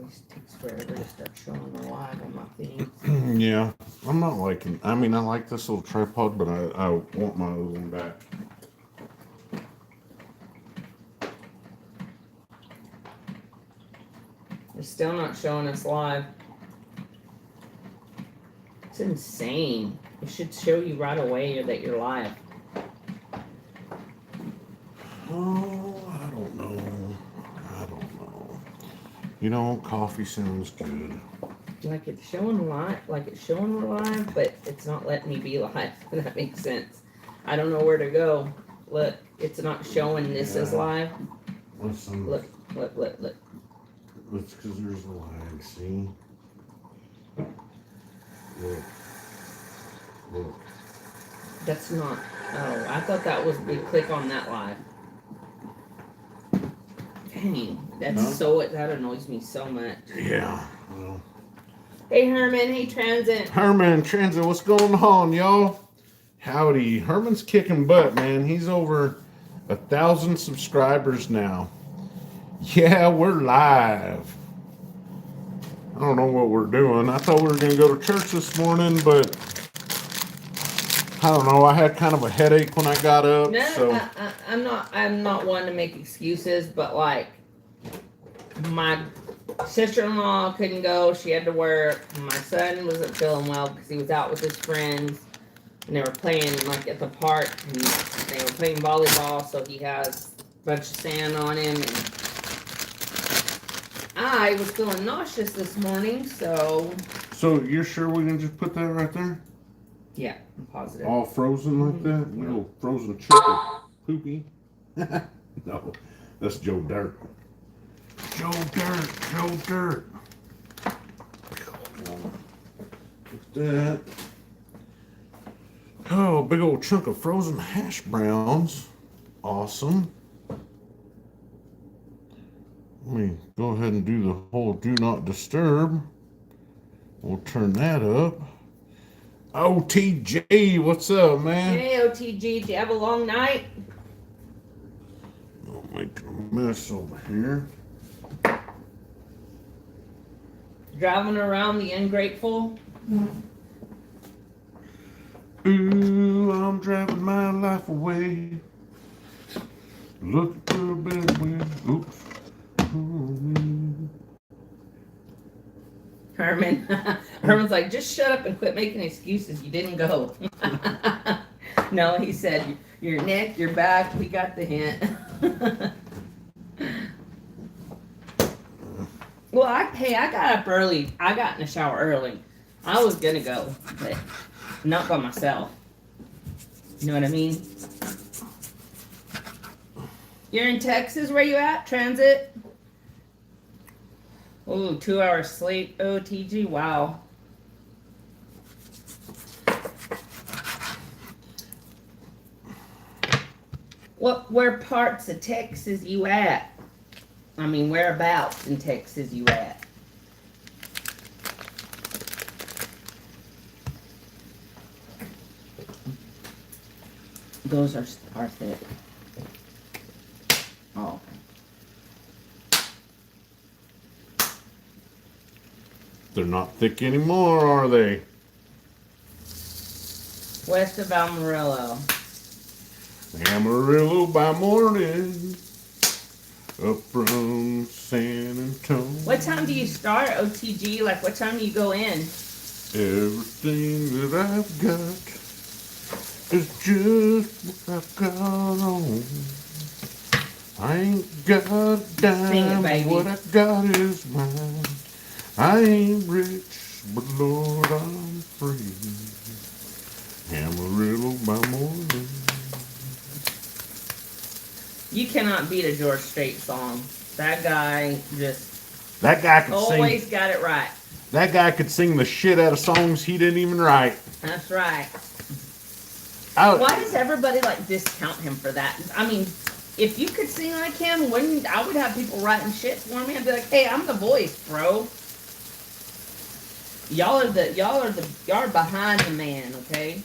always takes forever to start showing the live on my thing. Yeah, I'm not liking. I mean, I like this little tripod, but I want my other one back. It's still not showing us live. It's insane. It should show you right away that you're live. Oh, I don't know. I don't know. You know, coffee sounds good. Like it's showing live, like it's showing we're live, but it's not letting me be live. If that makes sense. I don't know where to go. Look, it's not showing this as live. Listen. Look. It's because there's a lag, see? Look. That's not. Oh, I thought that was. We click on that live. Dang, that's that annoys me so much. Yeah. Well. Hey Herman, hey Transit. Herman, Transit, what's going on, y'all? Howdy. Herman's kicking butt, man. He's over 1,000 subscribers now. Yeah, we're live. I don't know what we're doing. I thought we were going to go to church this morning, but I don't know. I had kind of a headache when I got up. No, so I'm not one to make excuses, but like my sister-in-law couldn't go. She had to work. My son wasn't feeling well because he was out with his friends, and they were playing like at the park, and they were playing volleyball. So he has a bunch of sand on him, and I was feeling nauseous this morning. So you're sure we can just put that right there? Yeah, I'm positive. All frozen like that? You know, frozen chicken poopy? No, that's Joe Dirt. Joe Dirt. Look at that. Oh, big old chunk of frozen hash browns. Awesome. Let me go ahead and do the whole do not disturb. We'll turn that up. OTG, what's up, man? Hey, OTG, did you have a long night? Don't make a mess over here. Driving around the ungrateful? Ooh, I'm driving my life away. Looking for a better way. Oops. Herman's like, just shut up and quit making excuses. You didn't go. No, he said, your neck, your back, we got the hint. Well, I got up early. I got in the shower early. I was gonna go, but not by myself. You know what I mean? You're in Texas? Where you at? Transit? Ooh, 2 hours sleep. OTG, wow. Where parts of Texas you at? I mean, whereabouts in Texas you at? Those are thick. Oh. They're not thick anymore, are they? West of Amarillo. Amarillo by morning, up from San Antonio. What time do you start, OTG? Like, what time do you go in? Everything that I've got is just what I've got on. I ain't got a dime, baby. what I got is mine. I ain't rich, but Lord, I'm free. Amarillo by morning. You cannot beat a George Strait song. That guy just That guy could always sing. got it right. That guy could sing the shit out of songs he didn't even write. That's right. Why does everybody like discount him for that? I mean, if you could sing like him, wouldn't I would have people writing shit for me? I'd be like, hey, I'm the voice, bro. Y'all are behind the man, okay?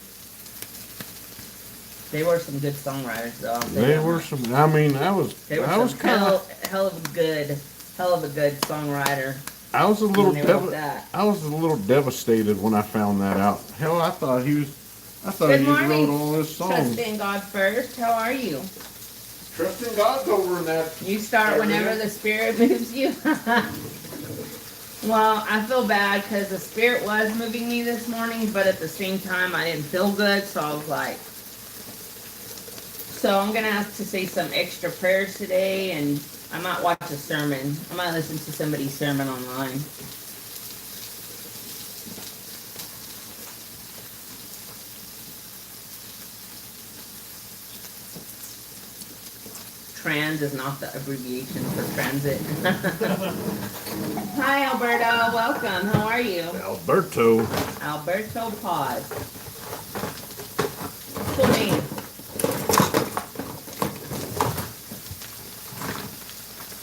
They were some good songwriters, though. They were some. I mean, They were I was some kind of hell of a good songwriter. I was a little when they wrote that. I was a little devastated when I found that out. Hell, I thought he Good wrote morning. all his songs. Trust in God first. How are you? Trusting God's over in that. You start whenever the Spirit moves you. Well, I feel bad because the Spirit was moving me this morning, but at the same time, I didn't feel good, so I was like, so I'm going to have to say some extra prayers today, and I might watch a sermon. I might listen to somebody's sermon online. Trans is not the abbreviation for transit. Hi, Alberto. Welcome. How are you? Alberto Pod. Cool name.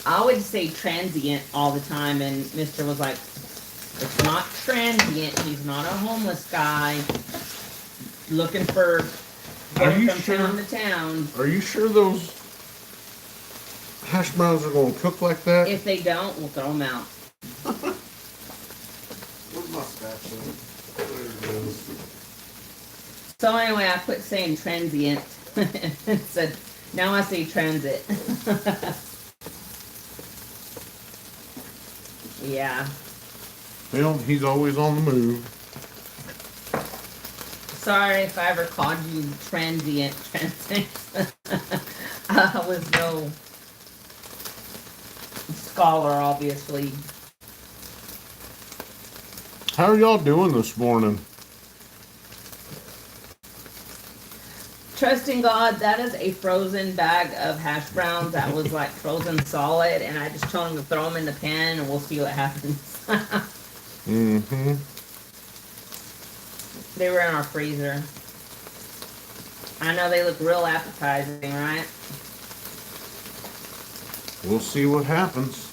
I would say transient all the time, and Mr. was like, it's not transient. He's not a homeless guy looking for going from town to town. Are you sure those hash browns are going to cook like that? If they don't, we'll throw them out. Where's my spatula? There it is. So anyway, I quit saying transient and said, now I say transit. Yeah. Well, he's always on the move. Sorry if I ever called you transient. I was no scholar, obviously. How are y'all doing this morning? Trust in God, that is a frozen bag of hash browns that was like frozen solid, and I just told him to throw them in the pan and we'll see what happens. Mm-hmm. They were in our freezer. I know they look real appetizing, right? We'll see what happens.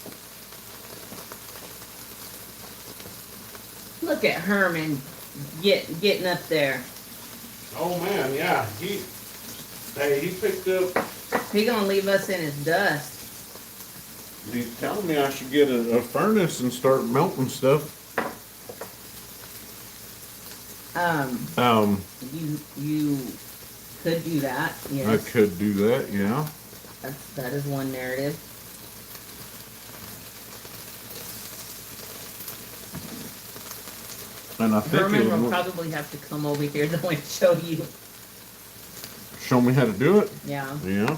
Look at Herman getting up there. Oh man, yeah. He picked up. He gonna leave us in his dust. He's telling me I should get a furnace and start melting stuff. You could do that. Yes. I could do that, yeah. That is one narrative. And I think Herman will probably have to come over here though and show you. Show me how to do it? Yeah. Yeah.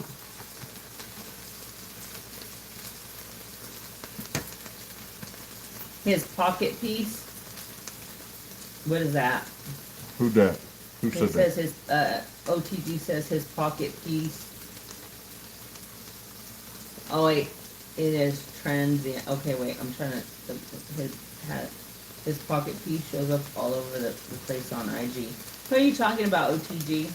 His pocket piece. What is that? Who that? Who said It says that? his OTG says his pocket piece. Oh wait, it is transient. Okay, wait, I'm trying to his pocket piece shows up all over the place on IG. Who are you talking about, OTG?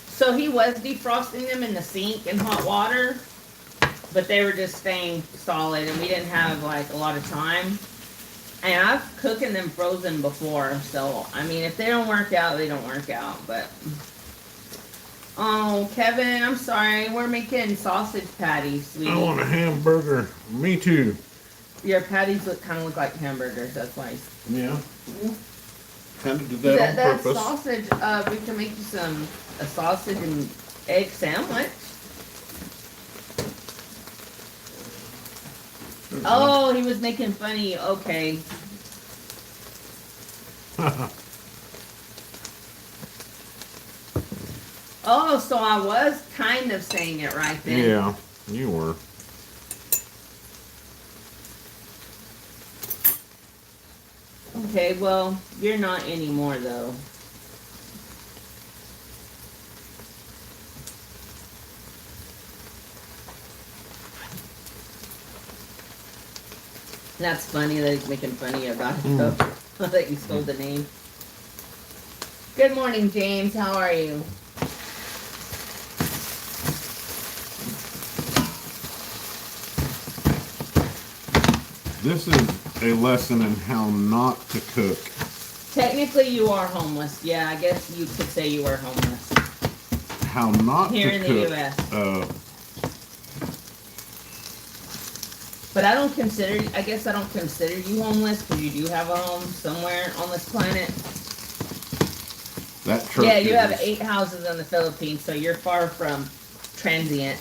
So he was defrosting them in the sink in hot water, but they were just staying solid, and we didn't have like a lot of time. And I've cooking them frozen before, so I mean, if they don't work out, they don't work out. But oh, Kevin, I'm sorry, we're making sausage patties, sweetie. I want a hamburger. Me too. Your patties kind of look like hamburgers. That's why. Yeah. Kind of did that on That purpose. sausage, we can make you a sausage and egg sandwich. Oh, he was making funny. Okay. Oh, so I was kind of saying it right then. Yeah, you were. Okay, well, you're not anymore, though. That's funny that he's making funny about it, though. That you stole the name. Good morning, James. How are you? This is a lesson in how not to cook. Technically, you are homeless. Yeah, I guess you could say you are homeless. How not Here to in the cook. U.S. But I guess I don't consider you homeless because you do have a home somewhere on this planet. That truck. Yeah, you have 8 houses in the Philippines, so you're far from transient.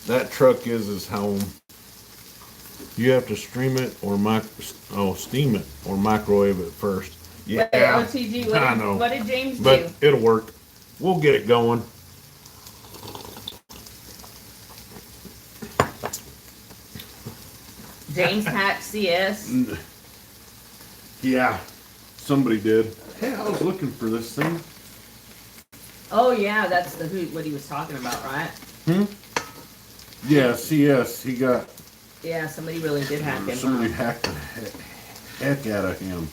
That truck is his home. You have to steam it or microwave it first. Yeah, Wait, OTG, I know. What did James do? But it'll work. We'll get it going. James hacked CS. Yeah, somebody did. Hey, I was looking for this thing. Oh yeah, that's what he was talking about, right? Yeah, CS. He got. Yeah, somebody really did hack him. Somebody hacked the heck out of him.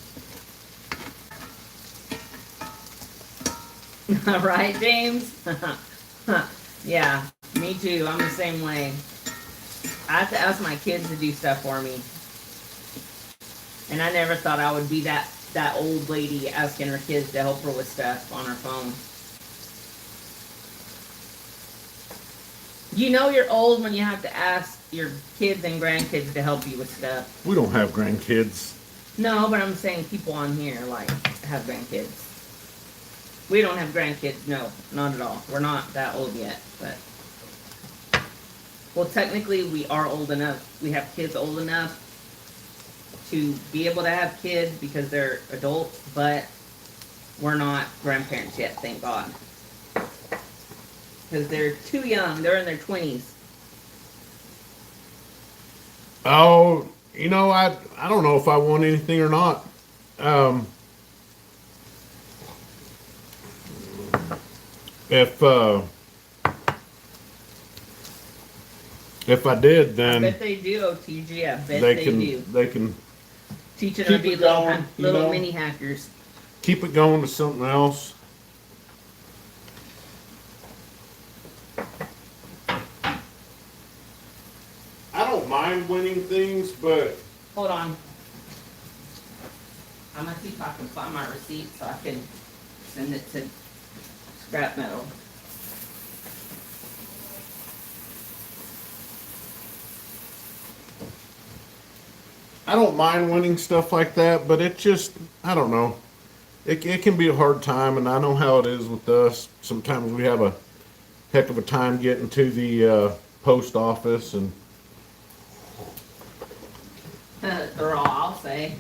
Right, James? Yeah, me too. I'm the same way. I have to ask my kids to do stuff for me. And I never thought I would be that old lady asking her kids to help her with stuff on her phone. You know you're old when you have to ask your kids and grandkids to help you with stuff. We don't have grandkids. No, but I'm saying people on here, like, have grandkids. We don't have grandkids, no, not at all. We're not that old yet, but... Well, technically, we are old enough. We have kids old enough to be able to have kids because they're adults, but we're not grandparents yet, thank God. Because they're too young. They're in their 20s. Oh, you know, I don't know if I want anything or not. If I did, then I bet they do, OTG. I bet they they can do. they can Teach them keep to be it going, little you know? mini hackers. keep it going to something else. I don't mind winning things, but Hold on. I'm going to see if I can find my receipt so I can send it to scrap metal. I don't mind winning stuff like that, but it just, I don't know. It can be a hard time, and I know how it is with us. Sometimes we have a heck of a time getting to the post office, and Or all I'll say.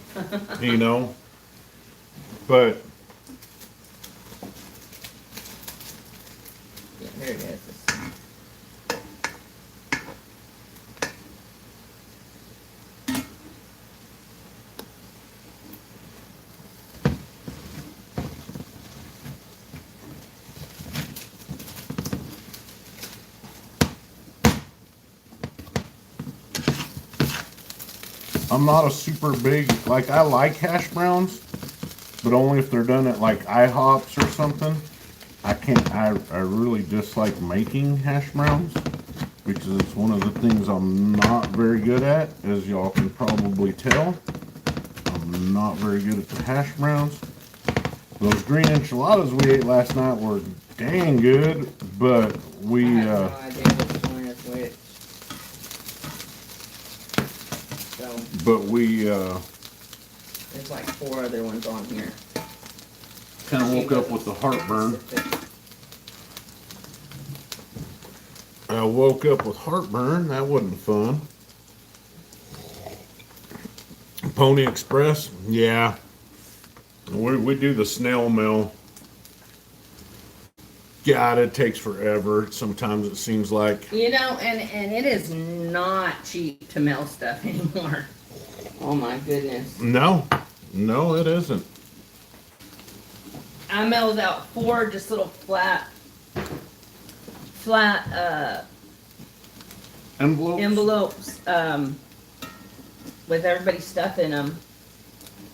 you know, but Yeah, there it is. I'm not a super big, like, I like hash browns, but only if they're done at like IHOPs or something. I really dislike making hash browns because it's one of the things I'm not very good at, as y'all can probably tell. I'm not very good at the hash browns. Those green enchiladas we ate last night were dang good, but we, I have no idea which one is which. So, there's like 4 other ones on here. kind of woke up with the heartburn. I woke up with heartburn. That wasn't fun. Pony Express, yeah. We do the snail mail. God, it takes forever. Sometimes it seems like. You know, and it is not cheap to mail stuff anymore. Oh my goodness. No, it isn't. I mailed out 4 just little flat Envelopes? envelopes with everybody's stuff in them.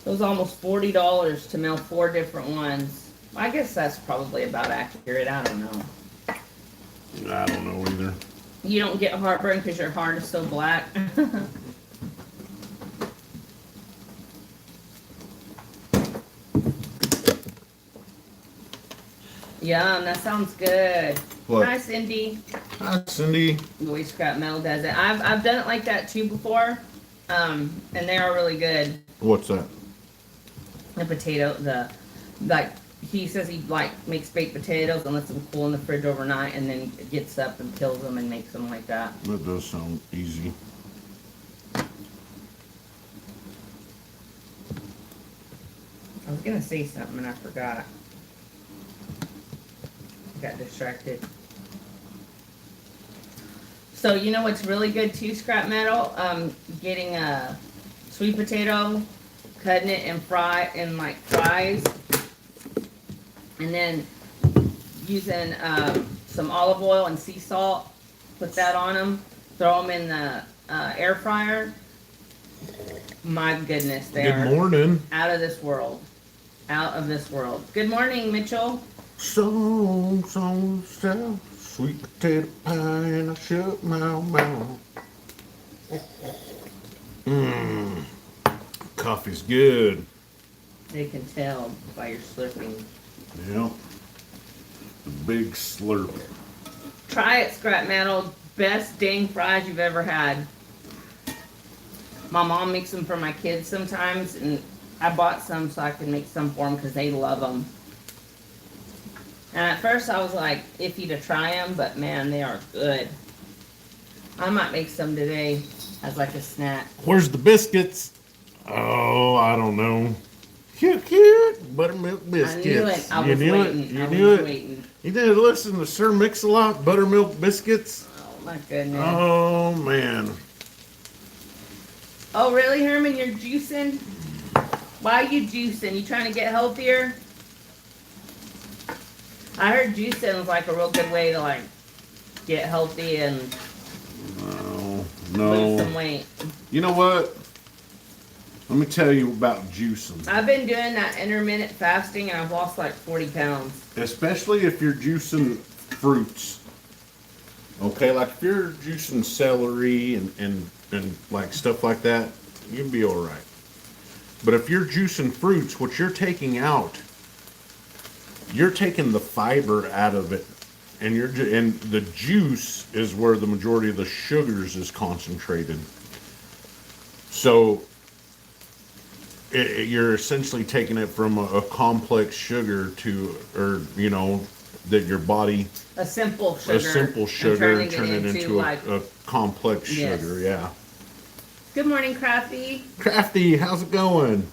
It was almost $40 to mail 4 different ones. I guess that's probably about accurate. I don't know. I don't know either. You don't get heartburn because your heart is so black. Yum, that sounds good. What? Hi, Cindy. Hi, Cindy. The way scrap metal does it. I've done it like that too before. And they are really good. What's that? The potato, like he says he like makes baked potatoes and lets them cool in the fridge overnight, and then gets up and peels them and makes them like that. That does sound easy. I was gonna say something and I forgot. I got distracted. So you know what's really good too, scrap metal? Getting a sweet potato, cutting it and fry in like fries, and then using some olive oil and sea salt. Put that on them. Throw them in the air fryer. My goodness, they are Good morning. out of this world. Out of this world. Good morning, Mitchell. Songs on the south, sweet potato pie, and I shut my mouth. Mmm, coffee's good. They can tell by your slurping. Yeah, the big slurp. Try it, scrap metal. Best dang fries you've ever had. My mom makes them for my kids sometimes, and I bought some so I can make some for them because they love them. And at first I was like iffy to try them, but man, they are good. I might make some today as like a snack. Where's the biscuits? Oh, I don't know. Cute, cute buttermilk biscuits. I knew it. I You was knew waiting. it. You I knew was it. waiting. You didn't listen to Sir Mix-a-Lot buttermilk biscuits. Oh my goodness. Oh man. Oh really, Herman? You're juicing? Why are you juicing? You trying to get healthier? I heard juicing was like a real good way to like get healthy and lose some No. weight. You know what? Let me tell you about juicing. I've been doing that intermittent fasting and I've lost like 40 pounds. Especially if you're juicing fruits. Okay, like if you're juicing celery and like stuff like that, you'll be all right. But if you're juicing fruits, what you're taking out, you're taking the fiber out of it, and and the juice is where the majority of the sugars is concentrated. So you're essentially taking it from a complex sugar to, or you know, that your body A simple sugar. and turn it into like, a complex Yes. sugar. Yeah. Good morning, Crafty. Crafty, how's it going?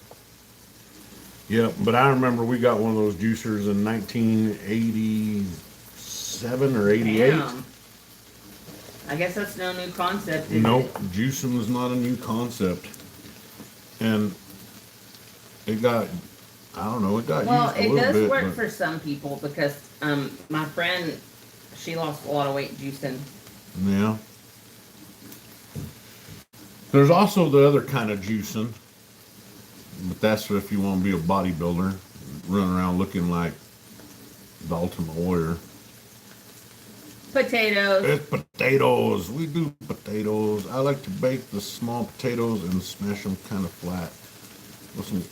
Yep, but I remember we got one of those juicers in 1987 or 88. Damn. I guess that's no new concept, is Nope, it? juicing was not a new concept. And it got, I don't know, it got Well, used a it little does bit. work but for some people because my friend, she lost a lot of weight juicing. Yeah. There's also the other kind of juicing, but that's if you want to be a bodybuilder, run around looking like the ultimate warrior. Potatoes. It's potatoes. We do potatoes. I like to bake the small potatoes and smash them kind of flat.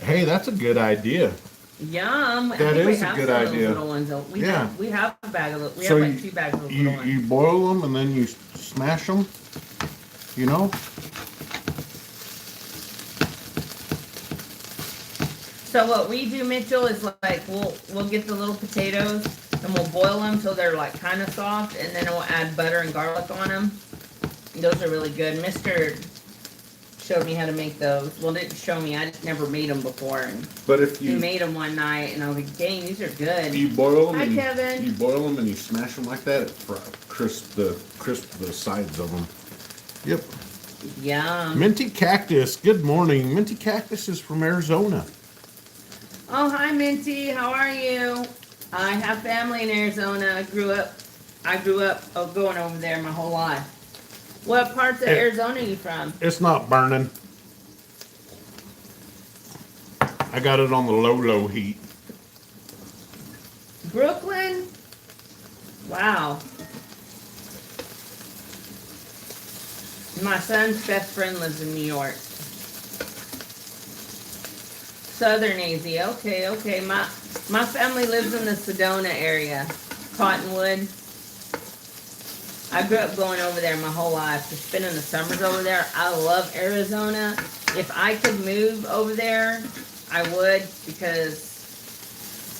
Hey, that's a good idea. Yum. I That think we is a have good some of idea. those little ones. Yeah. We have a bag of we So have like 2 bags of those you, little ones. you boil them and then you smash them, you know? So what we do, Mitchell, is like we'll get the little potatoes and we'll boil them till they're like kind of soft, and then we'll add butter and garlic on them. Those are really good. Mister showed me how to make those. Well, didn't show me. I just never made them before, and But if he made them one night, and I was like, "Dang, these are good." You boil them. Hi, and Kevin. You boil them and you smash them like that. It crisp the sides of them. Yep. Yum. Minty Cactus. Good morning. Minty Cactus is from Arizona. Oh, hi, Minty. How are you? I have family in Arizona. I grew up going over there my whole life. What parts of Arizona are you from? It's not burning. I got it on the low heat. Brooklyn? Wow. My son's best friend lives in New York. Southern AZ. Okay. My family lives in the Sedona area. Cottonwood. I grew up going over there my whole life, just spending the summers over there. I love Arizona. If I could move over there, I would, because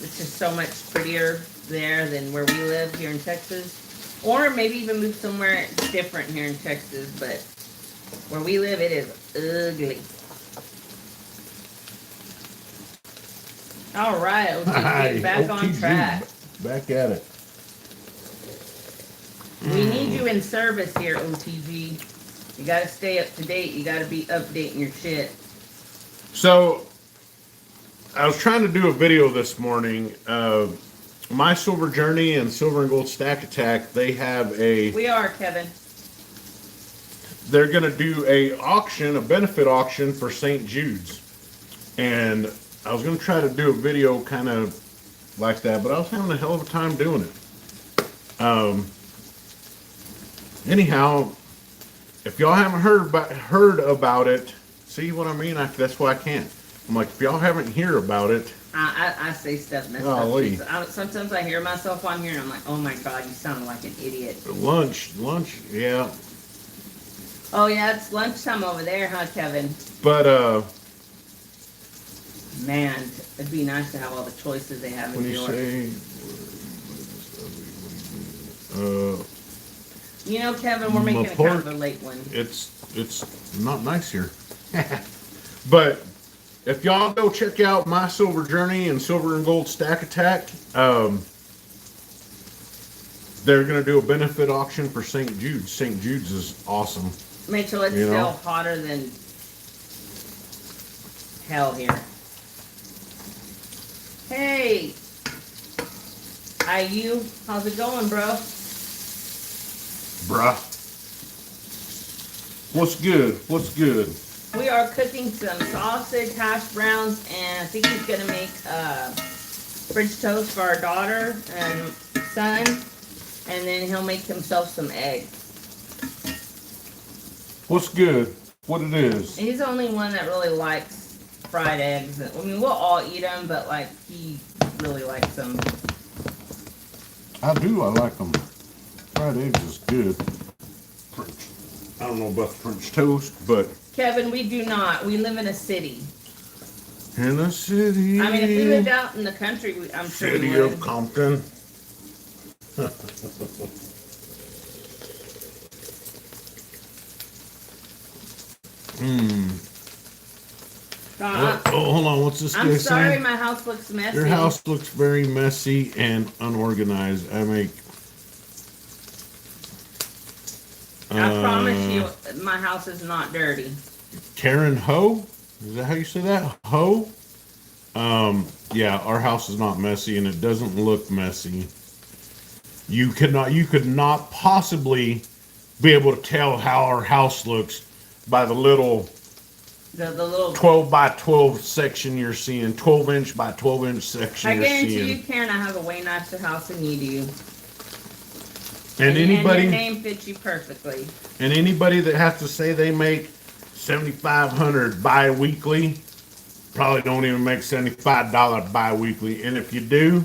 it's just so much prettier there than where we live here in Texas. Or maybe even move somewhere different here in Texas, but where we live, it is ugly. All right, OTG, back on track. Back at it. We need you in service here, OTG. You got to stay up to date. You got to be updating your shit. So, I was trying to do a video this morning. My Silver Journey and Silver and Gold Stack Attack, they have a... We are, Kevin. They're going to do a auction, a benefit auction for St. Jude's. And I was going to try to do a video kind of like that, but I was having a hell of a time doing it. Anyhow, if y'all haven't heard about it, see what I mean? That's why I can't. I'm like, if y'all haven't heard about it... I say stuff messed up. Sometimes I hear myself on here and I'm like, oh my God, you sound like an idiot. Lunch, yeah. Oh yeah, it's lunchtime over there, huh, Kevin? But, man, it'd be nice to have all the choices they have in New York. You know, Kevin, we're making a kind of a late one. It's not nice here. But if y'all go check out My Silver Journey and Silver and Gold Stack Attack, they're going to do a benefit auction for St. Jude's. St. Jude's is awesome. Mitchell, it's still hotter than hell here. Hey, IU, how's it going, bro? Bruh. What's good? What's good? We are cooking some sausage, hash browns, and I think he's gonna make French toast for our daughter and son, and then he'll make himself some eggs. What's good? What it is? He's the only one that really likes fried eggs. I mean, we'll all eat them, but like he really likes them. I do. I like them. Fried eggs is good. I don't know about the French toast, but... Kevin, we do not. We live in a city. In a city. I mean, if we lived out in the country, I'm sure we would. City of Compton. Hold on. What's this guy saying? I'm sorry, my house looks messy. Your house looks very messy and unorganized. I promise you, my house is not dirty. Karen Ho? Is that how you say that? Ho? Yeah, our house is not messy and it doesn't look messy. You could not possibly be able to tell how our house looks by the little 12 by 12 section you're seeing, 12 inch by 12 inch section you're seeing. I guarantee you, Karen, I have a way nicer house than you do. And your name fits you perfectly. And anybody that has to say they make $7,500 bi-weekly probably don't even make $75 bi-weekly. And if you do,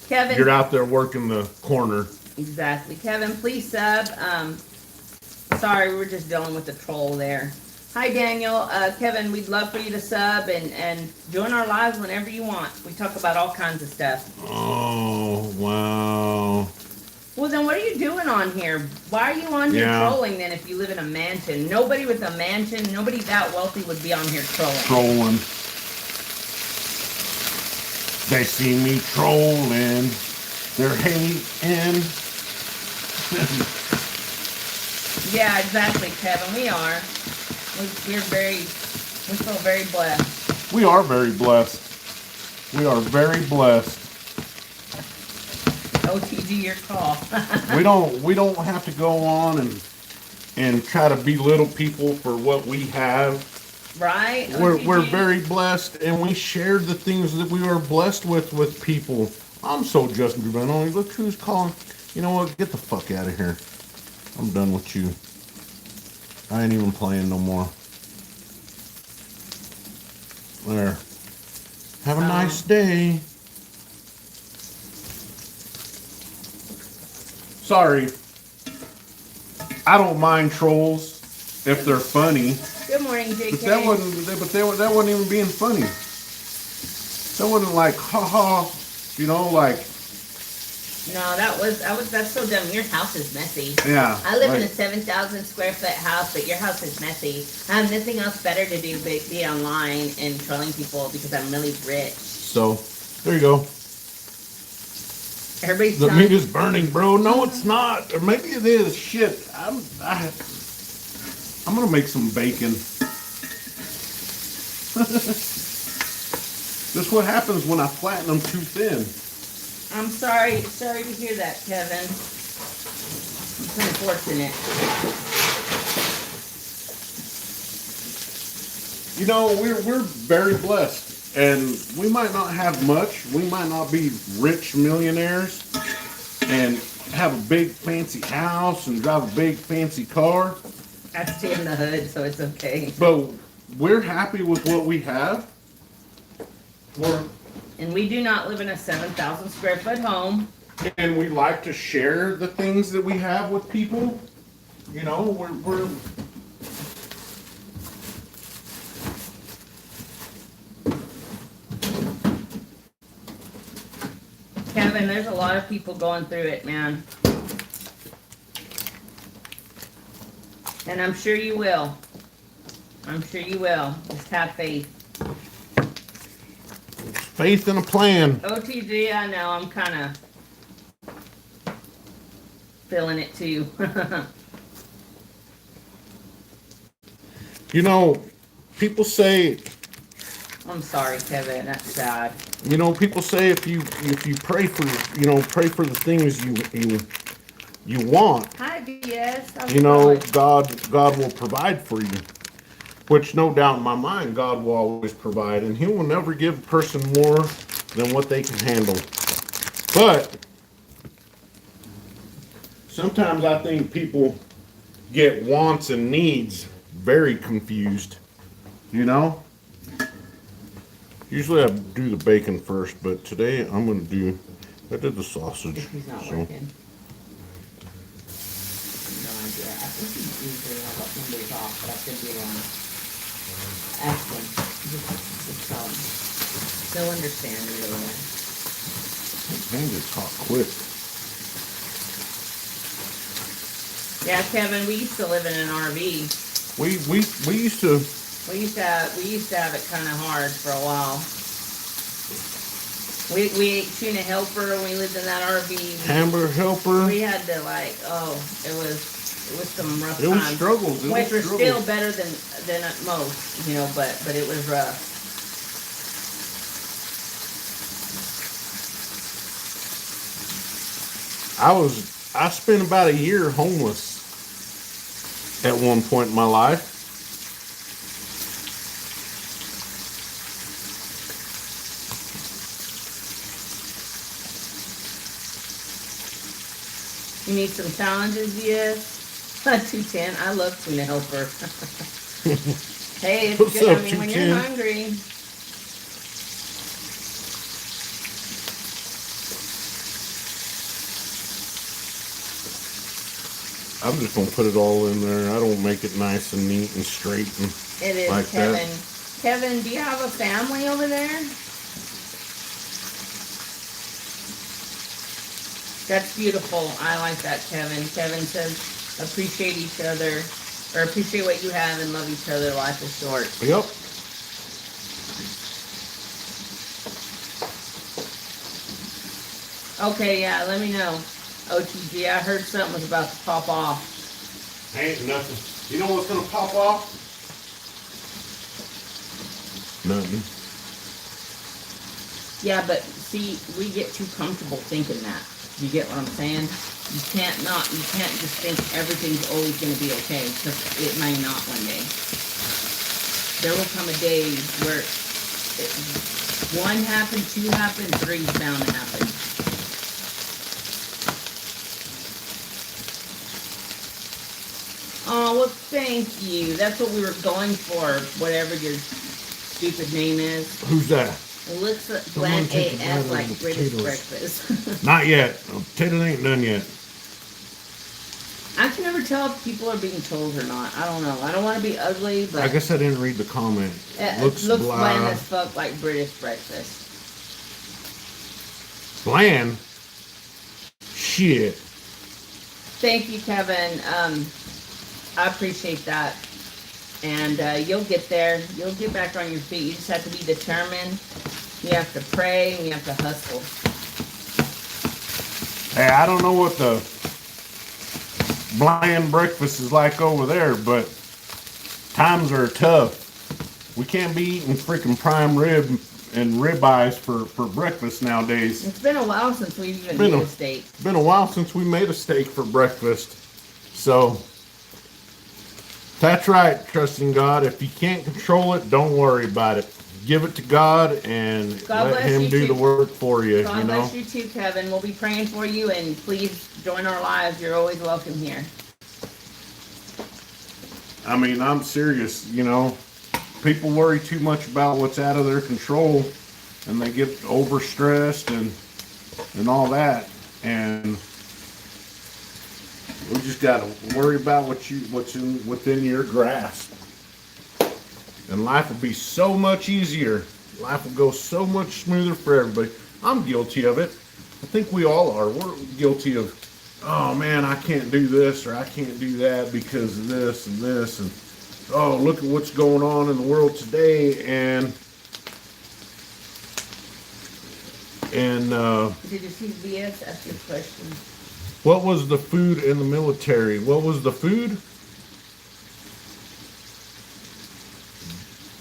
Kevin, you're out there working the corner. Exactly. Kevin, please sub. Sorry, we're just dealing with the troll there. Hi, Daniel. Kevin, we'd love for you to sub and join our lives whenever you want. We talk about all kinds of stuff. Oh, wow. Well, then what are you doing on here? Why are you on here trolling then if you live in a mansion? Nobody with a mansion, nobody that wealthy would be on here trolling. They see me trolling. They're hating. Yeah, exactly, Kevin. We are. We feel very blessed. We are very blessed. We are very blessed. OTG, your call. we don't have to go on and try to belittle people for what we have. Right? We're very blessed, and we share the things that we are blessed with people. I'm so Justin Grubeno. Look who's calling. You know what? Get the fuck out of here. I'm done with you. I ain't even playing no more. There. Have a nice day. Sorry. I don't mind trolls if they're funny. Good morning, JK. But that wasn't even being funny. That wasn't like, haha, you know, like. No, that's so dumb. Your house is messy. Yeah. I live in a 7,000 square foot house, but your house is messy. I have nothing else better to do but be online and trolling people because I'm really rich. So, there you go. Everybody's The meat is burning, bro. No, it's not. Or maybe it is. Shit. I'm gonna make some bacon. This is what happens when I flatten them too thin. I'm sorry to hear that, Kevin. It's unfortunate. You know, we're very blessed, and we might not have much. We might not be rich millionaires and have a big fancy house and drive a big fancy car. That's in the hood, so it's okay. But we're happy with what we have. And we do not live in a 7,000 square foot home. And we like to share the things that we have with people. You know, we're Kevin, there's a lot of people going through it, man. And I'm sure you will. I'm sure you will. Just have faith. faith and a plan. OTG, I know. I'm kind of feeling it too. You know, people say, I'm sorry, Kevin. That's sad. you know, people say if you pray for, pray for the things you want, Hi, BS. How's you it know, going? God will provide for you. Which, no doubt in my mind, God will always provide, and He will never give a person more than what they can handle. But sometimes I think people get wants and needs very confused. You know? Usually I do the bacon first, but today I did the sausage. He's not So working. No idea. I think he usually has like Mondays off, but I could be wrong. Ask him. He'll understand either way. man gets hot quick. Yeah, Kevin, we used to live in an RV. We used to. We used to have it kind of hard for a while. We ate tuna helper when we lived in that RV. Hamburger helper. We had to it was some rough It was times. struggles. Which were still better than at most, but it was rough. I spent about a year homeless at one point in my life. You need some challenges, yes? 210. I love tuna helper. Hey, it's What's good. up, I mean, when 210? you're hungry. I'm just gonna put it all in there. I don't make it nice and neat and straight and It is, like Kevin. that. Kevin, do you have a family over there? That's beautiful. I like that, Kevin. Kevin says, appreciate each other, or appreciate what you have and love each other. Life is short. Yep. Okay, yeah, let me know. OTG, I heard something was about to pop off. Ain't nothing. You know what's gonna pop off? Nothing. Yeah, but see, we get too comfortable thinking that. You get what I'm saying? You can't just think everything's always going to be okay, because it may not one day. There will come a day where one happened, two happened, three's bound to happen. Oh, well, thank you. That's what we were going for, whatever your stupid name is. Who's that? It looks Someone bland take a bite AF of like the British potatoes. breakfast. Not yet. The potato ain't done yet. I can never tell if people are being trolls or not. I don't know. I don't want to be ugly, but I guess I didn't read the comment. it Looks looks blah. bland as fuck, like British breakfast. Bland? Shit. Thank you, Kevin. I appreciate that. And you'll get there. You'll get back on your feet. You just have to be determined. You have to pray and you have to hustle. Hey, I don't know what the bland breakfast is like over there, but times are tough. We can't be eating freaking prime rib and ribeyes for breakfast nowadays. It's been a while since we've even made a steak. It's been a while since we made a steak for breakfast. So, that's right, trusting God. If you can't control it, don't worry about it. Give it to God and let Him do the work for you. God bless you too, Kevin. We'll be praying for you, and please join our lives. You're always welcome here. I mean, I'm serious, People worry too much about what's out of their control, and they get overstressed and all that. And we just gotta worry about what's within your grasp. And life will be so much easier. Life will go so much smoother for everybody. I'm guilty of it. I think we all are. We're guilty of, oh man, I can't do this or I can't do that because of this and this. And oh, look at what's going on in the world today. And did you see BS ask your question? What was the food in the military? What was the food?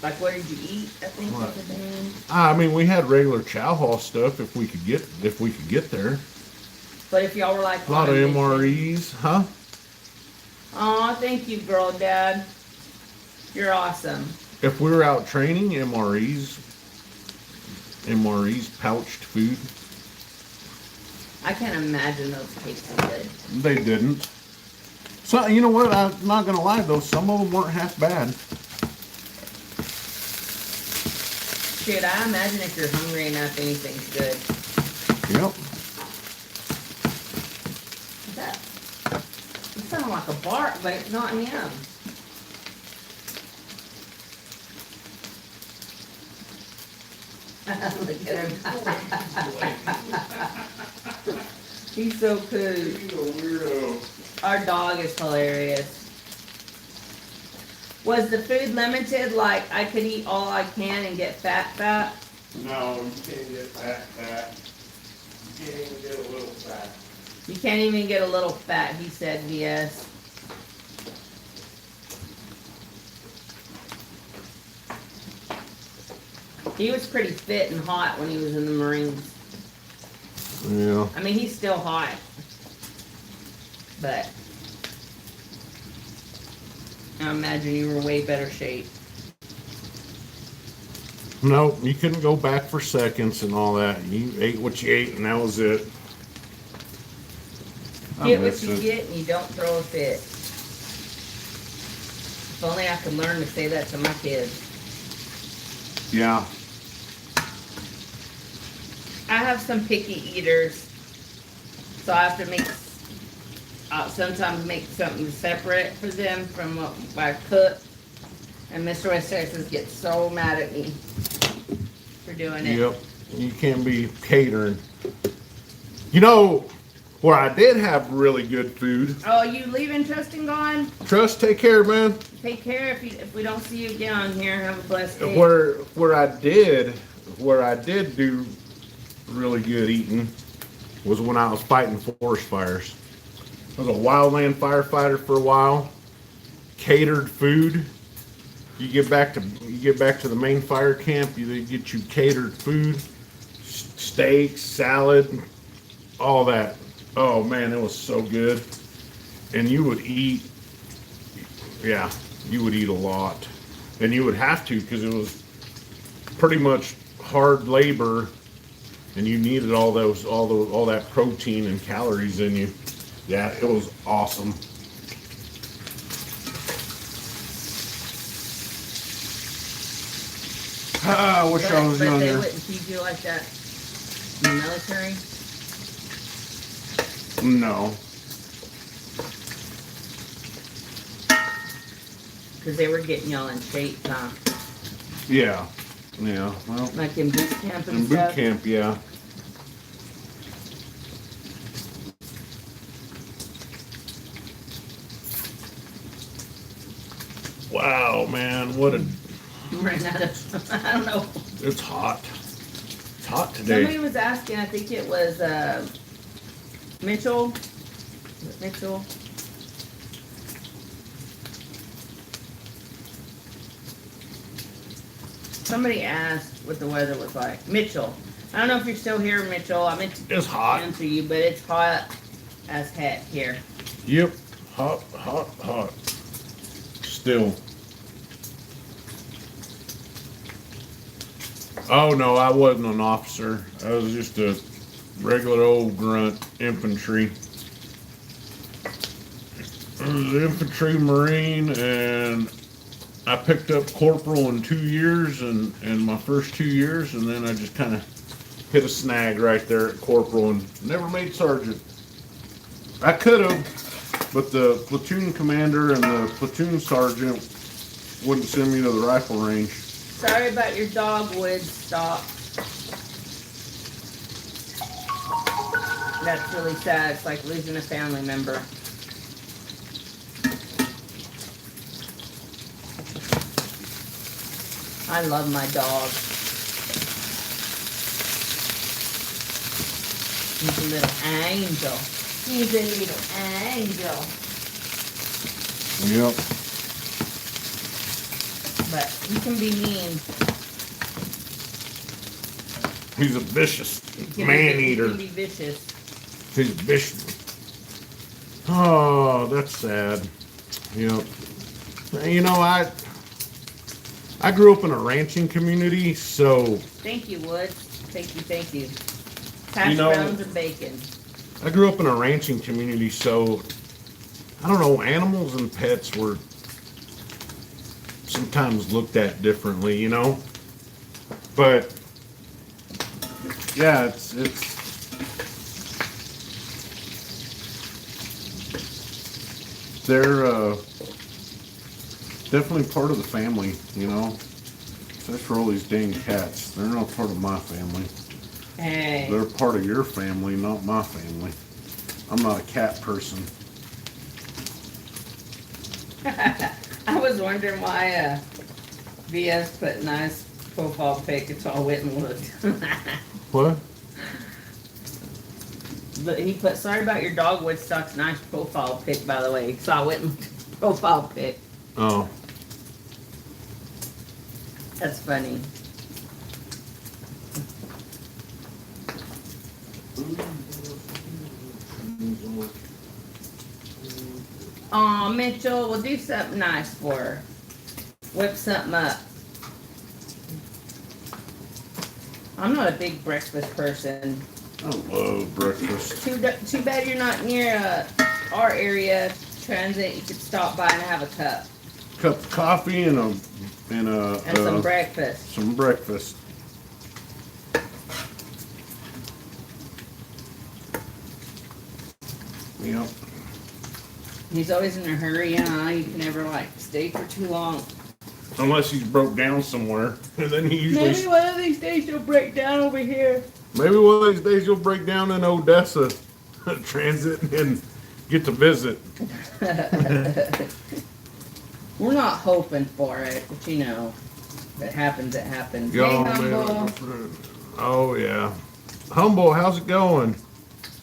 Like, what did you eat? I think What? was the name. I mean, we had regular chow hall stuff if we could get there. But if y'all were like A lot of MREs, huh? Oh, thank you, girl, Dad. You're awesome. If we were out training, MREs pouched food. I can't imagine those tasted good. They didn't. So you know what? I'm not gonna lie though. Some of them weren't half bad. Shit, I imagine if you're hungry enough, anything's good. Yep. That it sounded like a bark, but it's not him. Look at him. He's so cool. He's a weirdo. Our dog is hilarious. Was the food limited? Like I could eat all I can and get fat? No, you can't get fat. You can't even get a little fat. You can't even get a little fat, he said, yes. He was pretty fit and hot when he was in the Marines. Yeah. I mean, he's still hot. But I imagine you were way better shape. No, you couldn't go back for seconds and all that. You ate what you ate and that was it. Get what you get and you don't throw a fit. If only I could learn to say that to my kids. Yeah. I have some picky eaters, so I have to make, sometimes make something separate for them from what I cook. And Mr. West Texas gets so mad at me for doing it. Yep. You can't be catering. You know, where I did have really good food. Oh, you leaving Trust and gone? Trust, take care, man. Take care if we don't see you again on here. Have a blessed day. Where I did do really good eating was when I was fighting forest fires. I was a wildland firefighter for a while. Catered food. You get back to the main fire camp, they get you catered food, steaks, salad, all that. Oh man, it was so good. And you would eat, yeah, you would eat a lot. And you would have to because it was pretty much hard labor and you needed all that protein and calories in you. Yeah, it was awesome. I wish I was But younger. they wouldn't feed you like that in the military? No. Because they were getting y'all in shape, huh? Yeah. Yeah. Well, Like in boot camp and in boot stuff. camp, yeah. Wow, man, what a I'm running out of, I don't know. it's hot. It's hot today. Somebody was asking, I think it was Mitchell. Was it Mitchell? Somebody asked what the weather was like. Mitchell. I don't know if you're still here, Mitchell. I meant to It's hot. answer you, but it's hot as heck here. Yep. Hot, hot, hot. Still. Oh no, I wasn't an officer. I was just a regular old grunt infantry. I was an infantry marine, and I picked up corporal in 2 years, and my first 2 years, and then I just kind of hit a snag right there at corporal and never made sergeant. I could have, but the platoon commander and the platoon sergeant wouldn't send me to the rifle range. Sorry about your dogwood stock. That's really sad. It's like losing a family member. I love my dog. He's a little angel. He's a little angel. Yep. But he can be mean. He's a vicious He man He eater. can be vicious. He's vicious. Oh, that's sad. Yep. You know, I grew up in a ranching community, so Thank you, Woods. Thank you, thank you. Hash know- browns and bacon. I grew up in a ranching community, so I don't know, animals and pets were sometimes looked at differently, you know? But yeah, it's they're definitely part of the family, you know? Except for all these dang cats. They're not part of my family. Hey. They're part of your family, not my family. I'm not a cat person. I was wondering why VS put nice profile pic. It's all Witten looked. What? But he put, sorry about your dogwood stock's nice profile pic, by the way. Saw Witten's profile pic. Oh. That's funny. Aw, Mitchell, we'll do something nice for her. Whip something up. I'm not a big breakfast person. I love breakfast. Too bad you're not near our area transit. You could stop by and have a cup Cup of coffee and and some breakfast. some breakfast. Yep. He's always in a hurry, huh? You can never like stay for too long. Unless he's broke down somewhere, and then he usually. Maybe one of these days you'll break down over here. Maybe one of these days you'll break down in Odessa transit and get to visit. We're not hoping for it, but you know, if it happens, it happens. Yo, Hey, Humble. man. Oh yeah. Humble, how's it going?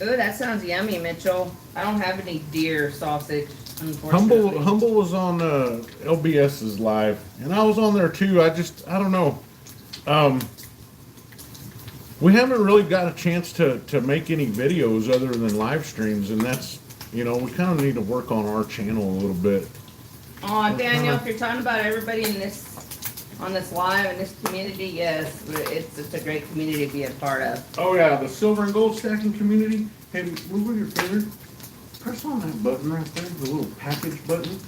Ooh, that sounds yummy, Mitchell. I don't have any deer sausage, unfortunately. Humble was on LBS's live, and I was on there too. I don't know. We haven't really got a chance to make any videos other than live streams, and that's, you know, we kind of need to work on our channel a little bit. Oh, Daniel, if you're talking about everybody in this, on this live in this community, yes, it's a great community to be a part of. Oh yeah, the silver and gold stacking community. Hey, move with your finger. Press on that button right there, the little package button.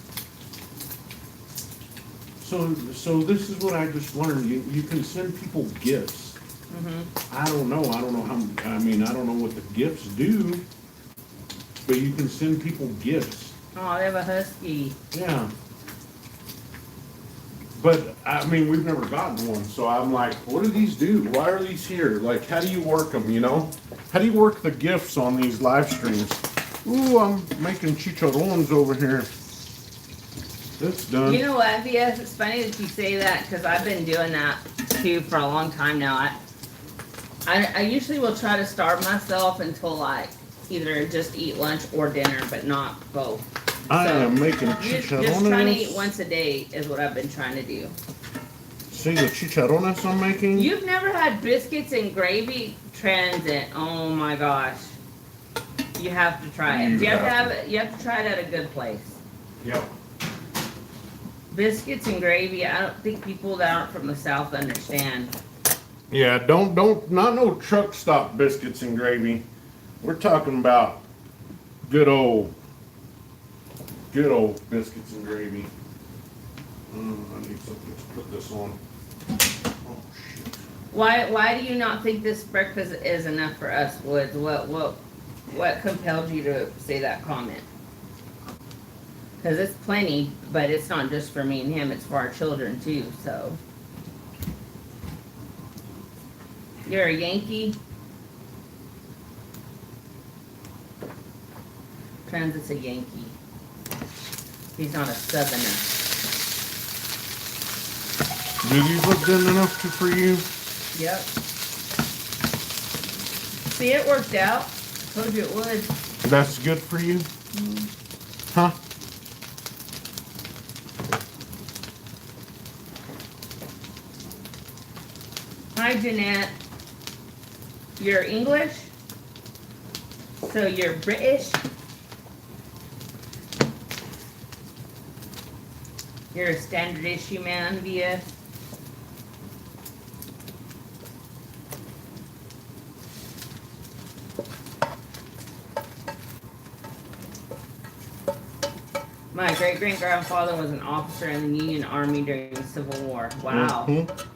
So this is what I just learned. You can send people gifts. Mm-hmm. I don't know how. I mean, I don't know what the gifts do, but you can send people gifts. Oh, they have a husky. Yeah. But I mean, we've never gotten one, so I'm like, what do these do? Why are these here? Like, how do you work them? You know, how do you work the gifts on these live streams? Ooh, I'm making chicharrones over here. It's done. You know what, VS? It's funny that you say that because I've been doing that too for a long time now. I usually will try to starve myself until like either just eat lunch or dinner, but not both. I So, am making Just chicharrones. trying to eat once a day is what I've been trying to do. See the chicharrones I'm making? You've never had biscuits and gravy transit? Oh my gosh! You have to try it. You have to try it at a good place. Yep. Biscuits and gravy. I don't think people that aren't from the South understand. Yeah, don't not no truck stop biscuits and gravy. We're talking about good old biscuits and gravy. I need something to put this on. Oh shit. Why do you not think this breakfast is enough for us, Woods? What compelled you to say that comment? Because it's plenty, but it's not just for me and him, it's for our children too, so. You're a Yankee? Transit's a Yankee. He's not a Southerner. Do these look good enough for you? Yep. See, it worked out. Told you it would. That's good for you? Huh? Hi, Jeanette. You're English? So you're British? You're a standard issue man, VS? My great-great-grandfather was an officer in the Union Army during the Civil War. Wow. Mm-hmm.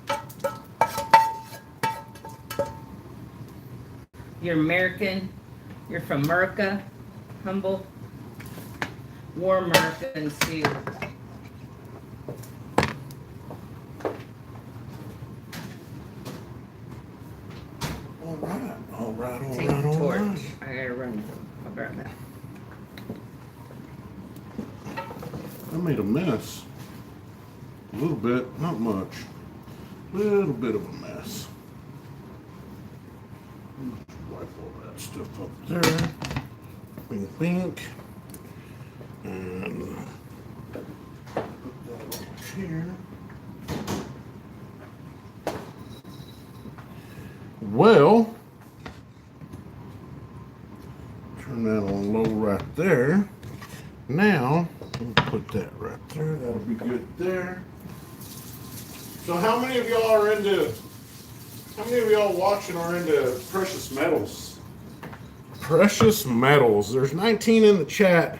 You're American. You're from America. Humble. War Americans too. All right. Take the torch. I gotta run. I'll be right back. I made a mess. A little bit, not much. A little bit of a mess. Wipe all that stuff up there. Wink, wink. And put that over here. Well, turn that on low right there. Now, we'll put that right there. That'll be good there. So how many of y'all watching are into precious metals? Precious metals. There's 19 in the chat.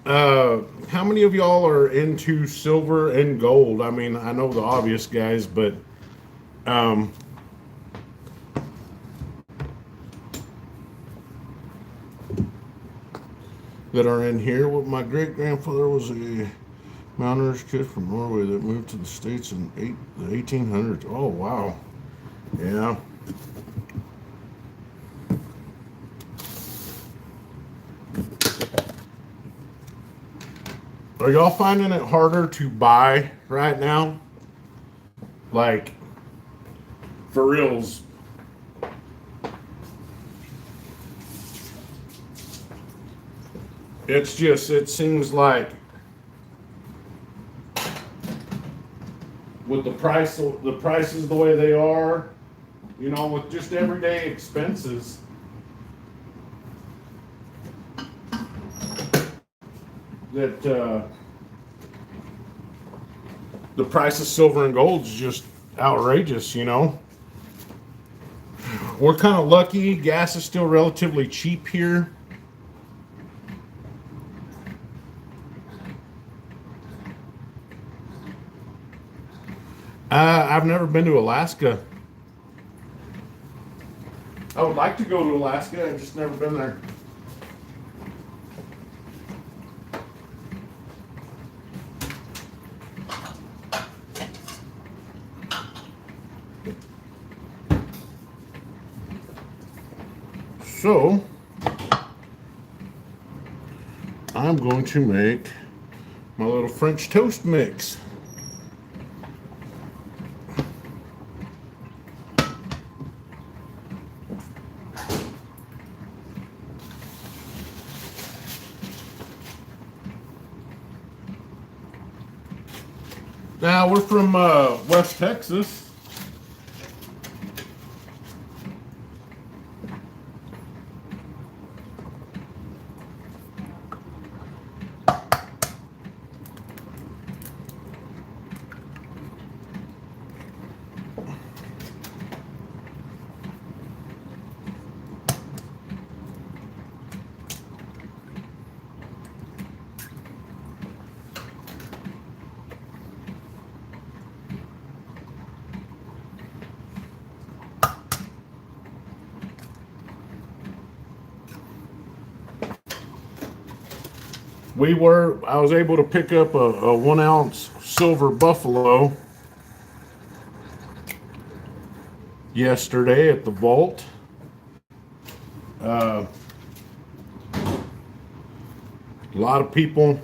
How many of y'all are into silver and gold? I mean, I know the obvious guys, but that are in here. Well, my great-grandfather was a mountaineer's kid from Norway that moved to the States in the 1800s. Oh, wow. Yeah. Are y'all finding it harder to buy right now? Like, for reals. It's just, it seems like with the prices the way they are, you know, with just everyday expenses, that the price of silver and gold is just outrageous, you know. We're kind of lucky. Gas is still relatively cheap here. I've never been to Alaska. I would like to go to Alaska. I've just never been there. So I'm going to make my little French toast mix. Now we're from West Texas. I was able to pick up a 1 ounce silver buffalo yesterday at the vault. A lot of people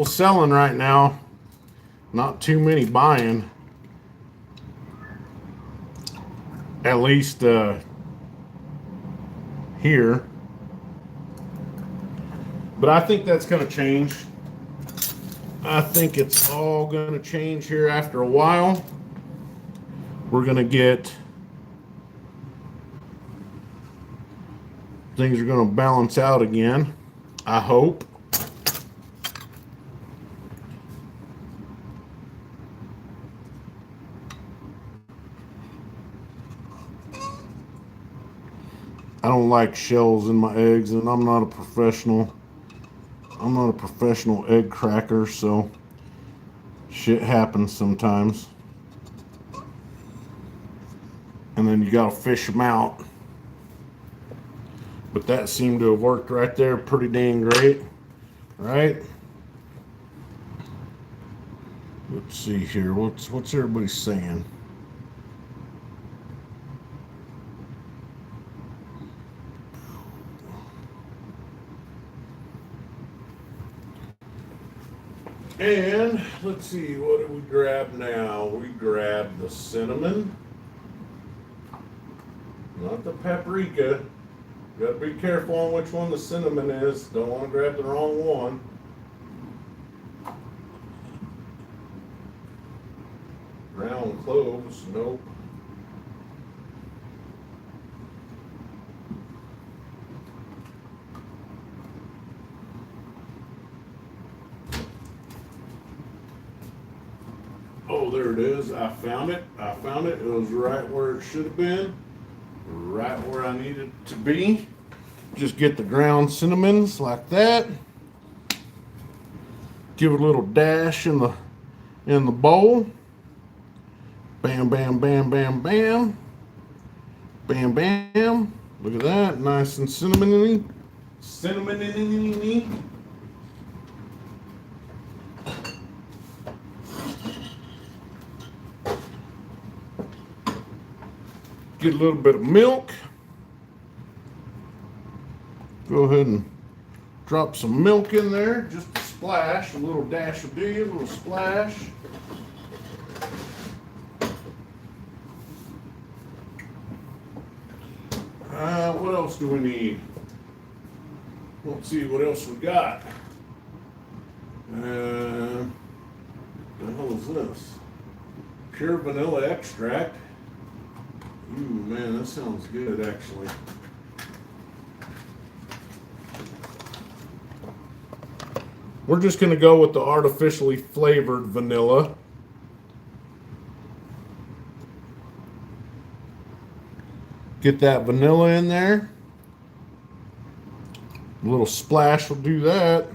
selling right now. Not too many buying. At least here. But I think that's going to change. I think it's all going to change here after a while. We're going to get... Things are going to balance out again. I hope. I don't like shells in my eggs, and I'm not a professional egg cracker, so shit happens sometimes. And then you gotta fish them out. But that seemed to have worked right there pretty dang great, right? Let's see here, what's everybody saying? And let's see, what do we grab now? We grab the cinnamon, not the paprika. Gotta be careful on which one the cinnamon is. Don't want to grab the wrong one. Ground cloves, nope. Oh, there it is. I found it. It was right where it should have been. Right where I needed it to be. Just get the ground cinnamons like that. Give it a little dash in the bowl. Bam, bam, bam, bam, bam. Bam, bam. Look at that. Nice and cinnamony. Cinnamony. Get a little bit of milk. Go ahead and drop some milk in there, just a splash, a little dash will do you, a little splash. What else do we need? Let's see what else we got. The hell is this? Pure vanilla extract. Ooh, man, that sounds good, actually. We're just going to go with the artificially flavored vanilla. Get that vanilla in there. A little splash will do that.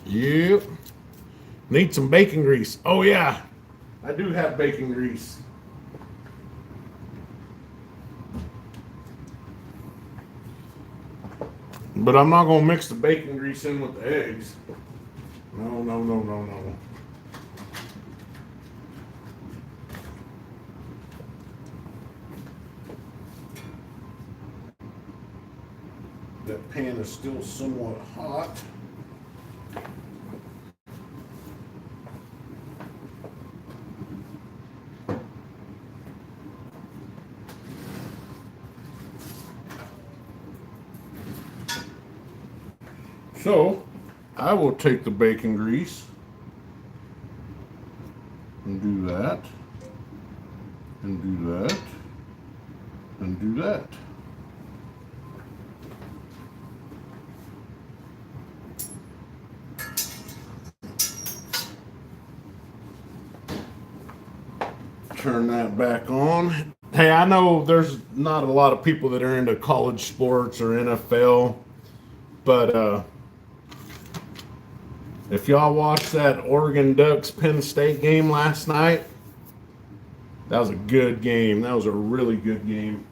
Yep. Need some bacon grease. Oh, yeah. I do have bacon grease. But I'm not going to mix the bacon grease in with the eggs. No. That pan is still somewhat hot. So, I will take the bacon grease and do that, and do that, and do that. Turn that back on. Hey, I know there's not a lot of people that are into college sports or NFL, but if y'all watched that Oregon Ducks Penn State game last night, that was a good game. That was a really good game.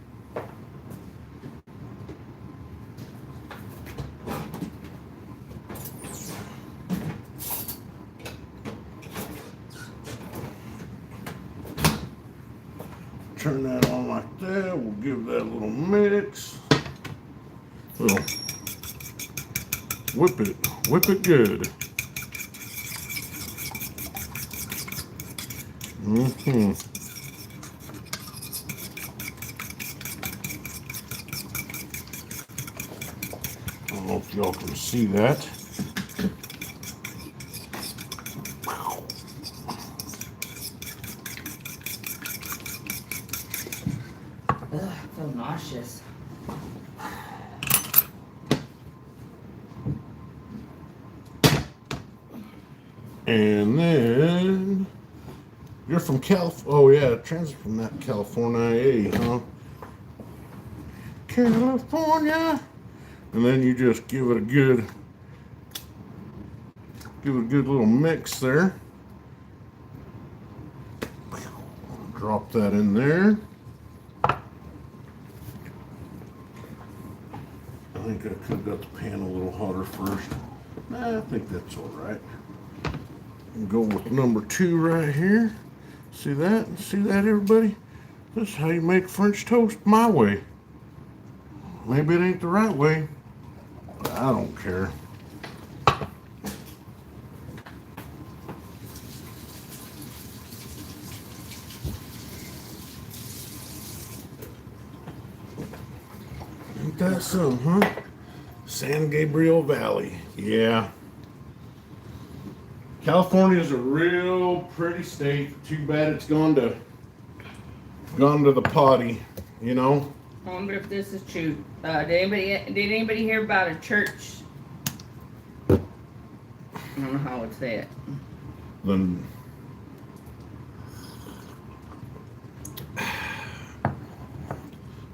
Turn that on like that. We'll give that a little mix. Little whip it good. Mm-hmm. I don't know if y'all can see that. Ugh, I feel nauseous. And then you're from Oh yeah, transfer from that California, huh? California. And then you just give it a good little mix there. Drop that in there. I think I could have got the pan a little hotter first. Nah, I think that's all right. Go with number 2 right here. See that? See that, everybody? This is how you make French toast my way. Maybe it ain't the right way, but I don't care. Ain't that some, huh? San Gabriel Valley. Yeah. California is a real pretty state. Too bad it's gone to the potty, you know. I wonder if this is true. Did anybody hear about a church? I don't know how I would say it. Then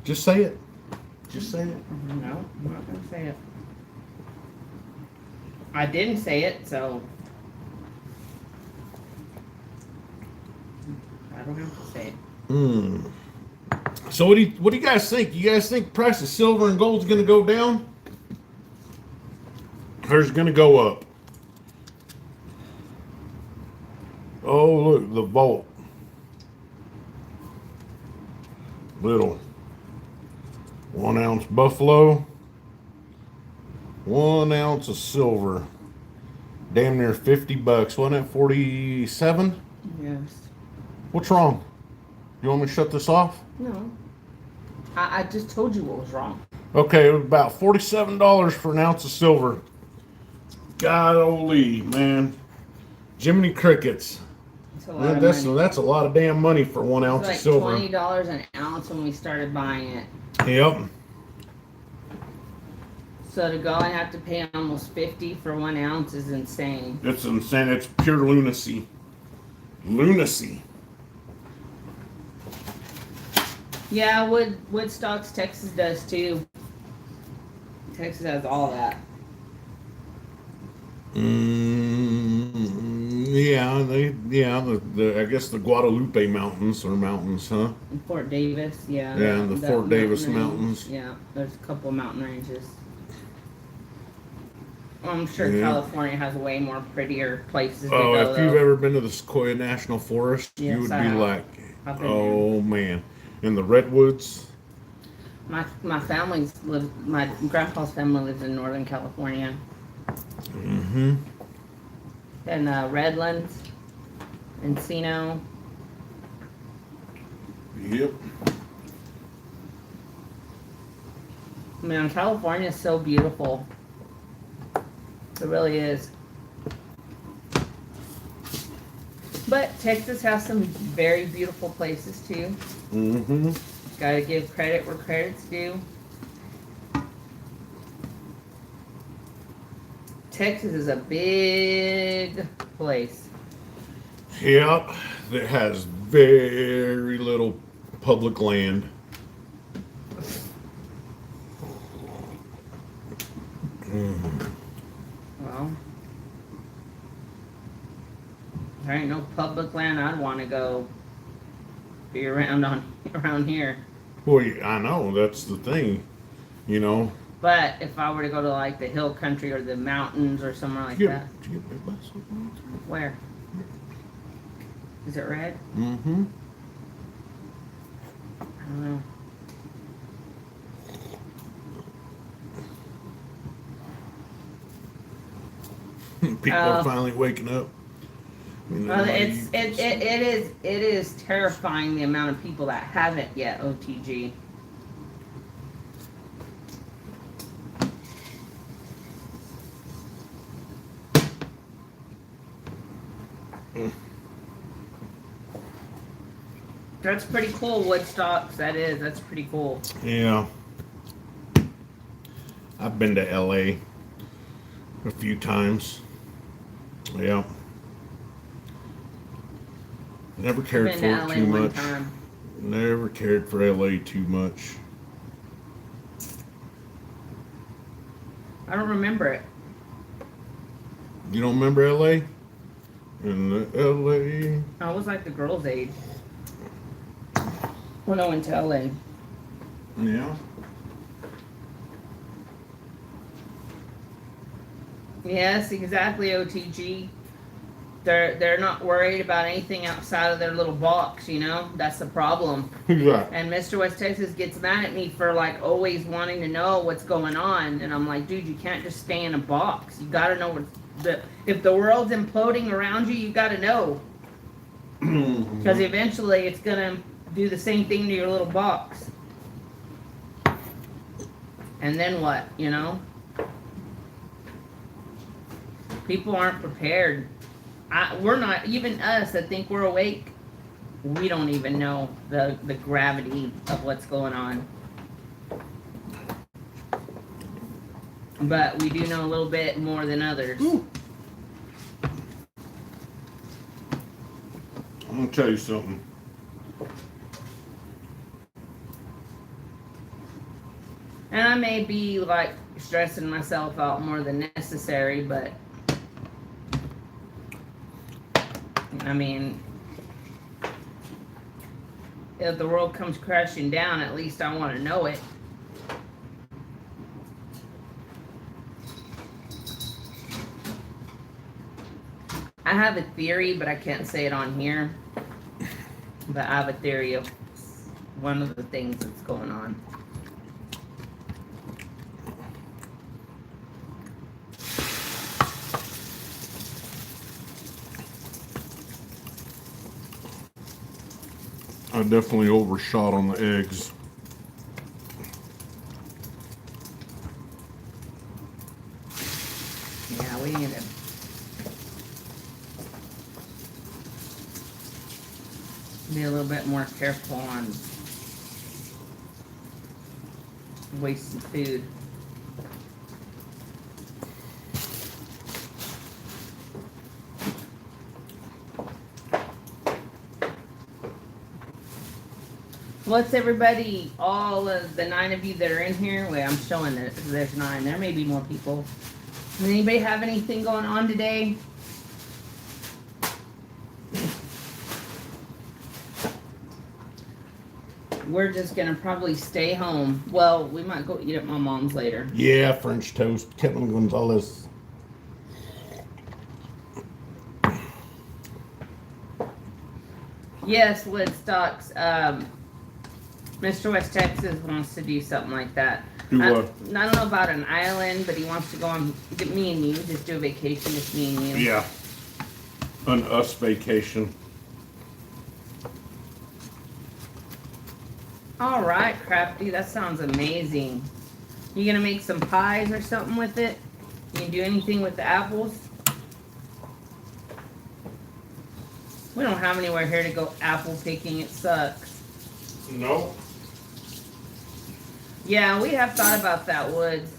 just say it. Just say it. No, I'm not gonna say it. I didn't say it, so I don't have to say it. So what do you guys think? You guys think the price of silver and gold is going to go down? Or is it going to go up? Oh, look, the vault. Little 1 ounce buffalo. 1 ounce of silver. Damn near $50. Wasn't it 47? Yes. What's wrong? You want me to shut this off? No. I just told you what was wrong. Okay, it was about $47 for an ounce of silver. Golly, man. Jiminy Crickets. That's a lot of money. That's a lot of damn money for 1 ounce It's of like silver. $20 an ounce when we started buying it. Yep. So to go and have to pay almost $50 for 1 ounce is insane. It's insane. It's pure lunacy. Lunacy. Yeah, Woodstocks, Texas does too. Texas has all that. Yeah, I guess the Guadalupe Mountains are mountains, huh? In Fort Davis, yeah. Yeah, the Fort Davis mountain Mountains. Yeah, there's a couple of mountain ranges. I'm sure Yeah. California has way more prettier places to Oh, go. if you've though. ever been to the Sequoia National Forest, Yes, you would I be have. like, I've been oh man. In the redwoods. My my grandpa's family lives in Northern California. Mm-hmm. In Redlands, Encino. Yep. Man, California is so beautiful. It really is. But Texas has some very beautiful places too. Mm-hmm. Gotta give credit where credit's due. Texas is a big place. Yep. It has very little public land. Well, there ain't no public land I'd want to go be around here. Well, I know that's the thing, you know. But if I were to go to like the hill country or the mountains or somewhere like that, Did you get my bicycle? where? Is it red? Mm-hmm. I don't know. People are finally waking up. Well, it is terrifying the amount of people that haven't yet OTG. That's pretty cool, Woodstocks. That's pretty cool. Yeah. I've been to LA a few times. Yeah. Never cared Been for to it LA too one much. time. Never cared for LA too much. I don't remember it. You don't remember LA? In the LA. I was like the girl's age when I went to LA. Yeah. Yes, exactly, OTG. They're not worried about anything outside of their little box, you know? That's the problem. Yeah. And Mr. West Texas gets mad at me for like always wanting to know what's going on. And I'm like, dude, you can't just stay in a box. You gotta know if the world's imploding around you, you gotta know. Because eventually it's gonna do the same thing to your little box. And then what, you know? People aren't prepared. We're not, even us that think we're awake, we don't even know the gravity of what's going on. But we do know a little bit more than others. Ooh. I'm gonna tell you something. And I may be like stressing myself out more than necessary, but I mean, if the world comes crashing down, at least I want to know it. I have a theory, but I can't say it on here. But I have a theory of one of the things that's going on. I definitely overshot on the eggs. Yeah, we need to be a little bit more careful on wasting food. What's everybody, all of the 9 of you that are in here? Wait, I'm showing that there's 9. There may be more people. Does anybody have anything going on today? We're just gonna probably stay home. Well, we might go eat at my mom's later. Yeah, French toast. Kevin Gonzalez. Yes, Woodstocks. Mr. West Texas wants to do something like that. Do I what? don't know about an island, but he wants to go on, me and you, just do a vacation, just me and you. Yeah. An us vacation. All right, Crafty, that sounds amazing. You gonna make some pies or something with it? You can do anything with the apples? We don't have anywhere here to go apple picking. It sucks. No. Yeah, we have thought about that, Woods.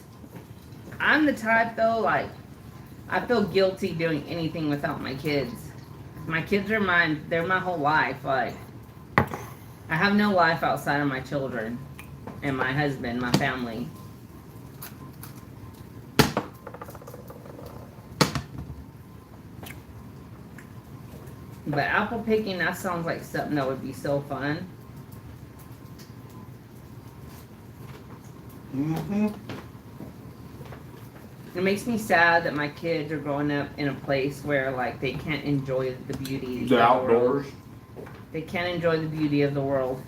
I'm the type, though, like, I feel guilty doing anything without my kids. My kids are mine. They're my whole life. Like, I have no life outside of my children and my husband, my family. But apple picking, that sounds like something that would be so fun. Mm-hmm. It makes me sad that my kids are growing up in a place where, like, they can't enjoy the beauty of The world. outdoors. They can't enjoy the beauty of the world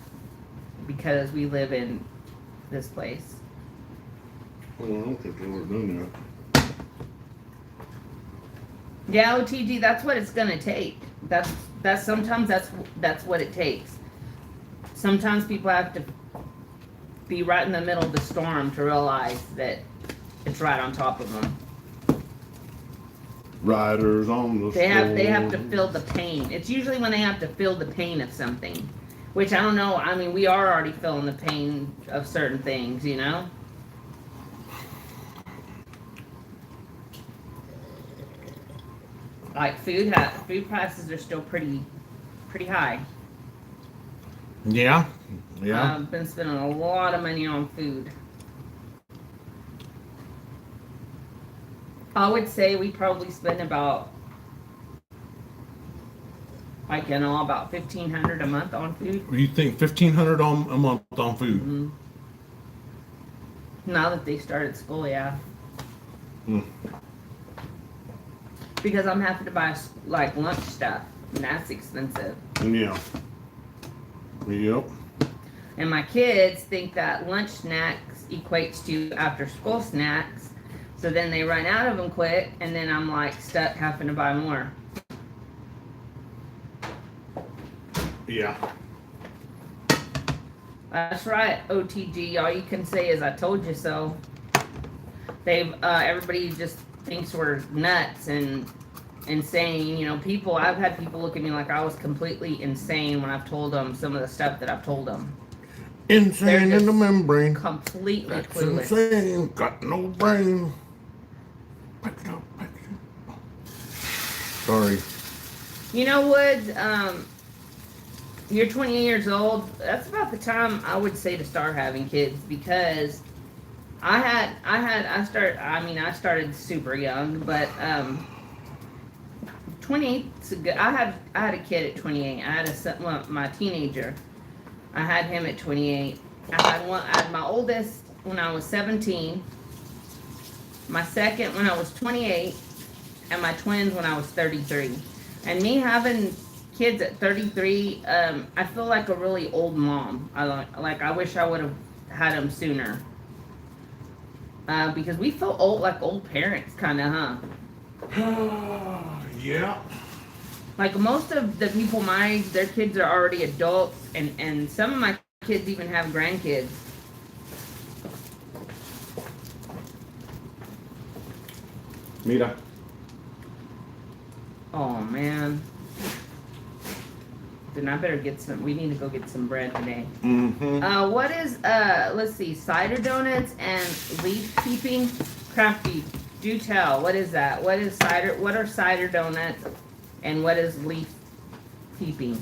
because we live in this place. Well, I don't think they were doing that. Yeah, OTG, that's what it's gonna take. That's sometimes that's what it takes. Sometimes people have to be right in the middle of the storm to realize that it's right on top of them. Riders on the They have to storm. feel the pain. It's usually when they have to feel the pain of something, which I don't know. I mean, we are already feeling the pain of certain things, you know. Like food prices are still pretty high. Yeah. Yeah. I've been spending a lot of money on food. I would say we probably spend about, like, you know, about $1,500 a month on food. You think $1,500 a month on food? Mm-hmm. Now that they started school, yeah. Mm. Because I'm having to buy, like, lunch stuff, and that's expensive. Yeah. Yep. And my kids think that lunch snacks equates to after school snacks, so then they run out of them quick, and then I'm, like, stuck having to buy more. Yeah. That's right, OTG. All you can say is I told you so. Everybody just thinks we're nuts and insane. You know, I've had people look at me like I was completely insane when I've told them some of the stuff that I've told them. Insane in the membrane. Completely That's clueless. insane. Got no brain. Sorry. You know, Woods, you're 28 years old. That's about the time I would say to start having kids, because I started super young, but 28's good. I had a kid at 28. I had my teenager. I had him at 28. I had my oldest when I was 17, my second when I was 28, and my twins when I was 33. And me having kids at 33, I feel like a really old mom. I wish I would have had them sooner. Because we feel like old parents, kind of, huh? Yeah. Like most of the people my age, their kids are already adults, and some of my kids even have grandkids. Mira. Oh man. Then I better we need to go get some bread today. Mm-hmm. What is, let's see, cider donuts and leaf peeping? Crafty, do tell, what is that? What are cider donuts and what is leaf peeping?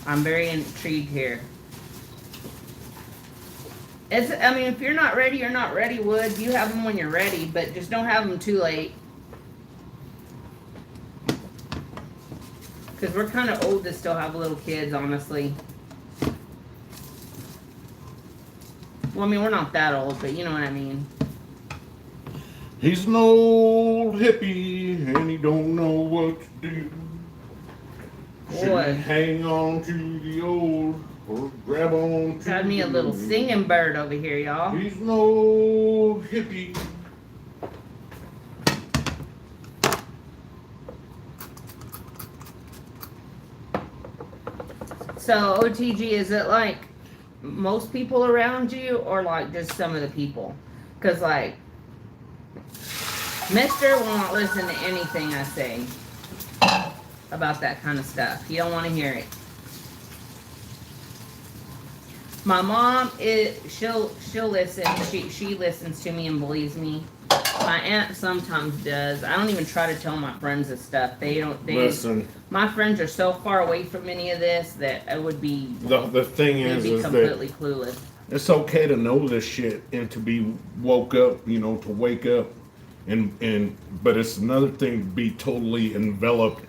I'm very intrigued here. If you're not ready, you're not ready, Woods. You have them when you're ready, but just don't have them too late. Because we're kind of old to still have little kids, honestly. Well, we're not that old, but you know what I mean. He's an old hippie and he don't know what to do. Should Boy. he hang on to the old Or grab on. Got me a little singing bird over here, y'all. He's no hippie. So OTG, is it like most people around you, or like just some of the people? Because like Mister will not listen to anything I say about that kind of stuff. He don't want to hear it. My mom she'll listen. She listens to me and believes me. My aunt sometimes does. I don't even try to tell my friends this stuff. They don't. Listen. My friends are so far away from any of this that it would be. The thing they'd is be that completely clueless. it's okay to know this shit and to be woke up, you know, to wake up, but it's another thing to be totally enveloped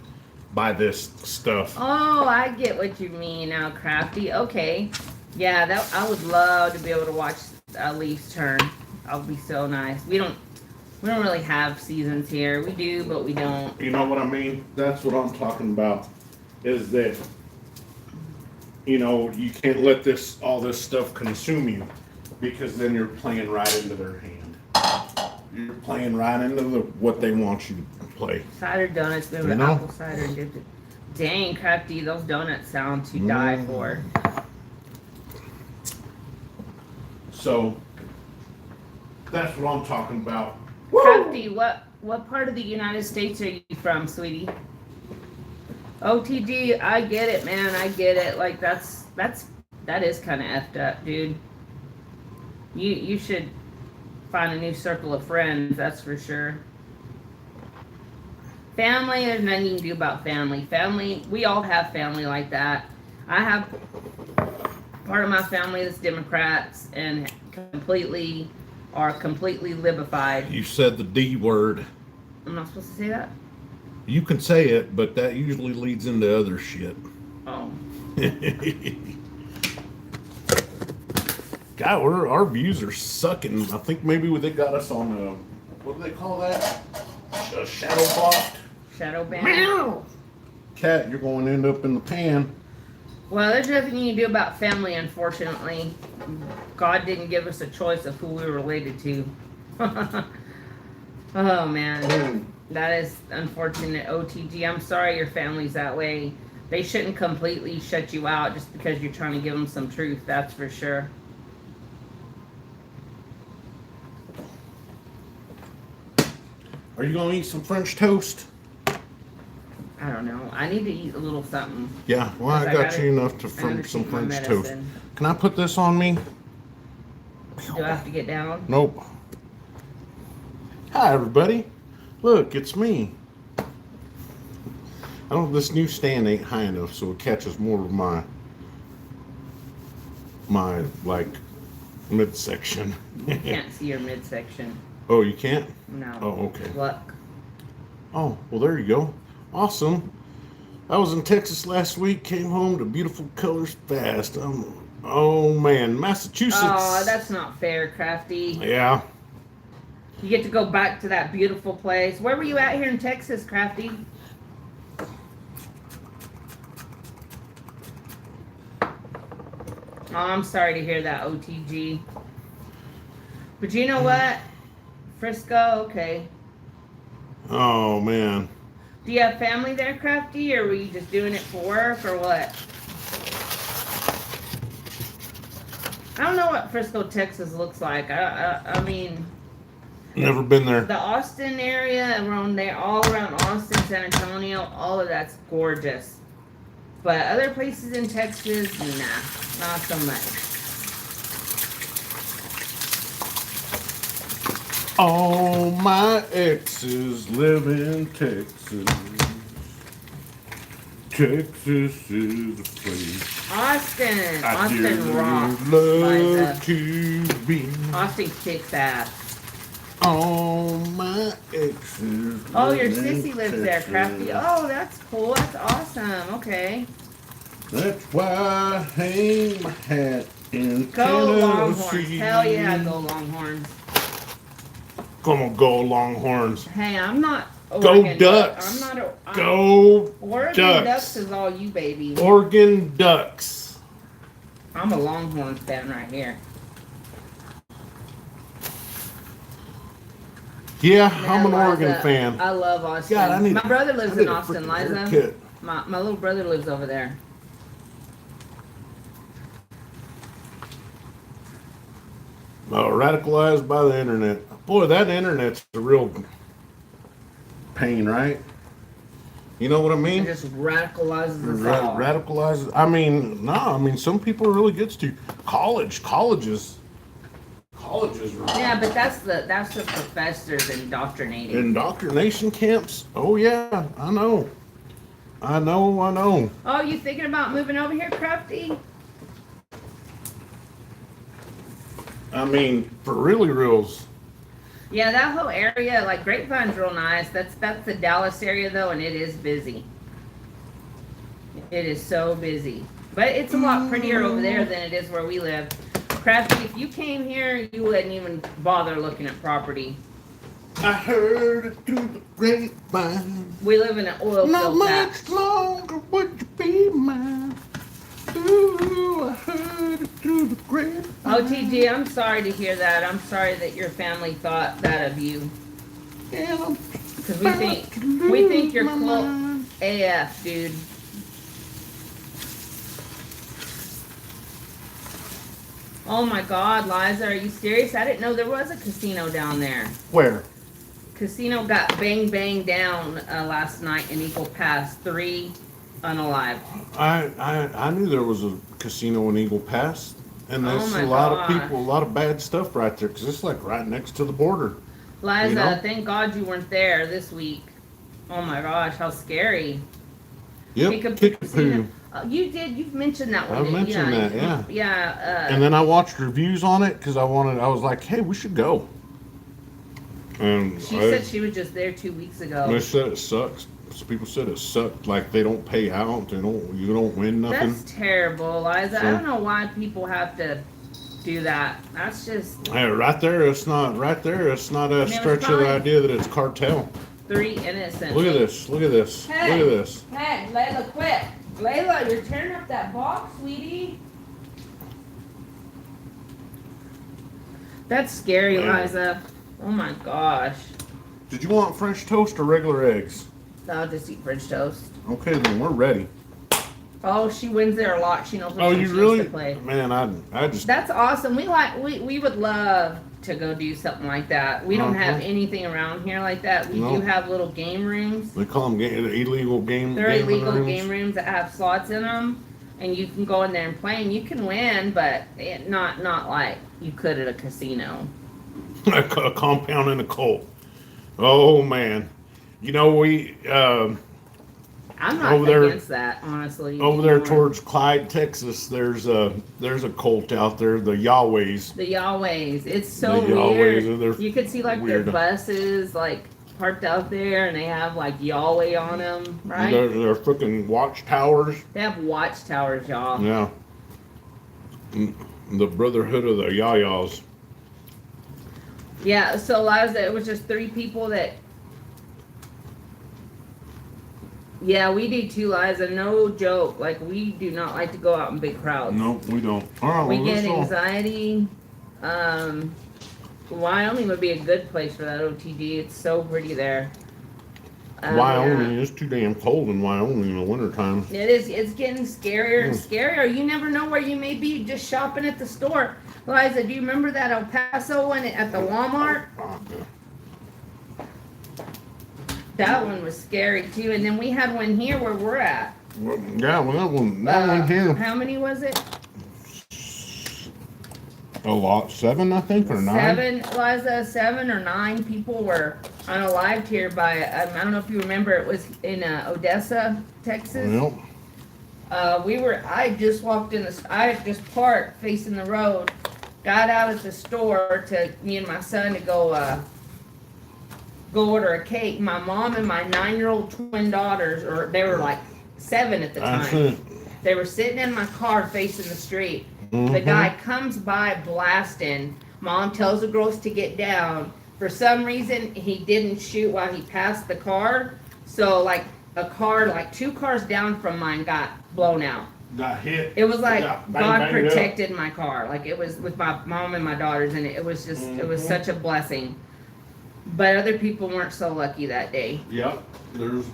by this stuff. Oh, I get what you mean now, Crafty. Okay, yeah, that I would love to be able to watch Leaf's turn. That would be so nice. We don't really have seasons here. We do, but we don't. You know what I mean? That's what I'm talking about. Is that, you know, you can't let all this stuff consume you, because then you're playing right into their hand. You're playing right into what they want you to play. Cider donuts, maybe apple cider and dipped it. Dang, Crafty, those donuts sound to die for. So that's what I'm talking about. Crafty, what part of the United States are you from, sweetie? OTG, I get it, man. I get it. Like that is kind of effed up, dude. You should find a new circle of friends. That's for sure. Family, there's nothing you can do about family. Family, we all have family like that. I have part of my family that's Democrats and completely libified. You said the D word. I'm not supposed to say that? You can say it, but that usually leads into other shit. Oh. God, our views are sucking. I think maybe they got us on a, what do they call that? A shadow box? Shadow ban. Meow. Cat, you're going to end up in the pan. Well, there's nothing you can do about family, unfortunately. God didn't give us a choice of who we were related to. Oh, man. That is unfortunate, OTG. I'm sorry your family's that way. They shouldn't completely shut you out just because you're trying to give them some truth. That's for sure. Are you going to eat some French toast? I don't know. I need to eat a little something. Yeah, well, I got you enough to some French toast. Can I put this on me? Do I have to get down? Nope. Hi, everybody. Look, it's me. This new stand ain't high enough, so it catches more of my like midsection. You can't see your midsection. Oh, you can't? No. Oh, okay. Luck. Oh, well, there you go. Awesome. I was in Texas last week, came home to beautiful colors fast. Oh, man, Massachusetts. Oh, that's not fair, Crafty. Yeah. You get to go back to that beautiful place. Where were you at here in Texas, Crafty? Oh, I'm sorry to hear that, OTG. But you know what? Frisco, okay. Oh, man. Do you have family there, Crafty, or were you just doing it for work, or what? I don't know what Frisco, Texas looks like. I mean... Never been there. The Austin area, around there, all around Austin, San Antonio, all of that's gorgeous. But other places in Texas, nah, not so much. All my exes live in Texas. Texas is a place Austin I rocks. love to be. Austin kicks ass. All my exes. Oh, your live in sissy lives there, Crafty. Oh, that's cool. That's awesome. Okay. That's why I hang my hat in Go Longhorns. Tennessee. Hell yeah, go Longhorns. Come on, go Longhorns. Hey, I'm not Go Oregon Ducks. I'm not Go Oregon Ducks. Ducks is all you, baby. Oregon Ducks. I'm a Longhorn fan right here. Yeah, Man, I'm an Oregon Liza, fan. I love Austin. God, My brother lives I need in a Austin, freaking Liza. haircut. My little brother lives over there. Radicalized by the internet. Boy, that internet's a real pain, right? You know what I It mean? just radicalizes us all. Radicalized. I mean, no. I mean, some people it really gets to colleges. Yeah, but that's the professors indoctrinating. Indoctrination camps. Oh yeah, I know. I know. Oh, you thinking about moving over here, Crafty? I mean, for really reals. Yeah, that whole area, like Grapevine's real nice. That's the Dallas area though, and it is busy. It is so busy. But it's a lot prettier over there than it is where we live. Crafty, if you came here, you wouldn't even bother looking at property. I heard it through the grapevine. We live in an oil Not field much patch. longer would you be mine. Ooh, I heard it through the grapevine. OTG, I'm sorry to hear that. I'm sorry that your family thought that of you. Yeah, Because we think you're cool AF, dude. Oh my God, Liza, are you serious? I didn't know there was a casino down there. Where? Casino got banged down last night in Eagle Pass. 3 unalived. I knew there was a casino in Eagle Pass, and Oh there's my a lot of gosh. people, a lot of bad stuff right there, because it's like right next to the border. Liza, You know? thank God you weren't there this week. Oh my gosh, how scary. Yep, Kickapoo. You've mentioned that one. I mentioned that, yeah. Yeah. And then I watched reviews on it because I was like, hey, we should go. And She said she was just there 2 weeks ago. they said it sucks. Some people said it sucked. Like they don't pay out. You don't win nothing. That's terrible, Liza. I So- don't know why people have to do that. That's just Hey, right there, it's not a stretch of the idea that it's cartel. 3 innocent. Look at this. Hey. Look at this. Hey, Layla, quit. Layla, you're tearing up that box, sweetie. That's scary, Man. Liza. Oh my gosh. Did you want French toast or regular eggs? I'll just eat French toast. Okay, then we're ready. Oh, she wins there a lot. She knows what Oh, she you needs really? to play. Man, I just. That's awesome. We would love to go do something like that. We don't have Uh-huh. anything around here like that. We No. do have little game rooms. They call them illegal game. They're gaming illegal rooms. game rooms that have slots in them, and you can go in there and play, and you can win, but not like you could at a casino. A compound in a colt. Oh man, you know I'm not Over there- against that, honestly. over there anymore. towards Clyde, Texas. There's a colt out there, the Yahwehs. The Yahwehs. It's so The Yahwehs, weird. they're You could see like weird. their buses like parked out there, and they have like Yahweh on them, right? They're freaking watchtowers. They have watchtowers, y'all. Yeah. The Brotherhood of the Yayas. Yeah, so Liza, it was just 3 people that. Yeah, we do too, Liza. No joke. Like, we do not like to go out in big crowds. Nope, we don't. All right, We well, get let's go. anxiety. Wyoming would be a good place for that OTD. It's so pretty there. Wyoming is too damn cold in Wyoming in the wintertime. Yeah. It is. It's getting scarier and scarier. You never know where you may be just shopping at the store. Liza, do you remember that El Paso one at the Walmart? That one was scary too. And then we had one here where we're at. Well, yeah, well, that one here. How many was it? A lot. 7, I think, or 9. 7, Liza, 7 or 9 people were unalived here by, I don't know if you remember, it was in Odessa, Texas. Yep. I just walked in I just parked facing the road, got out at the store me and my son to go order a cake. My mom and my 9-year-old twin daughters, or they were like 7 at the That's time. it. They were sitting in my car facing the street. The Mhm. guy comes by blasting. Mom tells the girls to get down. For some reason, he didn't shoot while he passed the car. So, like, 2 cars down from mine got blown out. got hit. It was like got God banged up. protected my car. Like it was with my mom and my daughters in it. It was just, it was such a blessing. But other people weren't so lucky that day. Yep. There's.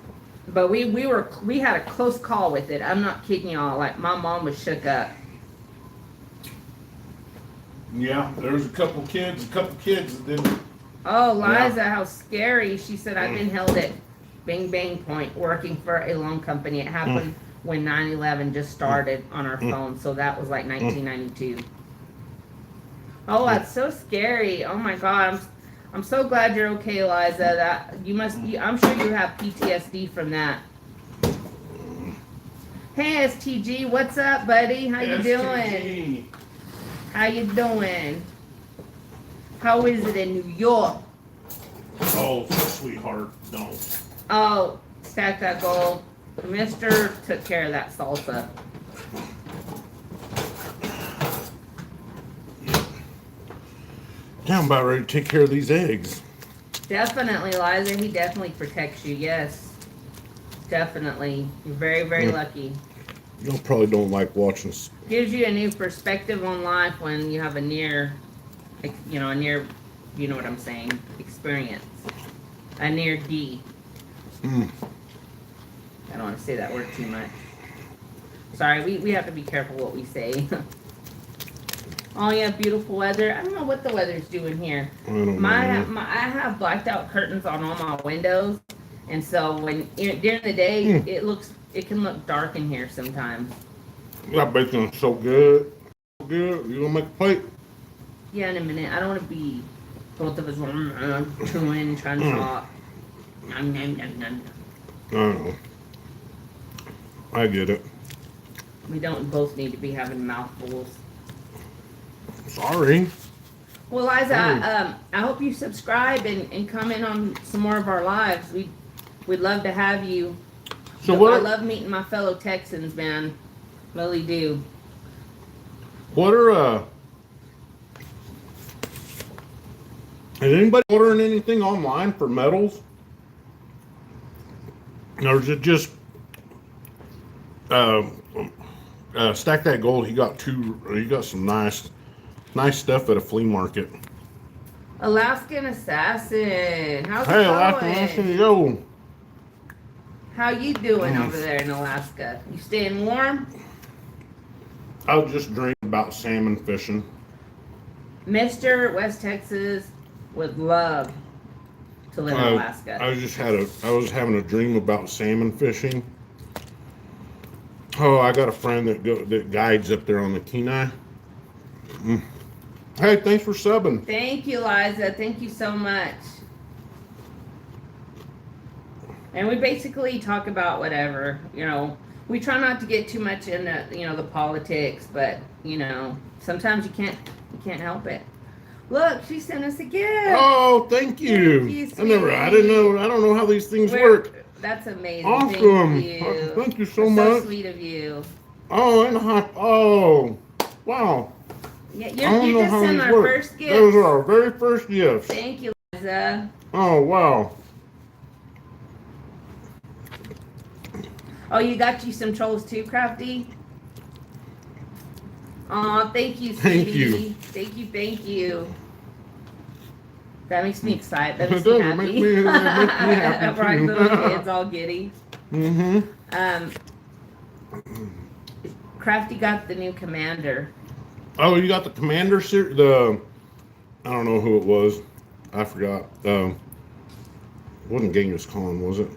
But we had a close call with it. I'm not kidding y'all. Like my mom was shook up. Yeah, there was a couple kids that didn't. Oh, Liza, how scary. She said, I've been held at Bing Bang Point working for a loan company. It happened when 9/11 just started on our phone. So that was like 1992. Oh, that's so scary. Oh my God. I'm so glad you're okay, Liza. That I'm sure you have PTSD from that. Hey, STG, what's up, buddy? How you doing? How you doing? How is it in New York? Oh, sweetheart, no. Oh, stack that gold. Mister took care of that salsa. Yeah, I'm about ready to take care of these eggs. Definitely, Liza. He definitely protects you. Yes. Definitely. You're very, very lucky. You probably don't like watching. Gives you a new perspective on life when you have a near, you know what I'm saying, experience. A near D. I don't want to say that word too much. Sorry, we have to be careful what we say. Oh yeah, beautiful weather. I don't know what the weather's doing here. I don't know. I have blacked out curtains on all my windows, and so when during the day it can look dark in here sometimes. That bacon is so good. So good. You gonna make a plate? Yeah, in a minute. I don't want to be both of us chewing, trying to talk. Nom, nom, nom, nom. I know. I get it. We don't both need to be having mouthfuls. Sorry. Well, Liza, I hope you subscribe and comment on some more of our lives. We'd love to have you. So what? I love meeting my fellow Texans, man. Really do. What are Is anybody ordering anything online for metals? Or is it just Stack That Gold? He got some nice stuff at a flea market. Alaskan Assassin. How's Hey, it Alaskan going? Assassin, yo. How you doing over there in Alaska? You staying warm? I was just dreaming about salmon fishing. Mr. West Texas would love to live in Alaska. I was having a dream about salmon fishing. Oh, I got a friend that guides up there on the Kenai. Hey, thanks for subbing. Thank you, Liza. Thank you so much. And we basically talk about whatever, we try not to get too much into, the politics, but, sometimes you can't help it. Look, she sent us a gift. Oh, thank you. Thank you, I don't know how these things work. That's amazing. Awesome. Thank you so much. So sweet of you. Oh, wow. Yeah, you're just sending our first gift. Those are our very first gifts. Thank you, Liza. Oh, wow. Oh, you got you some trolls too, Crafty? Aw, thank you, sweetie. Thank you. That makes me excited. That makes me happy. Makes me happy. Right, little kids all giddy. Crafty got the new commander. Oh, you got the commander series? I don't know who it was. I forgot. It wasn't Genghis Khan, was it?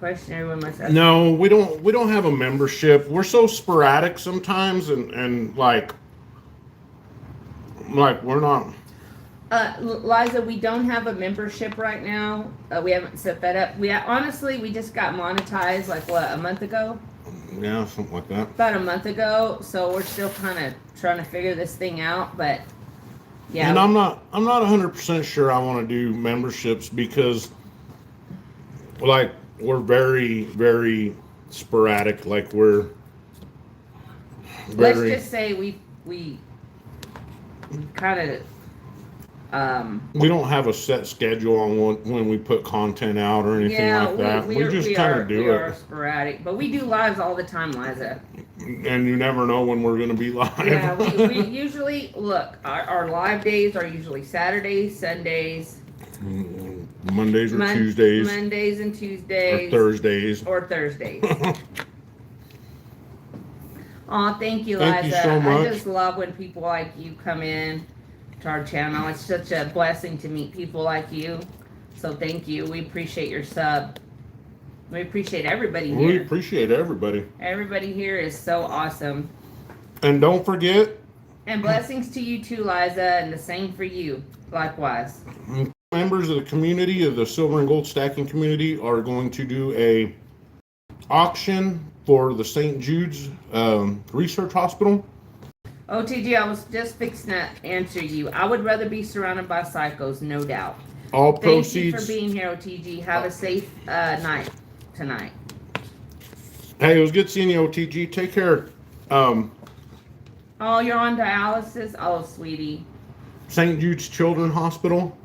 Question everyone must ask. No, we don't have a membership. We're so sporadic sometimes, and like we're not. Liza, we don't have a membership right now. We haven't set that up. We just got monetized a month ago? Yeah, something like that. About a month ago. So we're still kind of trying to figure this thing out, but yeah. And I'm not 100% sure I want to do memberships because we're very, very sporadic. We're very... Let's just say we kind of We don't have a set schedule on when we put content out or anything like that. We just kind of do we it. are sporadic, but we do lives all the time, Liza. And you never know when we're going to be live. Yeah, we usually look. Our live days are usually Saturdays, Sundays, Mondays or Tuesdays. Mondays and Tuesdays. Or Thursdays. Or Thursdays. Aw, thank you, Thank Liza. you so much. I just love when people like you come in to our channel. It's such a blessing to meet people like you. So thank you. We appreciate your sub. We appreciate everybody here. We appreciate everybody. Everybody here is so awesome. And don't forget. And blessings to you too, Liza, and the same for you. Likewise. Members of the community, of the silver and gold stacking community, are going to do a auction for the St. Jude's Research Hospital. OTG, I was just fixing to answer you. I would rather be surrounded by psychos, no doubt. All Thank proceeds. you for being here, OTG. Have a safe night tonight. Hey, it was good seeing you, OTG. Take care. Oh, you're on dialysis? Oh, sweetie. St. Jude's Children's Hospital.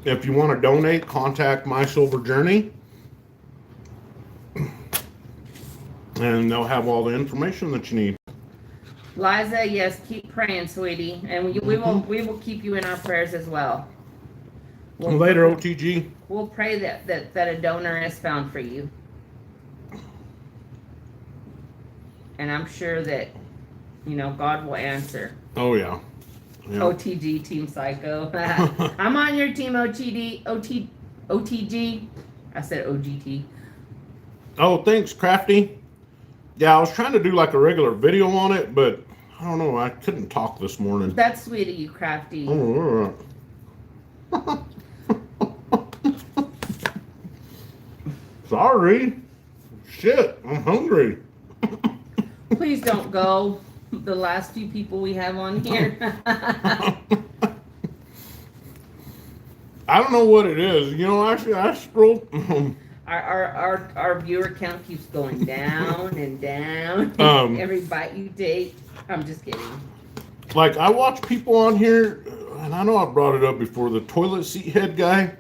If you want to donate, contact My Silver Journey. And they'll have all the information that you need. Liza, yes, keep praying, sweetie, and we will keep you in our prayers as well. Later, OTG. We'll pray that a donor is found for you, and I'm sure that God will answer. Oh yeah. OTG Team Psycho. I'm on your team, OTG. I said OGT. Oh, thanks, Crafty. Yeah, I was trying to do like a regular video on it, but I don't know. I couldn't talk this morning. That's sweet of you, Crafty. Oh, sorry. Shit, I'm hungry. Please don't go. The last few people we have on here. I don't know what it is. Actually, I scrolled. Our viewer count keeps going down and down. Every bite you take. I'm just kidding. Like, I watch people on here, and I know I brought it up before, the toilet seat head guy.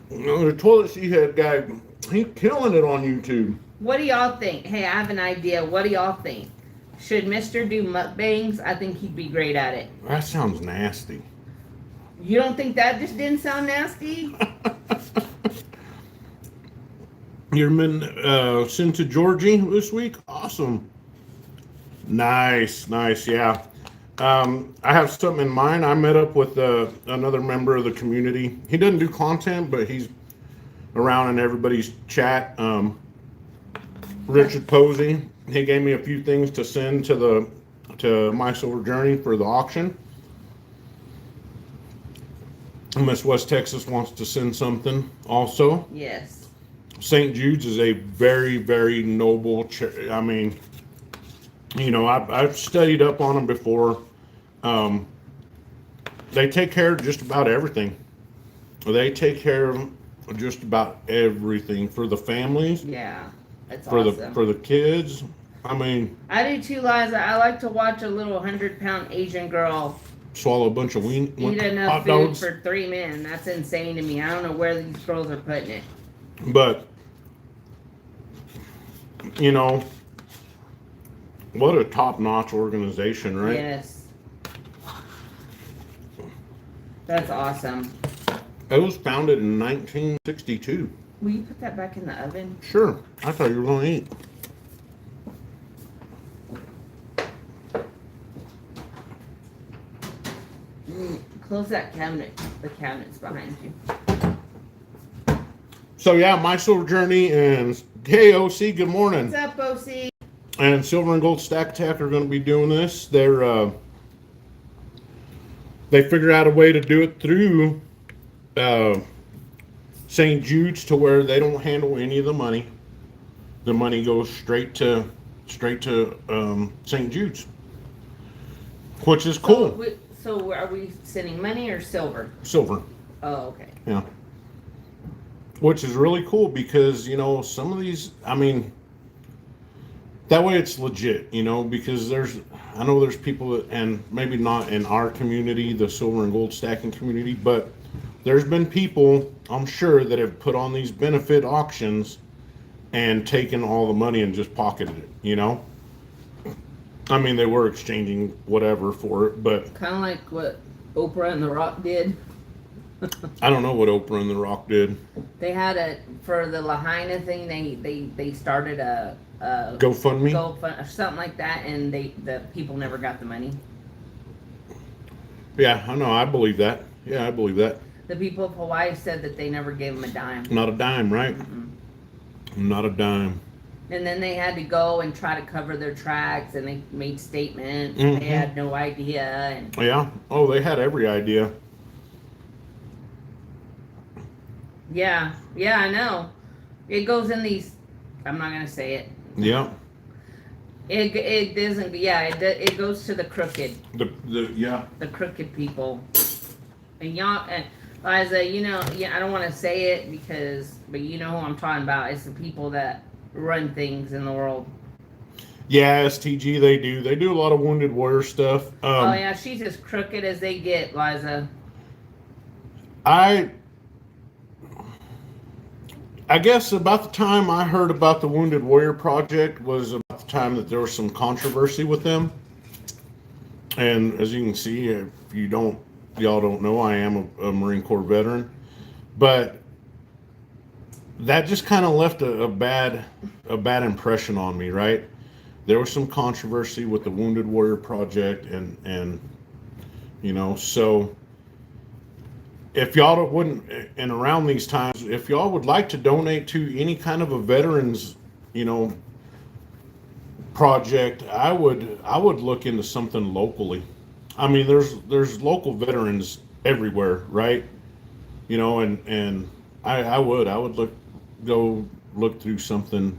The toilet seat head guy, he's killing it on YouTube. What do y'all think? Hey, I have an idea. What do y'all think? Should Mr. do mukbangs? I think he'd be great at it. That sounds nasty. You don't think that just didn't sound nasty? You're sent to Georgie this week? Awesome. Nice, yeah. I have something in mind. I met up with another member of the community. He doesn't do content, but he's around in everybody's chat. Richard Posey. He gave me a few things to send to My Silver Journey for the auction. Miss West Texas wants to send something also. Yes. St. Jude's is a very, very noble church. I mean, I've studied up on them before. They take care of just about everything. They take care of just about everything for the families. Yeah, that's for awesome. For the kids. I mean, I do too, Liza. I like to watch a little 100-pound Asian girl swallow a bunch of eat enough hot food dogs for 3 men. That's insane to me. I don't know where these girls are putting it. But what a top-notch organization, right? Yes. That's awesome. It was founded in 1962. Will you put that back in the oven? Sure. I thought you were going to eat. Close that cabinet. The cabinet's behind you. So yeah, My Silver Journey and KOC, good morning. What's up, OC? And Silver and Gold Stack Tech are going to be doing this. They figured out a way to do it through St. Jude's to where they don't handle any of the money. The money goes straight to St. Jude's, which is cool. So are we sending money or silver? Silver. Oh, okay. Yeah. Which is really cool because, some of these, I mean, That way it's legit, because I know there's people that, and maybe not in our community, the silver and gold stacking community, but there's been people, I'm sure, that have put on these benefit auctions and taken all the money and just pocketed it. I mean, they were exchanging whatever for it, but Kind of like what Oprah and The Rock did. I don't know what Oprah and The Rock did. They had for the Lahaina thing. They started a GoFundMe? or something like that, and the people never got the money. Yeah, I know. I believe that. Yeah, I believe that. The people of Hawaii said that they never gave them a dime. Not a dime, right? Not a dime. And then they had to go and try to cover their tracks, and they made statements. They had no idea. And Yeah. Oh, they had every idea. yeah, I know. It goes in these. I'm not gonna say it. Yeah. It doesn't. Yeah, it goes to the crooked. The crooked people. And y'all, and Liza, I don't want to say it but you know who I'm talking about. It's the people that run things in the world. Yeah, STG, they do a lot of Wounded Warrior stuff. Oh yeah, she's as crooked as they get, Liza. I guess about the time I heard about the Wounded Warrior Project was about the time that there was some controversy with them. And as you can see, if y'all don't know, I am a Marine Corps veteran. But that just kind of left a bad impression on me, right? There was some controversy with the Wounded Warrior Project, and so if y'all wouldn't, and around these times, if y'all would like to donate to any kind of a veterans, project, I would look into something locally. I mean, there's local veterans everywhere, right? And I would go look through something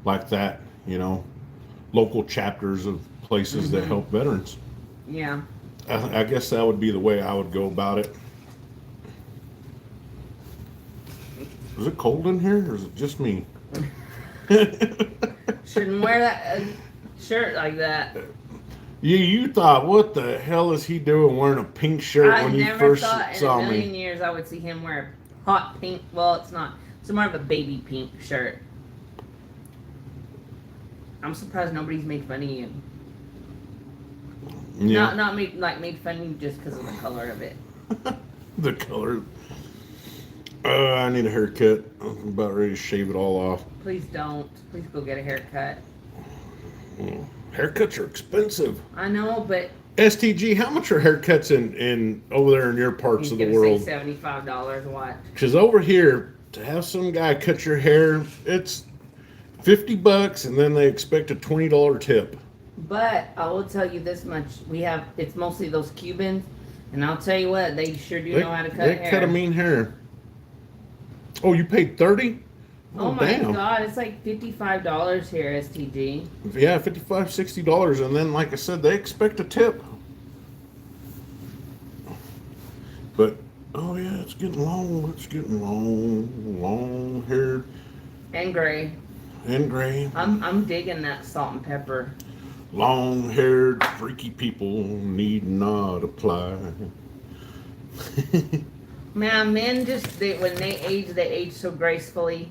like that, local chapters of places that help veterans. Yeah. I guess that would be the way I would go about it. Is it cold in here, or is it just me? Shouldn't wear that shirt like that. You thought, what the hell is he doing wearing a pink shirt when you first saw me? I never thought in a million years I would see him wear a hot pink. Well, it's not. It's more of a baby pink shirt. I'm surprised nobody's made fun of you. Yeah. Not made fun of you just because of the color of it. The color. I need a haircut. I'm about ready to shave it all off. Please don't. Please go get a haircut. Haircuts are expensive. I know, but STG, how much are haircuts in over there in your parts of the world? Say $75. What? Because over here, to have some guy cut your hair, it's $50, and then they expect a $20 tip. But I will tell you this much: it's mostly those Cubans, and I'll tell you what, they sure do know how to cut hair. They cut a mean hair. Oh, you paid $30? Oh my damn. God, it's like $55 here, STG. Yeah, $55, $60, and then, like I said, they expect a tip. But oh yeah, it's getting long. It's getting long haired. And gray. And gray. I'm digging that salt and pepper. Long haired, freaky people need not apply. Man, men when they age so gracefully.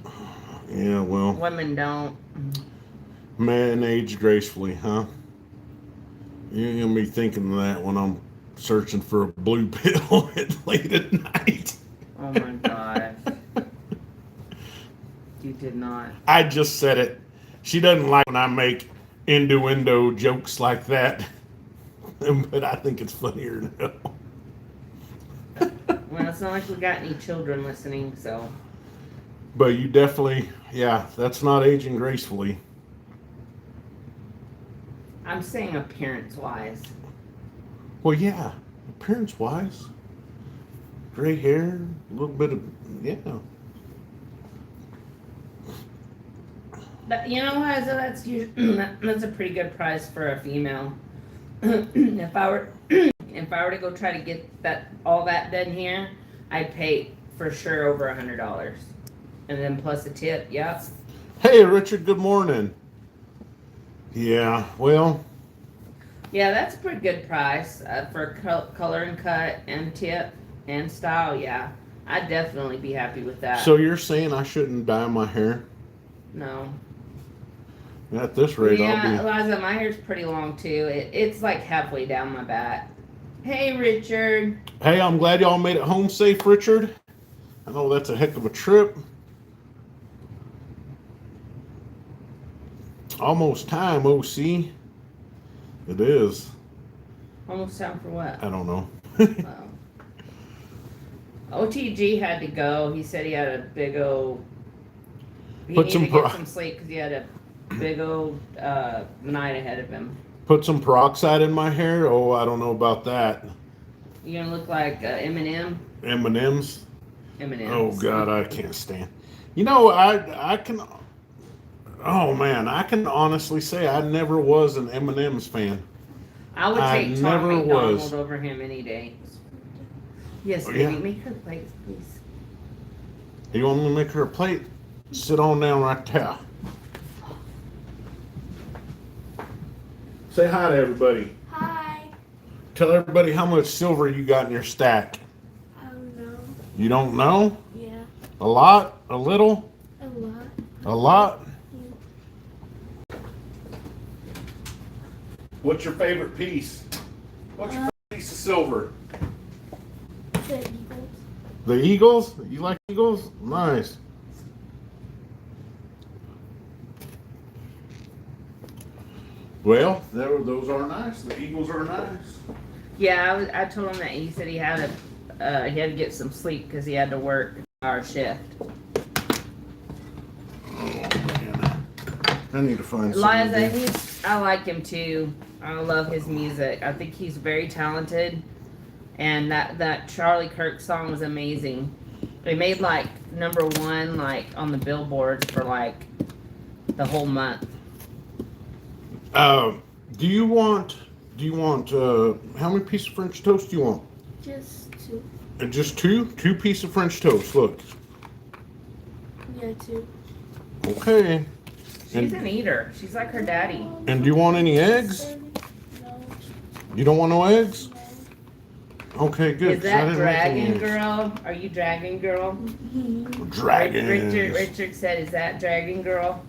Yeah, well. Women don't. Man age gracefully, huh? You're gonna be thinking of that when I'm searching for a blue pill late at night. Oh my God. You did not. I just said it. She doesn't like when I make innuendo jokes like that. But I think it's funnier now. Well, it's not like we got any children listening, so. But you definitely, yeah, that's not aging gracefully. I'm saying appearance-wise. Well, yeah, appearance-wise. Gray hair, a little bit of, yeah. But, that's that's a pretty good price for a female. If I were to go try to get all that done here, I'd pay for sure over $100, and then plus a tip. Yeah. Hey, Richard. Good morning. Yeah, well, Yeah, that's a pretty good price for color and cut and tip and style. Yeah, I'd definitely be happy with that. so you're saying I shouldn't dye my hair? No. At this rate, Yeah, I'll be. Eliza, my hair's pretty long too. It's like halfway down my back. Hey, Richard. Hey, I'm glad y'all made it home safe, Richard. I know that's a heck of a trip. Almost time, OC. It is. Almost time for what? I don't know. Wow. OTG had to go. He said he had a big old. He Put needed some to get pro- some sleep because he had a big old night ahead of him. Put some peroxide in my hair. Oh, I don't know about that. You're gonna look like Eminem. M&M's. Eminem. Oh God, I can't stand. You know, I can. Oh man, I can honestly say I never was an M&M's fan. I would I take Tom never McDonald was. over him any day. Yes, Oh, baby. yeah? Make her plate, please. You want me to make her a plate? Sit on down right there. Say hi to everybody. Hi. Tell everybody how much silver you got in your stack. I don't know. You don't know? Yeah, A lot? A little? a lot. A lot? What's your favorite piece? What's your favorite piece of silver? The Eagles. The Eagles? You like Eagles? Nice. Well, those are nice. The Eagles are nice. Yeah, I told him that he said he had to get some sleep because he had to work our shift. Oh man, I need to find Liza, something. I like him too. I love his music. I think he's very talented, and that Charlie Kirk song was amazing. They made like #1 like on the billboards for like the whole month. Do you want how many pieces of French toast do you want? Just two. Just two? 2 pieces of French toast. Look. Yeah, two. Okay. She's an eater. She's like her daddy. And do you want any eggs? No. You don't want no eggs? No. Okay, good. Is 'cause I that didn't make any Dragon eggs. Girl? Are you Dragon Girl? Dragons. Richard said, "Is that Dragon Girl?"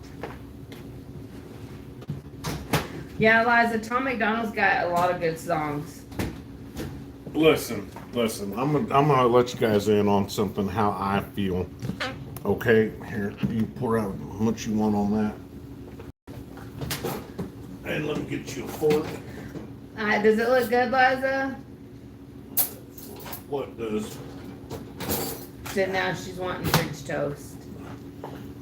Yeah, Eliza. Tom McDonald's got a lot of good songs. Listen. I'm gonna let you guys in on something how I feel. Okay, here you pour out how much you want on that. And let me get you a fork. Does it look good, Liza? What does? So now she's wanting French toast.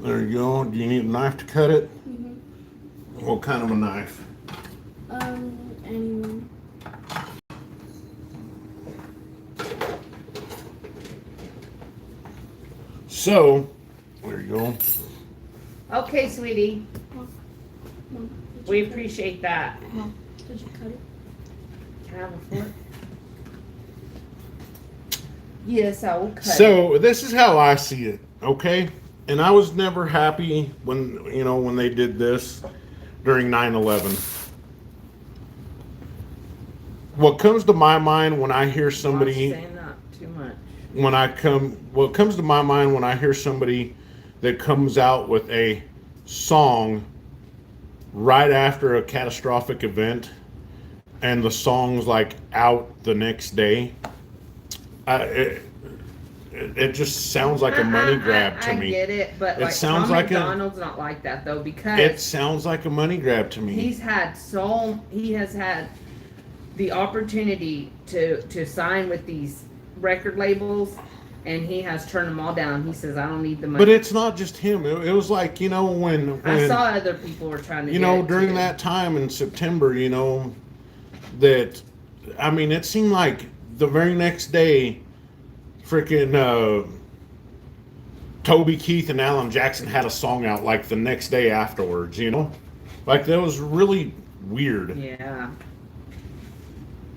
There you go. Do you need a knife to cut it? Mm-hmm. What kind of a knife? Anyone. So, there you go. Okay, sweetie. Mom, did We you cut it? appreciate that. Mom, did you cut it? Can I have a fork? Yes, I will cut it. So this is how I see it, okay? And I was never happy when they did this during 9/11. What comes to my mind when I hear somebody Saying that too much. what comes to my mind when I hear somebody that comes out with a song right after a catastrophic event and the song's like out the next day, it just sounds like a money grab to me. I get it, but It like sounds Tom like McDonald's not like that though, because It sounds like a money grab to me. he has had the opportunity to sign with these record labels, and he has turned them all down. He says, "I don't need the money." But it's not just him. It was like, when I saw other people were trying to. during that time in September, that, I mean, it seemed like the very next day, freaking Toby Keith and Alan Jackson had a song out like the next day afterwards, Like, that was really weird. Yeah.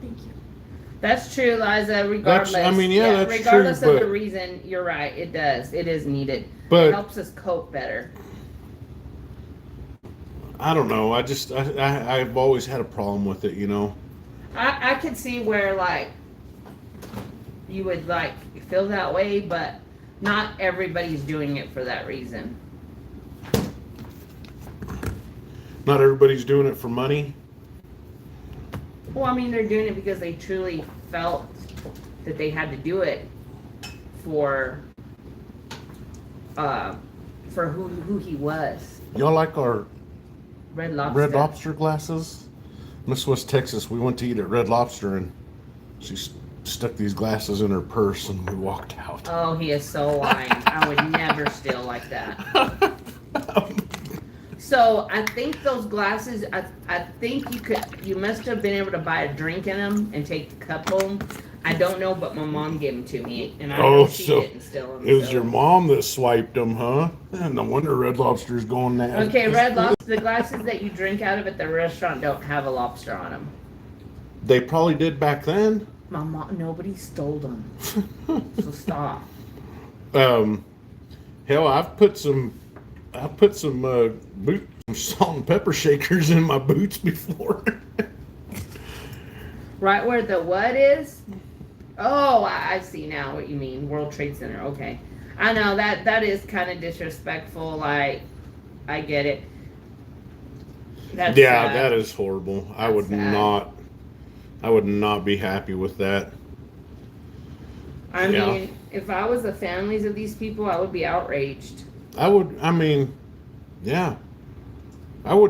Thank you. That's true, Liza. Regardless, that's regardless true, of but- the reason, you're right. It does. It is needed. But- It helps us cope better. I don't know. I've always had a problem with it, you know. I could see where like you would like feel that way, but not everybody's doing it for that reason. Not everybody's doing it for money. Well, I mean, they're doing it because they truly felt that they had to do it for who he was. Y'all like our Red Lobster. Red Lobster glasses? Miss West Texas, we went to eat at Red Lobster and she stuck these glasses in her purse and we walked out. Oh, he is so lying. I would never steal like that. So I think those glasses, I think you must have been able to buy a drink in them and take the cup home. I don't know, but my mom gave them to me, and I know she didn't steal them. It was your mom that swiped them, huh? No wonder Red Lobster's going now. Okay, Red Lobster, the glasses that you drink out of at the restaurant don't have a lobster on them. They probably did back then. My mom, nobody stole them. So stop. Hell, I've put some salt and pepper shakers in my boots before. Right where the what is? Oh, I see now what you mean. World Trade Center. Okay. I know that is kind of disrespectful. Like, I get it. That's Yeah, sad. that is horrible. I That's would sad. not be happy with that. I Yeah. mean, if I was the families of these people, I would be outraged. I would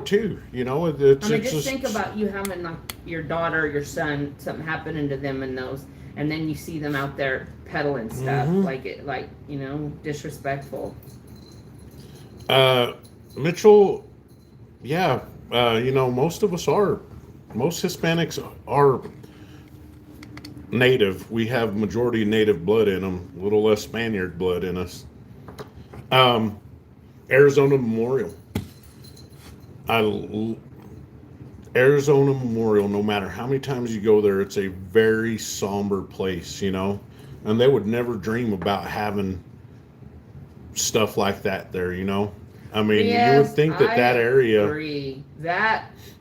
too. You know, it's Just think about you having like your daughter, your son, something happening to them in those, and then you see them out there peddling stuff disrespectful. Mitchell. Yeah, most Hispanics are native. We have majority native blood in them, a little less Spaniard blood in us. Arizona Memorial. Arizona Memorial, no matter how many times you go there, it's a very somber place, you know? And they would never dream about having stuff like that there, you know? I mean, you would think that area... Agree.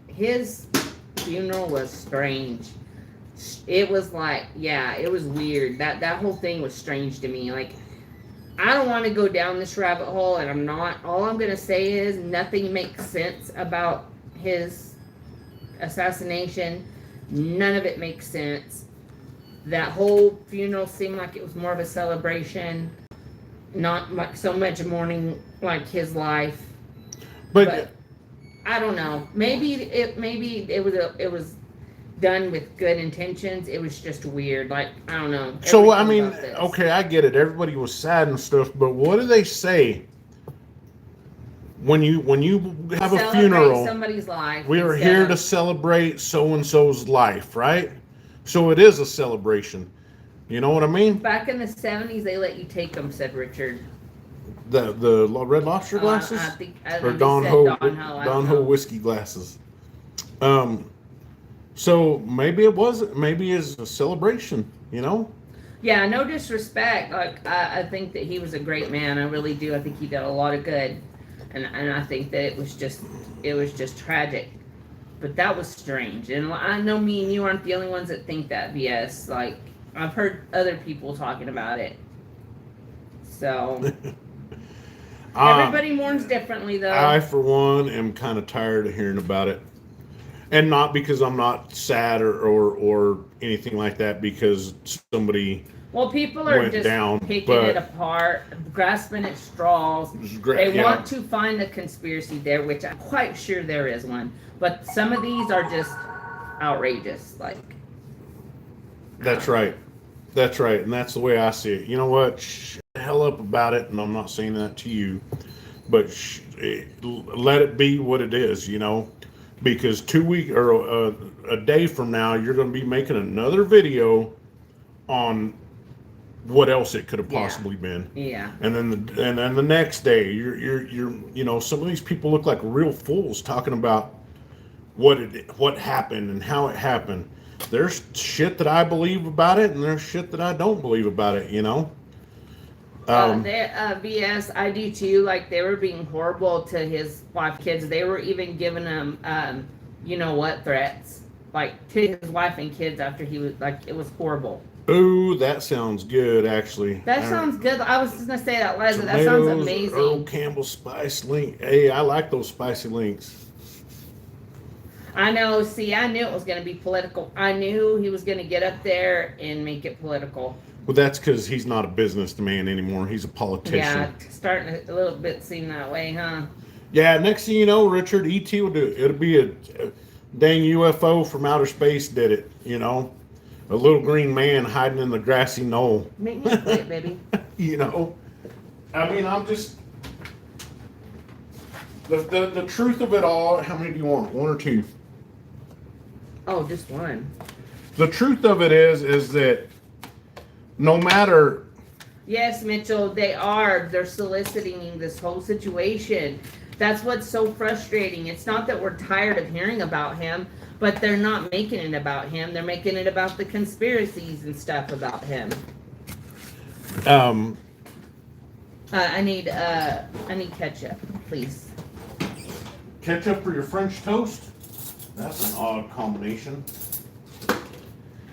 His funeral was strange. It was like, it was weird. That whole thing was strange to me. Like, I don't want to go down this rabbit hole, and I'm not. All I'm going to say is nothing makes sense about his assassination. None of it makes sense. That whole funeral seemed like it was more of a celebration, not so much mourning like his life. But I don't know. Maybe it was done with good intentions. It was just weird. Like, I don't know. So I mean, okay, I get it. Everybody was sad and stuff, but what do they say when you have a funeral? Somebody's life. We are here to celebrate so and so's life, right? So it is a celebration. You know what I mean? Back in the 70s, they let you take them, said Richard. The Red Lobster glasses, I think or they Don said Ho I don't Don know. Ho whiskey glasses. So maybe it's a celebration, you know? Yeah, no disrespect. Like, I think that he was a great man. I really do. I think he did a lot of good, and I think that it was just tragic. But that was strange, and I know me and you aren't the only ones that think that BS. Like, I've heard other people talking about it. So everybody mourns differently, though. I, for one, am kind of tired of hearing about it. And not because I'm not sad or anything like that, because somebody people are went just down, picking it apart, grasping at straws. They want to find a conspiracy there, which I'm quite sure there is one. But some of these are just outrageous. Like, That's right. And that's the way I see it. You know what? Shut the hell up about it. And I'm not saying that to you, but let it be what it is, you know? Because 2 weeks or a day from now, you're going to be making another video on what else it could have possibly been. Yeah. And then the next day, you're some of these people look like real fools talking about what happened and how it happened. There's shit that I believe about it, and there's shit that I don't believe about it. You know. VS, I do too. Like they were being horrible to his wife, kids. They were even giving him, you know what, threats, like to his wife and kids after he was like, it was horrible. Ooh, that sounds good, actually. That sounds good. I was just gonna say that, Liza. That sounds Tomatoes, amazing. Earl Campbell spice link. Hey, I like those spicy links. I know. See, I knew it was gonna be political. I knew he was gonna get up there and make it political. Well, that's because he's not a businessman anymore. He's a politician. Yeah, starting a little bit seem that way, huh? Yeah, next thing you know, Richard, E.T. will do it. It'll be a dang UFO from outer space did it, you know? A little green man hiding in the grassy knoll. Make me quit, baby. You know? I mean, I'm just... The truth of it all, how many do you want? One or two? Oh, just one. The truth of it is that no matter... Yes, Mitchell, they are. They're soliciting this whole situation. That's what's so frustrating. It's not that we're tired of hearing about him, but they're not making it about him. They're making it about the conspiracies and stuff about him. I need ketchup, please. Ketchup for your French toast? That's an odd combination.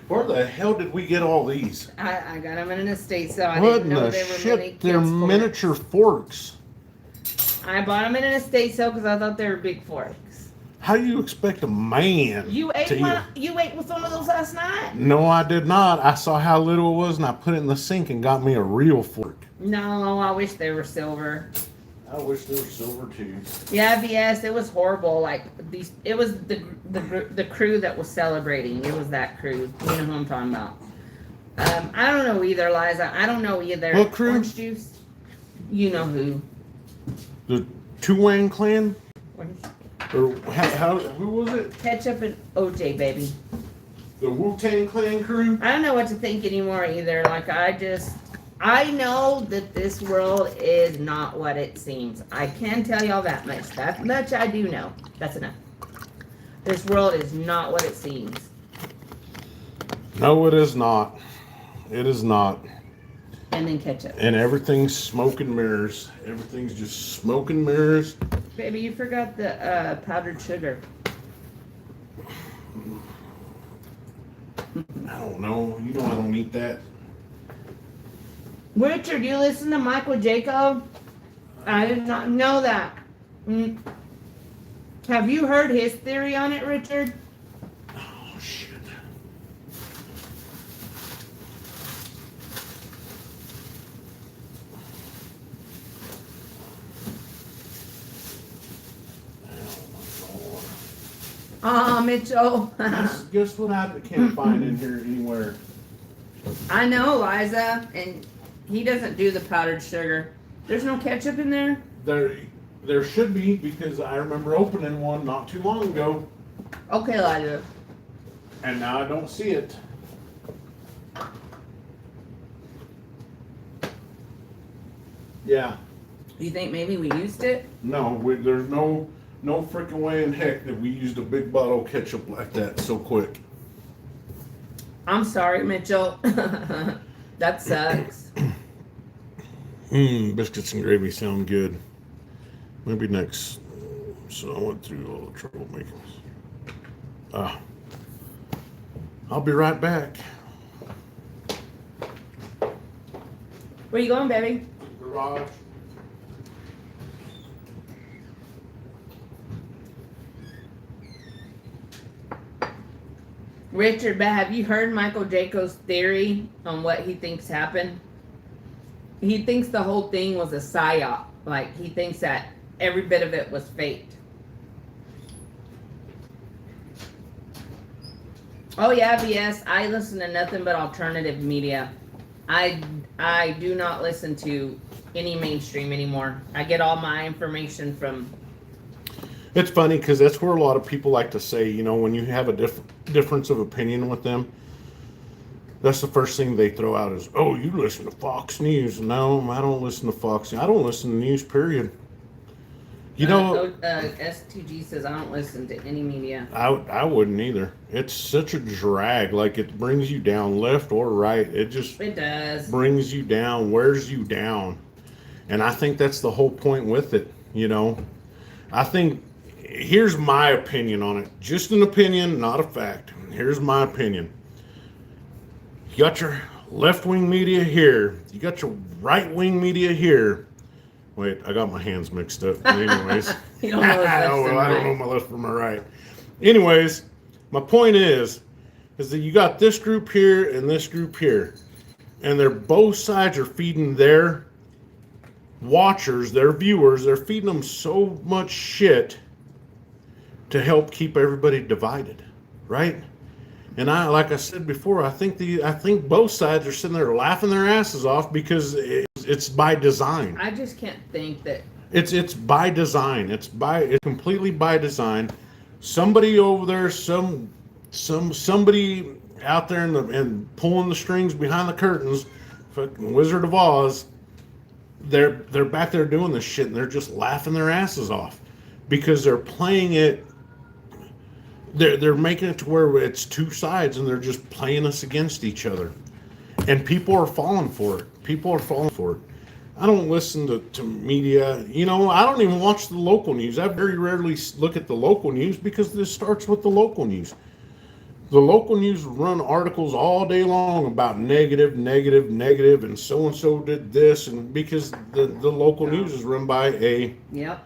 Where the hell did we get all these? I got them in an estate sale. I What didn't in know the they were shit? They're kids' forks. miniature forks. I bought them in an estate sale because I thought they were big forks. How do you expect a man You ate to one. You ate with one of those last night? No, I did not. I saw how little it was and I put it in the sink and got me a real fork. No, I wish they were silver. I wish they were silver too. Yeah, VS, it was horrible. Like these, it was the crew that was celebrating. It was that crew. You know who I'm talking about. I don't know either, Liza. I don't know either. What crew? Orange juice. You know who? The Tuang clan? Orange- Or who was it? Ketchup and OJ, baby. The Wu-Tang Clan crew? I don't know what to think anymore either. Like I know that this world is not what it seems. I can tell y'all that much. That much I do know. That's enough. This world is not what it seems. No, it is not. It is not. And then ketchup. And everything's smoke and mirrors. Everything's just smoke and mirrors. Baby, you forgot the powdered sugar. I don't know. You know I don't eat that. Richard, you listen to Michael Jacob? I did not know that. Have you heard his theory on it, Richard? Oh, shit. Oh, Mitchell. Guess what I can't find in here anywhere? I know, Liza, and he doesn't do the powdered sugar. There's no ketchup in there? There should be, because I remember opening one not too long ago, Okay, Liza. and now I don't see it. Yeah, You think maybe we used it? no, there's no freaking way in heck that we used a big bottle of ketchup like that so quick. I'm sorry, Mitchell. That sucks. Biscuits and gravy sound good. Maybe next. So I went through all the troublemakers. I'll be right back. Where you going, baby? Garage. Richard, but have you heard Michael Jacob's theory on what he thinks happened? He thinks the whole thing was a psyop. Like, he thinks that every bit of it was faked. Oh yeah, VS, I listen to nothing but alternative media. I do not listen to any mainstream anymore. I get all my information from... It's funny because that's where a lot of people like to say, you know, when you have a difference of opinion with them, that's the first thing they throw out is, oh, you listen to Fox News. No, I don't listen to Fox News. I don't listen to news, period. You know, STG says I don't listen to any media. I wouldn't either. It's such a drag. Like it brings you down left or right. It just It does. brings you down, wears you down. And I think that's the whole point with it, you know. I think here's my opinion on it. Just an opinion, not a fact. Here's my opinion. You got your left-wing media here. You got your right-wing media here. Wait, I got my hands mixed up. Anyways. You don't know I don't know my left from my right. Anyways, my point is that you got this group here and this group here. And they're both sides are feeding their watchers, their viewers, they're feeding them so much shit to help keep everybody divided, right? And like I said before, I think both sides are sitting there laughing their asses off because it's by design. I just can't think that it's by design. It's completely by design. Somebody over there, somebody out there and pulling the strings behind the curtains, fucking Wizard of Oz. They're back there doing this shit and they're just laughing their asses off because they're playing it. They're making it to where it's two sides and they're just playing us against each other, and people are falling for it. People are falling for it. I don't listen to media. You know, I don't even watch the local news. I very rarely look at the local news because this starts with the local news. The local news run articles all day long about negative, and so did this, and because the local news is run by Yep.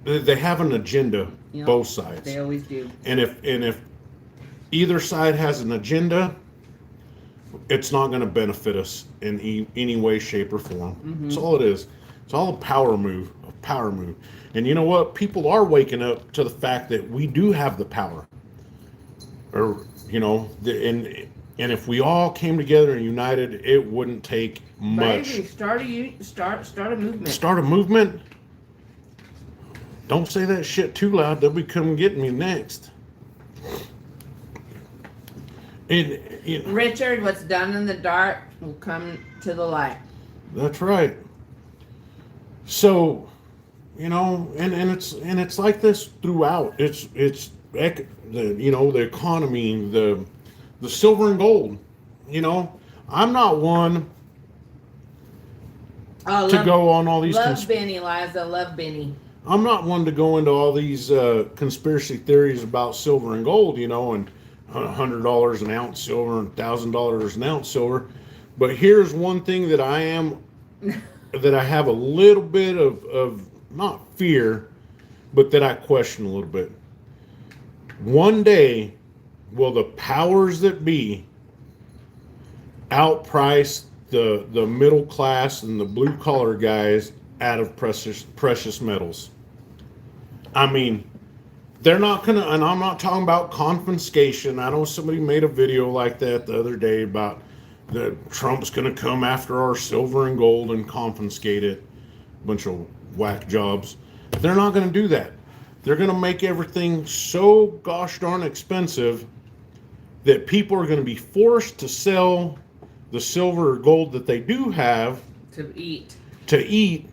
They have an agenda, Yep. both sides. They always do. And if either side has an agenda, it's not going to benefit us in any way, shape, or form. Mm-hmm. That's all it is. It's all a power move. And you know what? People are waking up to the fact that we do have the power. Or, you know, and if we all came together and united, it wouldn't take much. Baby, start a movement. Start a movement? Don't say that shit too loud. They'll be coming getting me next. And, you know, Richard, what's done in the dark will come to the light. that's right. So, you know, and it's like this throughout. It's the economy, the silver and gold. You know, I'm not one to go on all these. Love Benny, Liza. Love Benny. I'm not one to go into all these conspiracy theories about silver and gold. You know, and $100 an ounce silver and $1,000 an ounce silver. But here's one thing that I have a little bit of not fear, but that I question a little bit. One day, will the powers that be outprice the middle class and the blue collar guys out of precious metals? I mean, they're not gonna, and I'm not talking about confiscation. I know somebody made a video like that the other day about that Trump's gonna come after our silver and gold and confiscate it. Bunch of whack jobs. They're not gonna do that. They're gonna make everything so gosh darn expensive that people are gonna be forced to sell the silver or gold that they do have To eat,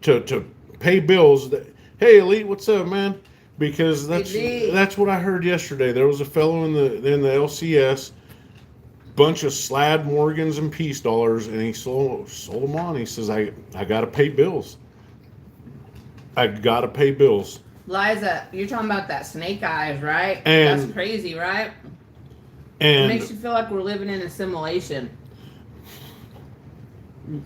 to pay bills. Hey, Elite, what's up, man? Because that's what I heard yesterday. There was a fellow in the LCS, bunch of Slad Morgans and Peace dollars, and he sold them on. He says, I got to pay bills. I got to pay bills. Liza, you're talking about that snake eyes, right? And- That's crazy, right? It And makes you feel like we're living in a simulation.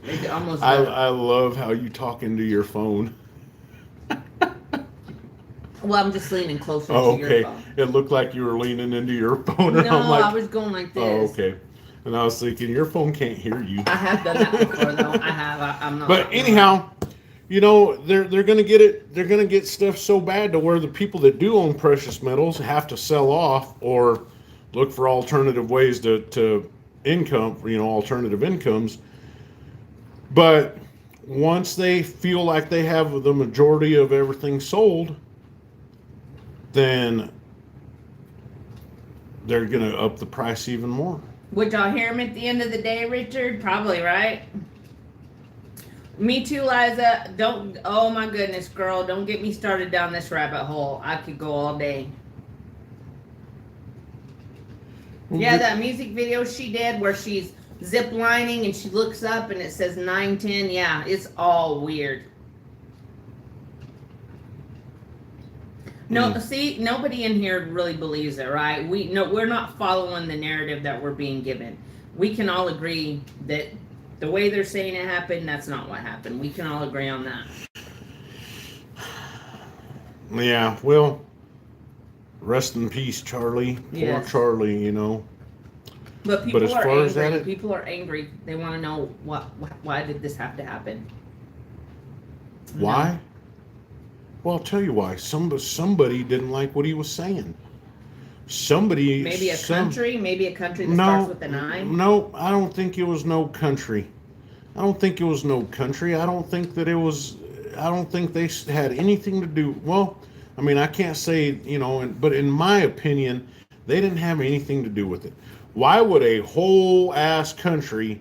It almost I love how you talk into your phone. Well, I'm just leaning closer Oh, to your okay. phone. It looked like you were leaning into your phone. And No, I'm like, I was going like this. oh, okay. And I was thinking, your phone can't hear you. I have done that before, though. I have. I'm not. But anyhow, you know, they're gonna get it. They're gonna get stuff so bad to where the people that do own precious metals have to sell off or look for alternative ways to income. You know, alternative incomes. But once they feel like they have the majority of everything sold, then they're going to up the price even more. Would y'all hear him at the end of the day, Richard? Probably, right? Me too, Liza. Don't. Oh my goodness, girl. Don't get me started down this rabbit hole. I could go all day. Yeah, that music video she did where she's zip lining and she looks up and it says 910. Yeah, it's all weird. No, see, nobody in here really believes it, right? We're not following the narrative that we're being given. We can all agree that the way they're saying it happened, that's not what happened. We can all agree on that. Yeah, well, rest in peace, Charlie. Poor Charlie, you know. But people as are far as angry. that, People are angry. They want to know why did this have to happen? Why? No. Well, I'll tell you why. Somebody didn't like what he was saying. Somebody. Maybe a country that starts with an I. No, I don't think it was no country. I don't think it was no country. I don't think that it was. I don't think they had anything to do. Well, I mean, I can't say, you know, but in my opinion, they didn't have anything to do with it. Why would a whole ass country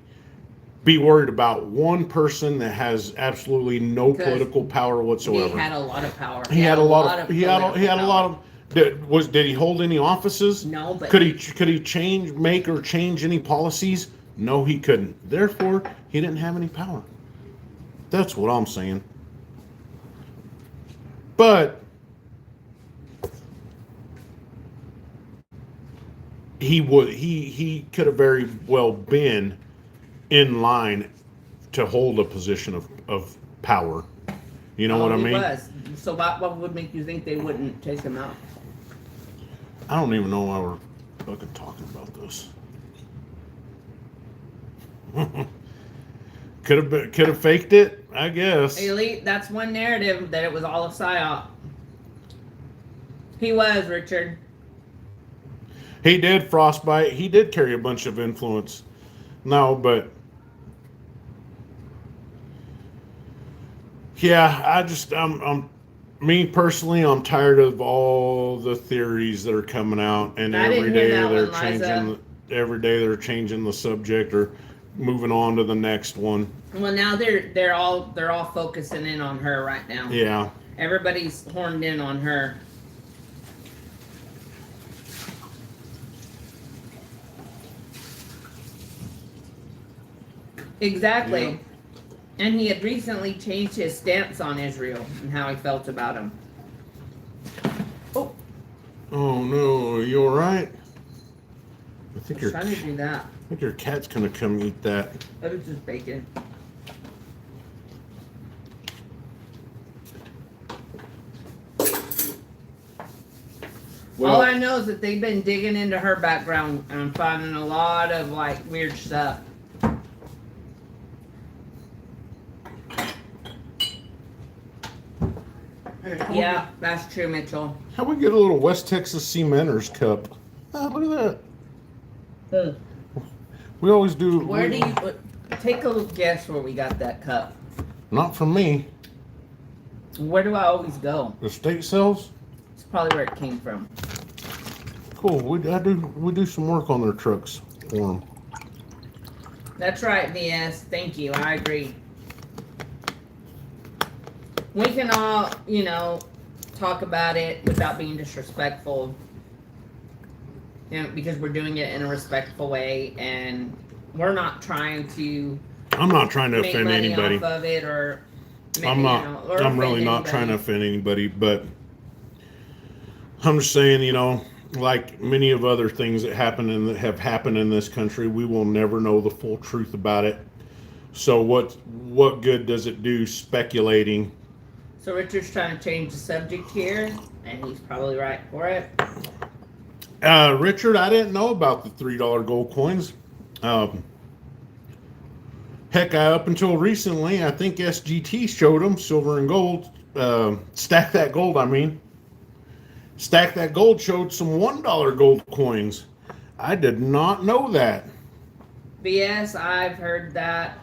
be worried about one person that has absolutely no political power whatsoever? He had a lot of power. He had a lot of. He had a lot of. Did he hold any offices? No, but could he make or change any policies? No, he couldn't. Therefore, he didn't have any power. That's what I'm saying. But he could have very well been in line to hold a position of power. You know what I mean? He was. So what would make you think they wouldn't take him out? I don't even know why we're fucking talking about this. Could have faked it, I guess. Elite, that's one narrative, that it was all a psyop. He was, Richard. He did frostbite. He did carry a bunch of influence. No, but yeah, I'm me personally, I'm tired of all the theories that are coming out, and every day they're changing the subject or moving on to the next one. Well, now they're all focusing in on her right now. Yeah. Everybody's horned in on her. Exactly. Yeah. And he had recently changed his stance on Israel and how he felt about him. Oh. Oh no, are you alright? I think I was trying to do that. I think your cat's gonna come eat that. That was just bacon. Well, all I know is that they've been digging into her background and finding a lot of like weird stuff. Yeah, that's true, Mitchell. How we get a little West Texas Cementers cup? Oh, look at that. We always do. Where do you take a little guess where we got that cup? Not from me. Where do I always go? The state sales. It's probably where it came from. Cool. We do some work on their trucks for them. That's right, VS. Thank you. I agree. We can all, talk about it without being disrespectful. Because we're doing it in a respectful way, and we're not trying to. I'm not trying to make offend money anybody. Off of it, or I'm not. I'm really not trying to offend anybody, but I'm just saying, like many of other things that have happened in this country, we will never know the full truth about it. So what good does it do speculating? So Richard's trying to change the subject here, and he's probably right for it. Richard, I didn't know about the $3 gold coins. Heck, up until recently, I think SGT showed them, silver and gold. Stack That Gold, I mean. Stack That Gold showed some $1 gold coins. I did not know that. BS, I've heard that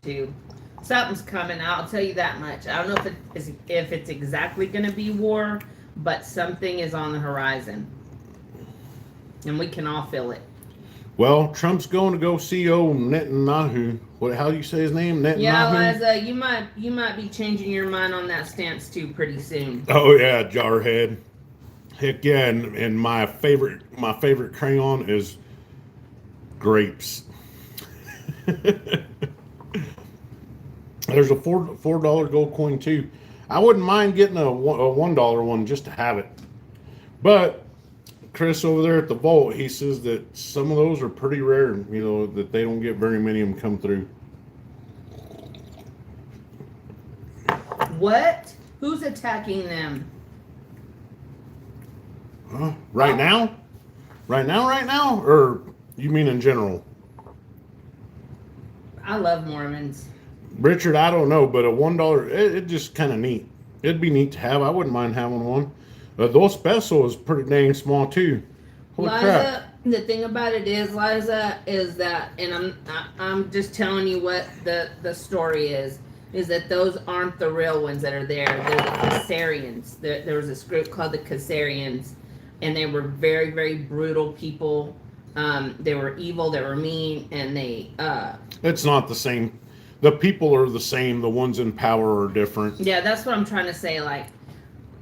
too. Something's coming, I'll tell you that much. I don't know if it's exactly going to be war, but something is on the horizon. And we can all feel it. Well, Trump's going to go see old Netanyahu. How do you say his name? Yeah, Netanyahu? Liza, you might be changing your mind on that stance too pretty soon. Oh yeah, Jarhead. Heck yeah, and my favorite crayon is grapes. There's a $4 gold coin too. I wouldn't mind getting a $1 one just to have it. But Chris over there at the vault, he says that some of those are pretty rare. You know that they don't get very many of them come through. What? Who's attacking them? Right now? Right now? Or you mean in general? I love Mormons. Richard, I don't know, but a $1, it just kind of neat. It'd be neat to have. I wouldn't mind having one. Those peso is pretty dang small too. Holy Liza, crap! the thing about it is, Liza, is that, and I'm just telling you what the story is that those aren't the real ones that are there. They're the Caesarians. There was this group called the Caesarians, and they were very, very brutal people. They were evil. They were mean, and they. It's not the same. The people are the same. The ones in power are different. Yeah, that's what I'm trying to say. Like,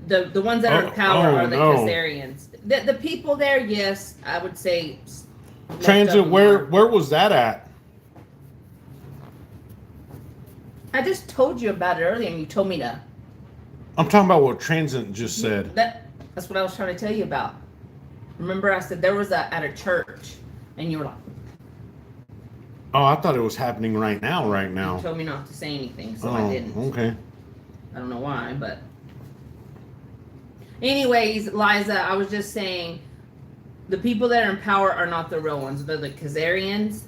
the ones that are in power are the Caesarians. The people there, yes, I would say. Transit, where was that at? I just told you about it earlier, and you told me to. I'm talking about what Transit just said. That's what I was trying to tell you about. Remember, I said there was at a church, and you were like, Oh, I thought it was happening right now. you told me not to say anything, so I didn't. Okay. I don't know why, but. Anyways, Liza, I was just saying, the people that are in power are not the real ones. They're the Khazarians.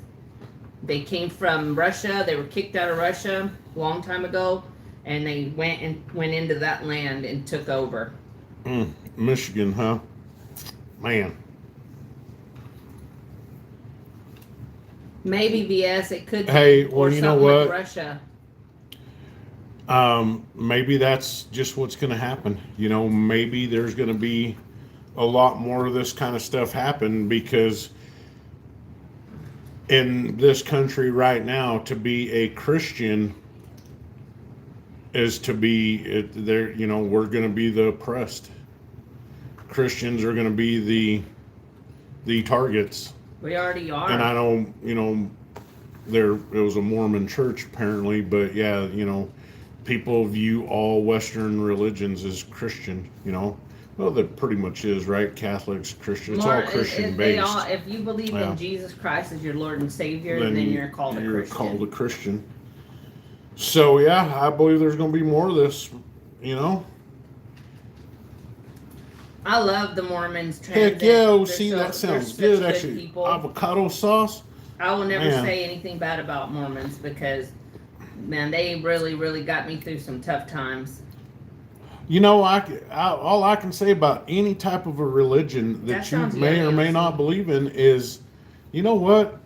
They came from Russia. They were kicked out of Russia a long time ago, and they went into that land and took over. Michigan, huh? Man. Maybe BS. It could be. Hey, well, or you know something with what? Russia. Maybe that's just what's going to happen. You know, maybe there's going to be a lot more of this kind of stuff happen because in this country right now, to be a Christian is to be there. You know, we're going to be the oppressed. Christians are going to be the targets. We already are. And I don't, you know, it was a Mormon church apparently, but yeah, you know, people view all Western religions as Christian, you know. Well, that pretty much is, right? Catholics, Christian, it's all Christian based. If you believe in Jesus Christ as your Lord and Savior, then you're called a Christian. You're called a Christian. So yeah, I believe there's going to be more of this, you know. I love the Mormons. Heck yeah, see, that sounds good, actually. People. Avocado sauce. I will never say anything bad about Mormons because, man, they really, really got me through some tough times. You know, all I can say about any type of a religion that you may or may not believe in is, you know what?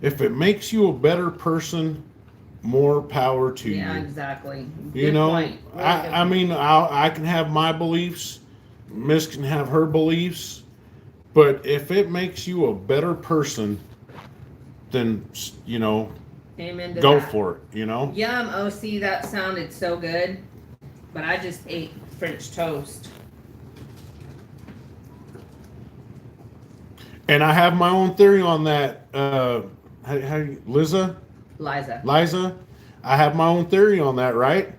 If it makes you a better person, more power to you. Yeah, exactly. You know, I mean, I can have my beliefs. Miss can have her beliefs. But if it makes you a better person, then, you know, Amen to go that. for it, you know? Yum, OC, that sounded so good. But I just ate French toast. And I have my own theory on that. Liza? Liza? I have my own theory on that, right?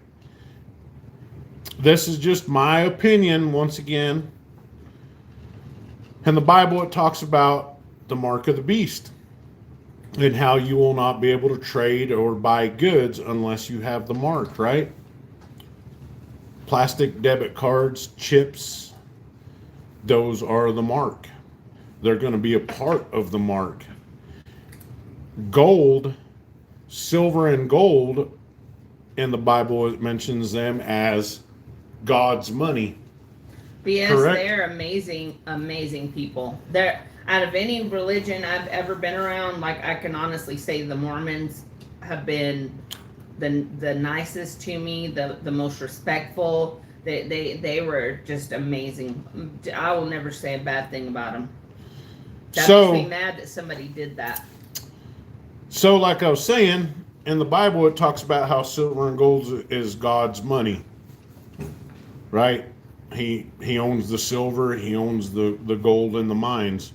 This is just my opinion, once again. In the Bible, it talks about the mark of the beast and how you will not be able to trade or buy goods unless you have the mark, right? Plastic debit cards, chips, those are the mark. They're going to be a part of the mark. Gold, silver and gold, in the Bible, it mentions them as God's money. Yes, correct? They're amazing, amazing people. They're out of any religion I've ever been around, like I can honestly say the Mormons have been the nicest to me, the most respectful. They were just amazing. I will never say a bad thing about them. That So- makes me mad that somebody did that. So, like I was saying, in the Bible, it talks about how silver and gold is God's money, right? He owns the silver, he owns the gold in the mines.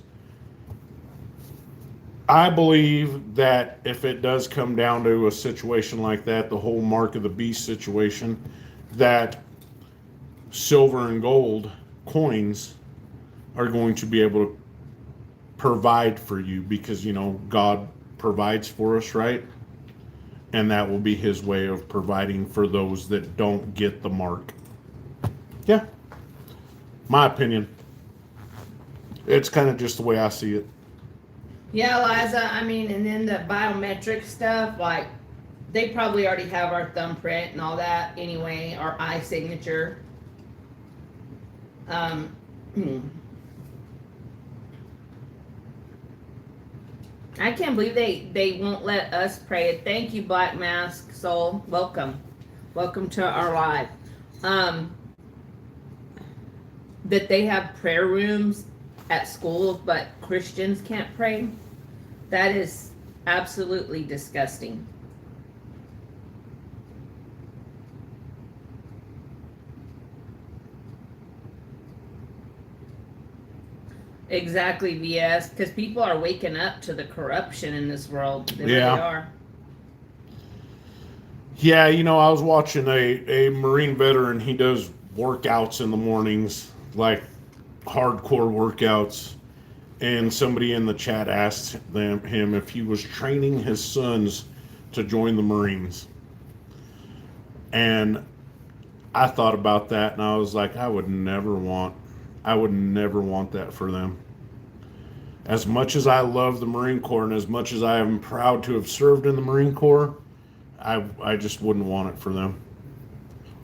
I believe that if it does come down to a situation like that, the whole mark of the beast situation, that silver and gold coins are going to be able to provide for you because, you know, God provides for us, right? And that will be his way of providing for those that don't get the mark. Yeah. My opinion. It's kind of just the way I see it. Yeah, Liza, I mean, and then the biometric stuff, like, they probably already have our thumbprint and all that anyway, our eye signature. I can't believe they won't let us pray. Thank you, Black Mask Soul. Welcome. Welcome to our live. That they have prayer rooms at schools, but Christians can't pray. That is absolutely disgusting. Exactly, VS, because people are waking up to the corruption in this world. They really are. Yeah, you know, I was watching a Marine veteran. He does workouts in the mornings, like hardcore workouts. And somebody in the chat asked him if he was training his sons to join the Marines. And I thought about that, and I was like, I would never want that for them. As much as I love the Marine Corps and as much as I am proud to have served in the Marine Corps, I just wouldn't want it for them.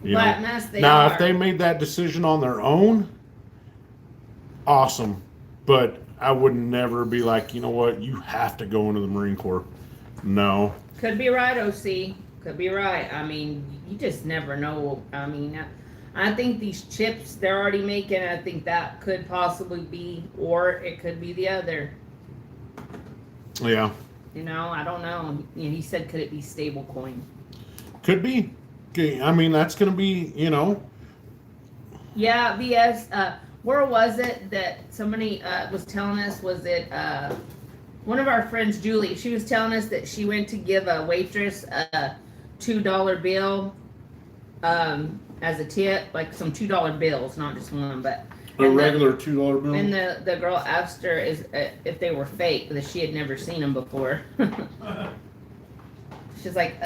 Black Mask, they now, are. if they made that decision on their own, awesome. But I would never be like, you know what, you have to go into the Marine Corps. No. Could be right, OC. Could be right. I mean, you just never know. I mean, I think these chips they're already making, I think that could possibly be, or it could be the other. Yeah. You know, I don't know. He said, could it be stable coin? Could be. Okay, I mean, that's going to be, you know. Yeah, VS. Where was it that somebody was telling us? Was it one of our friends, Julie? She was telling us that she went to give a waitress a $2 bill as a tip, like some $2 bills, not just one, but A regular $2 bill? and the girl asked her if they were fake, that she had never seen them before. She's like,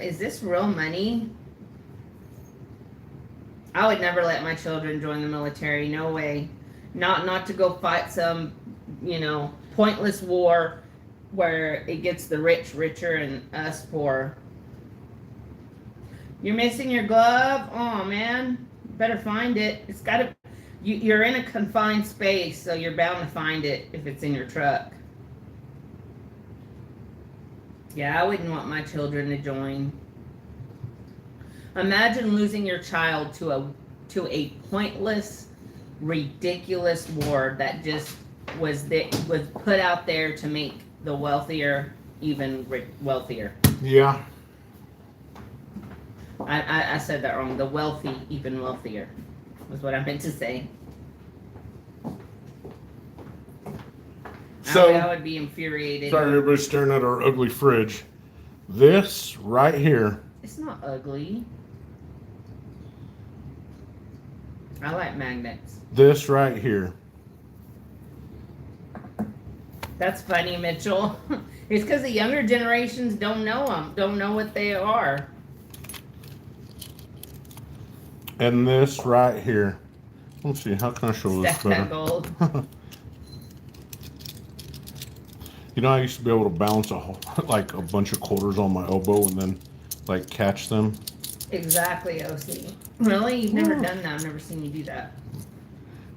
is this real money? I would never let my children join the military. No way. Not to go fight some, you know, pointless war where it gets the rich richer and us poor. You're missing your glove? Oh, man. You better find it. It's got to... You're in a confined space, so you're bound to find it if it's in your truck. Yeah, I wouldn't want my children to join. Imagine losing your child to a pointless, ridiculous war that just was put out there to make the wealthier even wealthier. Yeah. I said that wrong. The wealthy even wealthier was what I meant to say. So I would be infuriated. Sorry, everybody's staring at our ugly fridge. This right here. It's not ugly. I like magnets. This right here. That's funny, Mitchell. It's because the younger generations don't know them, don't know what they are. And this right here. Let's see, how can I show this Stack that better? gold. You know, I used to be able to balance like a bunch of quarters on my elbow and then like catch them. Exactly, OC. Really? You've never done that. I've never seen you do that.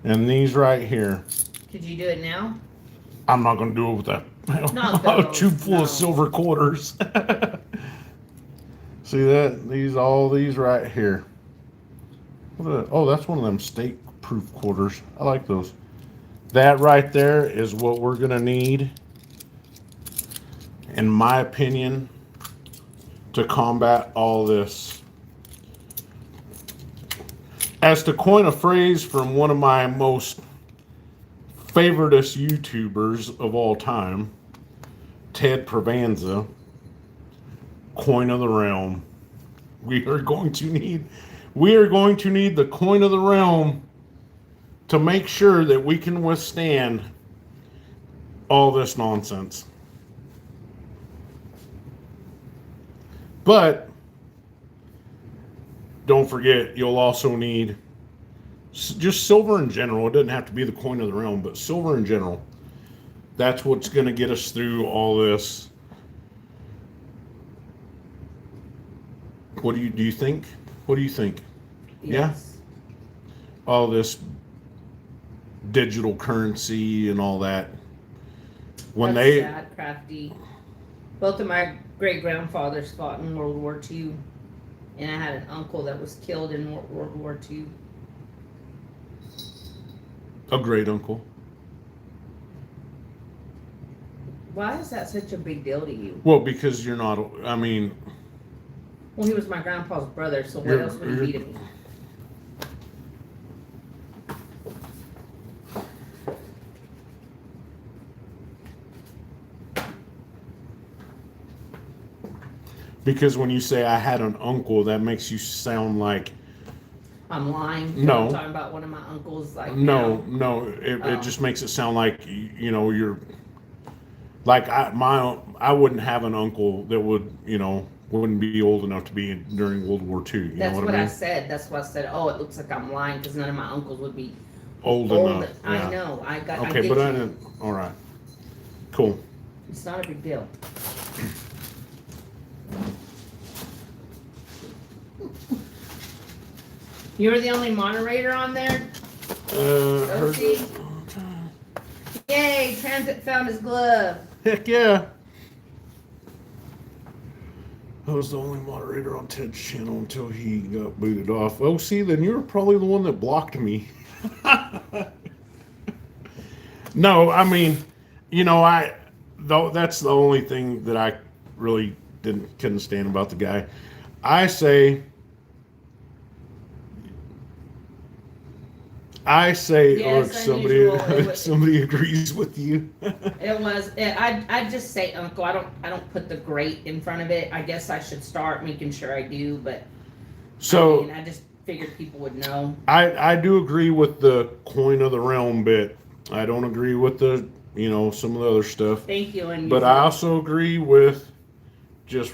And these right here. Could you do it now? I'm not going to do it with that Not a those, tube full no. of silver quarters. See that? All these right here. Oh, that's one of them state-proof quarters. I like those. That right there is what we're going to need, in my opinion, to combat all this. As to coin a phrase from one of my most favoritist YouTubers of all time, Ted Pravanza, coin of the realm. We are going to need the coin of the realm to make sure that we can withstand all this nonsense. But don't forget, you'll also need just silver in general. It doesn't have to be the coin of the realm, but silver in general. That's what's going to get us through all this. What do you think? What do you think? Yes. Yeah? All this digital currency and all that. When That's they sad, Crafty. Both of my great grandfathers fought in World War II, and I had an uncle that was killed in World War II. a great uncle. Why is that such a big deal to you? Well, because you're not. I mean, Well, he was my grandpa's brother, so what You're- else would he be to me? because when you say I had an uncle, that makes you sound like I'm lying. No. I'm talking about one of my uncles. Like no, now. no. It Oh. just makes it sound like you're like I wouldn't have an uncle that wouldn't be old enough to be during World War II. You That's know what what I I mean? said. That's why I said, oh, it looks like I'm lying because none of my uncles would be Old old. enough. I Yeah. know. I Okay, get but you. I didn't. All right. Cool. It's not a big deal. You're the only moderator on there? Heard- see. Yay, Transit found his glove. Heck yeah. I was the only moderator on Ted's channel until he got booted off. Oh, see, then you were probably the one that blocked me. No, I mean, that's the only thing that I really couldn't stand about the guy. I say, Yes, look, somebody unusual. It was- somebody agrees with you. I just say uncle. I don't put the great in front of it. I guess I should start making sure I do, but So I just figured people would know. I do agree with the coin of the realm bit. I don't agree with the some of the other stuff. Thank you, and But I also agree with just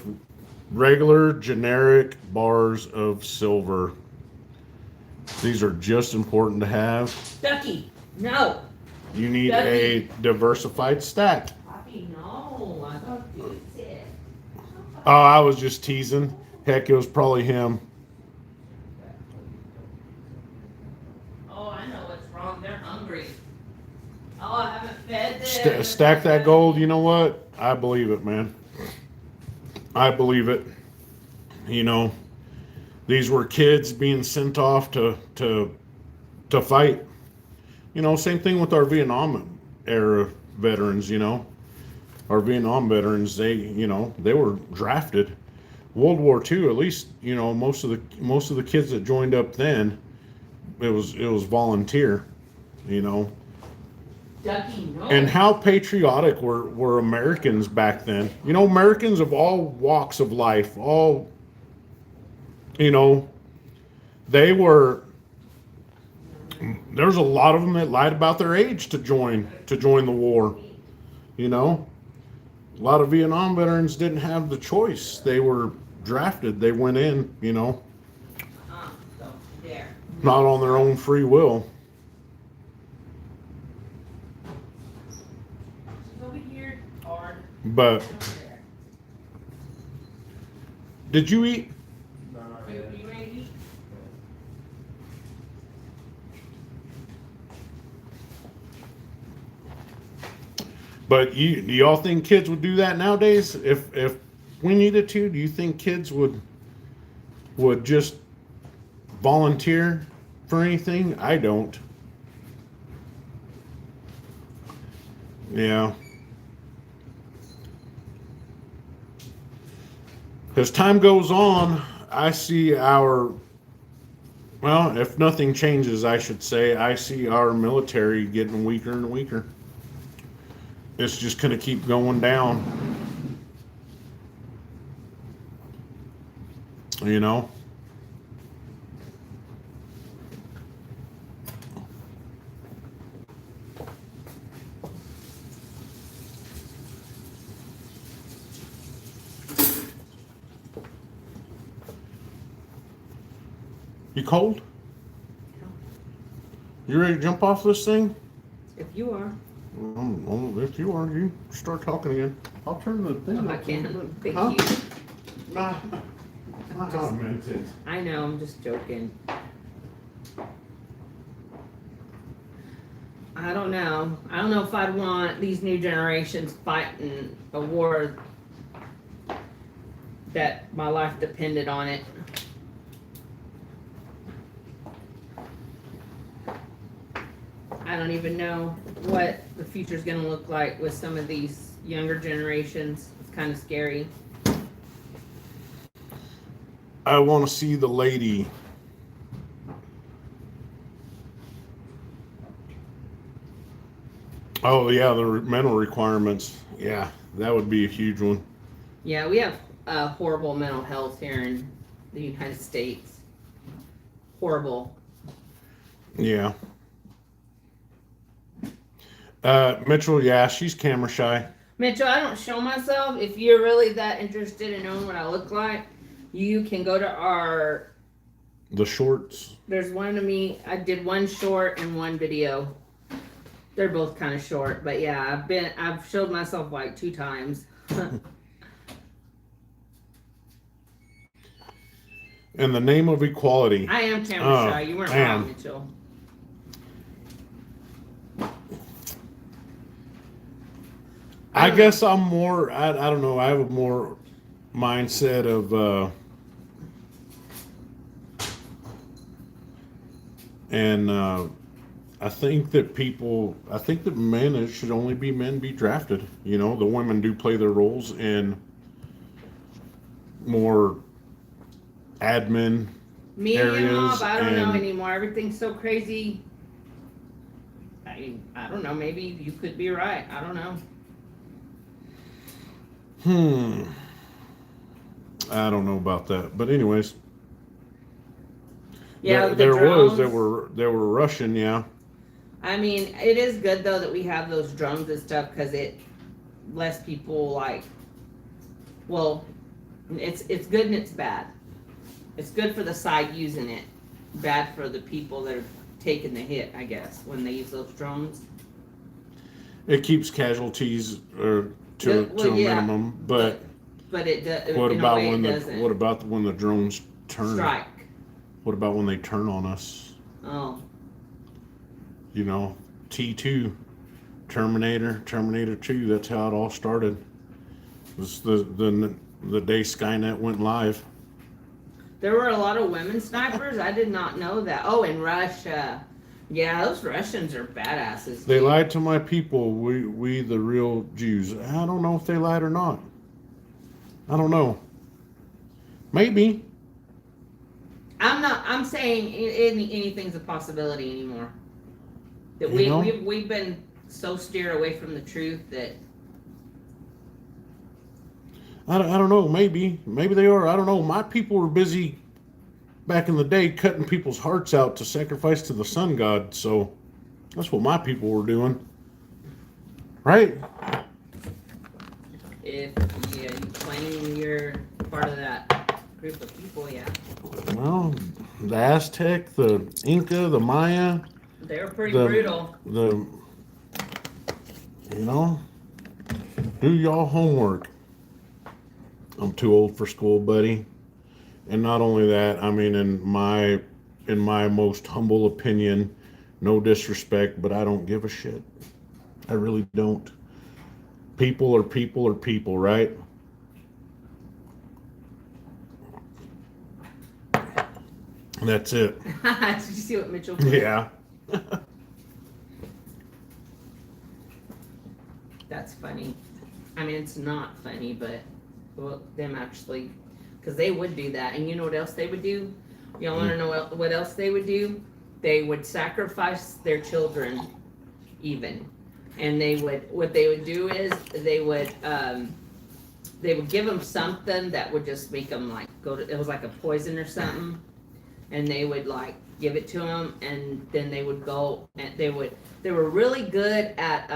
regular generic bars of silver. These are just important to have. Ducky, no. You need Ducky. a diversified stack. Poppy, no. I don't do it. Oh, I was just teasing. Heck, it was probably him. Oh, I know what's wrong. They're hungry. Oh, I haven't fed them. Stack that gold. You know what? I believe it, man. I believe it. These were kids being sent off to fight. Same thing with our Vietnam era veterans. Our Vietnam veterans. They were drafted. World War II, at least, most of the kids that joined up then, it was volunteer. Ducky, no. And how patriotic were Americans back then? Americans of all walks of life, they were. There's a lot of them that lied about their age to join the war. A lot of Vietnam veterans didn't have the choice. They were drafted. They went in, Don't dare. not on their own free will. Over here, hard. But Over there. did you eat? You ready to eat? But do y'all think kids would do that nowadays? If we needed to, do you think kids would just volunteer for anything? I don't. Yeah. As time goes on, I see well, if nothing changes, I should say, I see our military getting weaker and weaker. It's just going to keep going down. You know? You cold? You ready to jump off this thing? If you are. If you are, you start talking again. I'll turn the thing I up. can. Thank Huh? you. Not how I meant it. I know, I'm just joking. I don't know. I don't know if I'd want these new generations fighting a war that my life depended on it. I don't even know what the future's gonna look like with some of these younger generations. It's kind of scary. I want to see the lady. Oh, yeah, the mental requirements. Yeah, that would be a huge one. Yeah, we have horrible mental health here in the United States. Horrible. Yeah. Mitchell, yeah, she's camera shy. Mitchell, I don't show myself. If you're really that interested in knowing what I look like, you can go to our. The shorts. There's one of me. I did one short and one video. They're both kind of short, but yeah, I've showed myself like 2 times. In the name of equality. I am camera shy. You weren't wrong, man. Mitchell. I guess I'm more, I don't know, I have a more mindset of, I think that men, it should only be men be drafted. You know, the women do play their roles in more admin Me and areas. Mob, I don't know and- anymore. Everything's so crazy. I don't know. Maybe you could be right. I don't know. I don't know about that, but anyways, Yeah, there the drones. they were Russian, yeah. I mean, it is good though that we have those drones and stuff because it less people like. Well, it's good and it's bad. It's good for the side using it, bad for the people that are taking the hit. I guess when they use those drones. It keeps casualties to a minimum, but it does. what in about a way when it the doesn't. what about when the drones turn? Strike? What about when they turn on us? Oh. You know, T2, Terminator 2. That's how it all started. It was the day Skynet went live. There were a lot of women snipers. I did not know that. Oh, in Russia. Yeah, those Russians are badasses. They dude. lied to my people. We the real Jews. I don't know if they lied or not. I don't know. Maybe. I'm saying anything's a possibility anymore. That You know? we've been so steered away from the truth that I don't know. Maybe they are. I don't know. My people were busy back in the day cutting people's hearts out to sacrifice to the sun god. So that's what my people were doing, right? if you claim you're part of that group of people, yeah, Well, the Aztec, the Inca, the Maya, they were pretty the brutal. you know, do y'all homework. I'm too old for school, buddy. And not only that, I mean, in my most humble opinion, no disrespect, but I don't give a shit. I really don't. People are people are people, right? That's it. Did you see what Mitchell did? Yeah. that's funny. I mean, it's not funny, but well, them actually, because they would do that. And you know what else they would do? Y'all want to know what else they would do? They would sacrifice their children, even. And what they would do is they would give them something that would just make them like it was like a poison or something, and they would like give it to them, and then they would go and they were really good at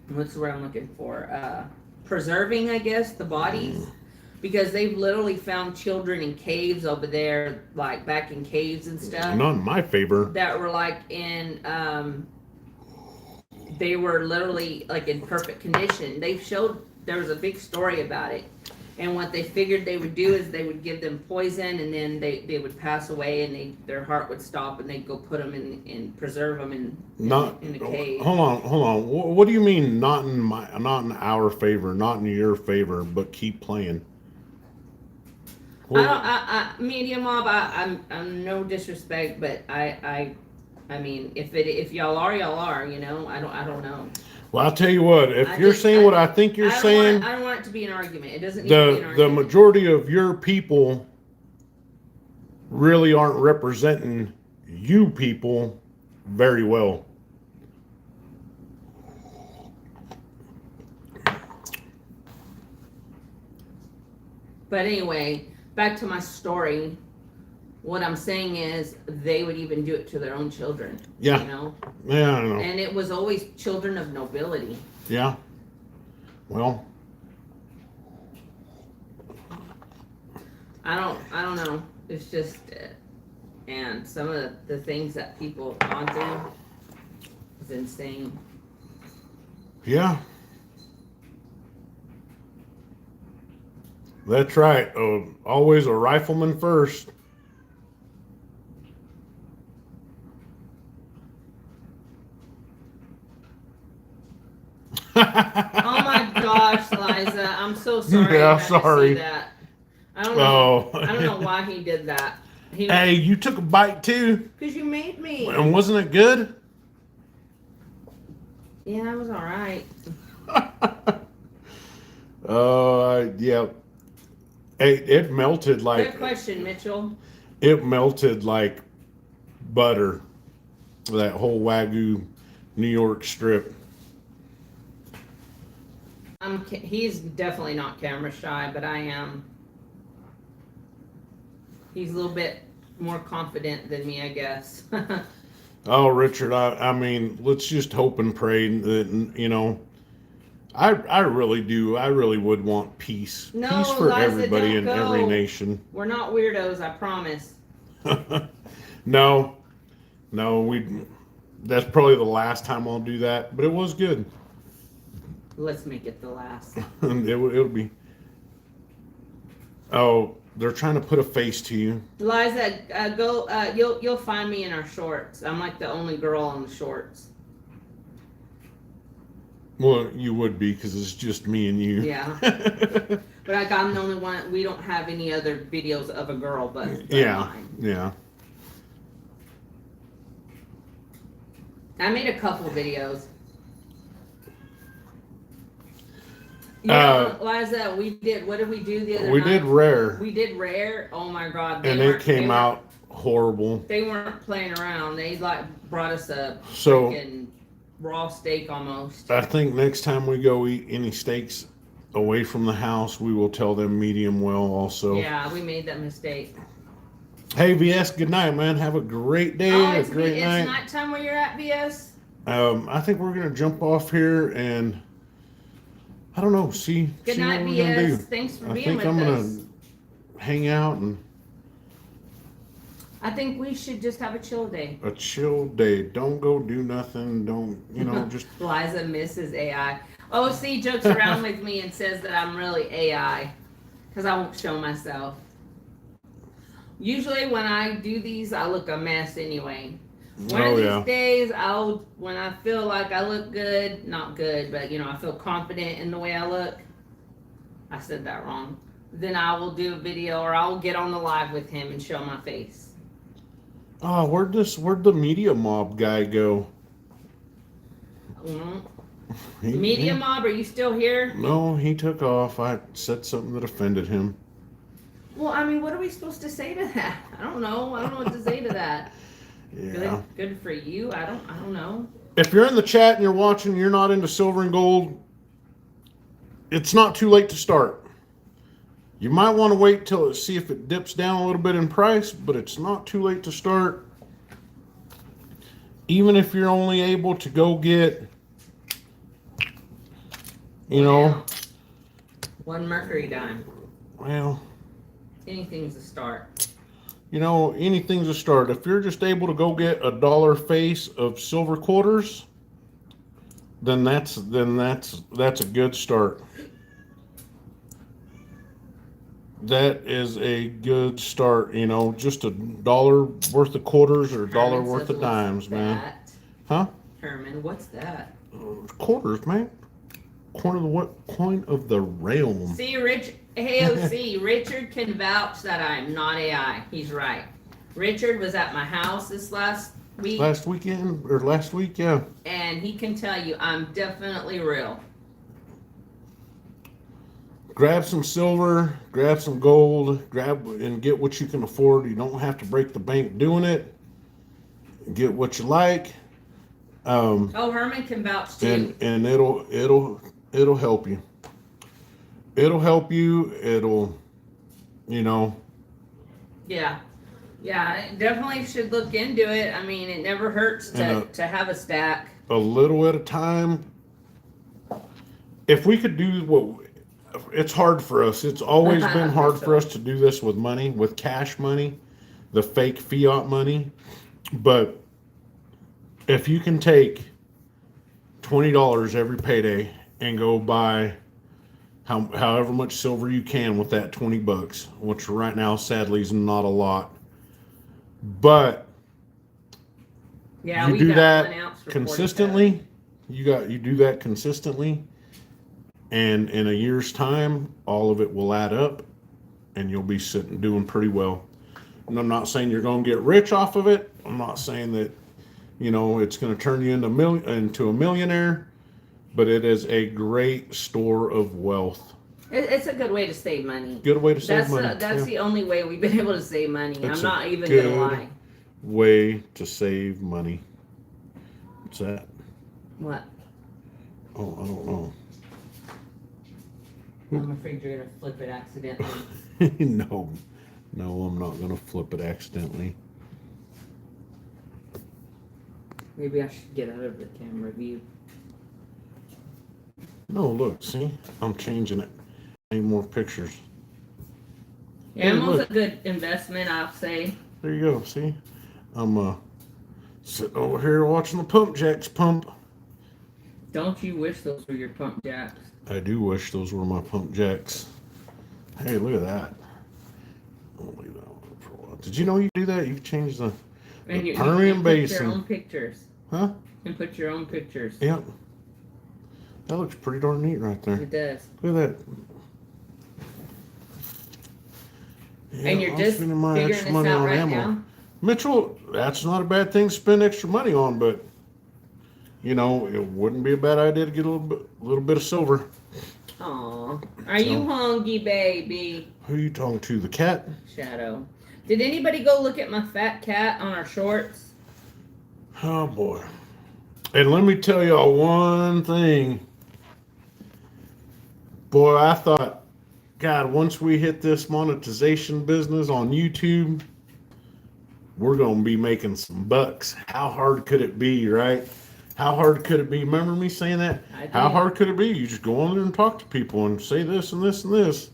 what's the word I'm looking for, preserving, I guess, the bodies, because they've literally found children in caves over there, like back in caves and stuff, Not in my favor. that were like in they were literally like in perfect condition. There was a big story about it. And what they figured they would do is they would give them poison, and then they would pass away, and their heart would stop, and they'd go put them in preserve them in a cave. Hold on. What do you mean not in our favor, not in your favor, but keep playing? Media mob. I'm no disrespect, but I mean, if y'all are, y'all are. You know, I don't know. Well, I'll tell you what. If you're saying what I think you're saying, I don't want it to be an argument. It doesn't need to be an argument. The majority of your people really aren't representing you people very well. But anyway, back to my story. What I'm saying is they would even do it to their own children. Yeah. You know? Yeah, I don't know. And it was always children of nobility. Yeah. Well. I don't know. It's just, and some of the things that people gone through is insane. Yeah. That's right. Always a rifleman first. Oh my gosh, Liza, I'm so sorry. Yeah, I had to sorry. see that. I don't know. I don't know why he did that. Hey, you took a bite too? Because you made me. And wasn't it good? Yeah, it was all right. Yeah. It melted like. Good question, Mitchell. It melted like butter. That whole Wagyu New York strip. He's definitely not camera shy, but I am. He's a little bit more confident than me, I guess. Oh, Richard, I mean, let's just hope and pray that, you know, I really do. I really would want peace. No, peace for Liza, everybody in don't every go. nation. We're not weirdos, I promise. No, that's probably the last time I'll do that, but it was good. Let's make it the last. It'll be. Oh, they're trying to put a face to you. Liza, go. You'll find me in our shorts. I'm like the only girl in the shorts. Well, you would be because it's just me and you. Yeah. But like I'm the only one. We don't have any other videos of a girl, but yeah, mine. yeah. I made a couple videos. Yeah, Liza, we did. What did we do the other night? We did Rare. We did Rare. Oh my God! And it came out horrible. They weren't playing around. They like brought us a So freaking raw steak almost. I think next time we go eat any steaks away from the house, we will tell them medium well also. Yeah, we made that mistake. Hey VS, good night, man. Have a great day. It's a great night. It's nighttime where you're at, VS. I think we're gonna jump off here and I don't know. See Good see night, what we're gonna do. Thanks for I being think with I'm us. gonna hang out and I think we should just have a chill day. a chill day. Don't go do nothing. Don't just. Liza misses AI. OC jokes around with me and says that I'm really AI because I won't show myself. Usually when I do these, I look a mess anyway. One of these days, when I feel like I look good, not good, but I feel confident in the way I look. I said that wrong. Then I will do a video or I'll get on the live with him and show my face. Oh, where'd the media mob guy go? Media Mob, are you still here? No, he took off. I said something that offended him. Well, I mean, what are we supposed to say to that? I don't know. I don't know what to say to that. Yeah. Good for you. I don't know. If you're in the chat and you're watching, you're not into silver and gold, it's not too late to start. You might want to wait till see if it dips down a little bit in price, but it's not too late to start. Even if you're only able to go get, Wow. One mercury dime. Well, Anything's a start. anything's a start. If you're just able to go get $1 face of silver quarters, then that's a good start. That is a good start. Just $1 worth of quarters or $1 Herman worth says, of dimes, "What's man. that?" Huh? Herman, what's that? Quarters, man. Coin of the realm. See, AOC, Richard can vouch that I'm not AI. He's right. Richard was at my house this last week. Last weekend or last week, yeah. And he can tell you I'm definitely real. Grab some silver, grab some gold, grab and get what you can afford. You don't have to break the bank doing it. Get what you like. Herman can vouch too. And it'll help you. It'll help you. Yeah. Yeah, definitely should look into it. I mean, it never hurts to have a stack. A little at a time. If we could do it's hard for us. It's always been hard for us to do this with money, with cash money, the fake fiat money. But if you can take $20 every payday and go buy however much silver you can with that $20, which right now sadly is not a lot, but yeah, you we do got that 1 ounce for consistently. You do that consistently, and in a year's time, all of it will add up, and you'll be doing pretty well. And I'm not saying you're going to get rich off of it. I'm not saying that it's going to turn you into a millionaire, but it is a great store of wealth. It's a good way to save money. Good way to save money. That's the only way we've been able to save money. It's I'm not even going to lie. Way to save money. What's that? What? Oh, I don't know. I'm afraid you're going to flip it accidentally. No, I'm not going to flip it accidentally. Maybe I should get out of the camera view. No, look, see? I'm changing it. Need more pictures. Ammo's look. a good investment, I'll say. There you go, see? I'm sitting over here watching the pump jacks pump. Don't you wish those were your pump jacks? I do wish those were my pump jacks. Hey, look at that. I'll leave that one for a while. Did you know you do that? You change the Permian Basin. Put your own pictures. Huh? And put your own pictures. Yep. That looks pretty darn neat right there. It does. Look at that. Yeah, And you're I'm just spending my figuring extra this money out on right ammo. now? Mitchell, that's not a bad thing to spend extra money on, but it wouldn't be a bad idea to get a little bit of silver. Aw. Are you hungry, baby? Who are you talking to? The cat? Shadow. Did anybody go look at my fat cat on our shorts? Oh boy. And let me tell y'all one thing. Boy, I thought, God, once we hit this monetization business on YouTube, we're going to be making some bucks. How hard could it be, right? How hard could it be? Remember me saying that? I did. How hard could it be? You just go on there and talk to people and say this and this and this.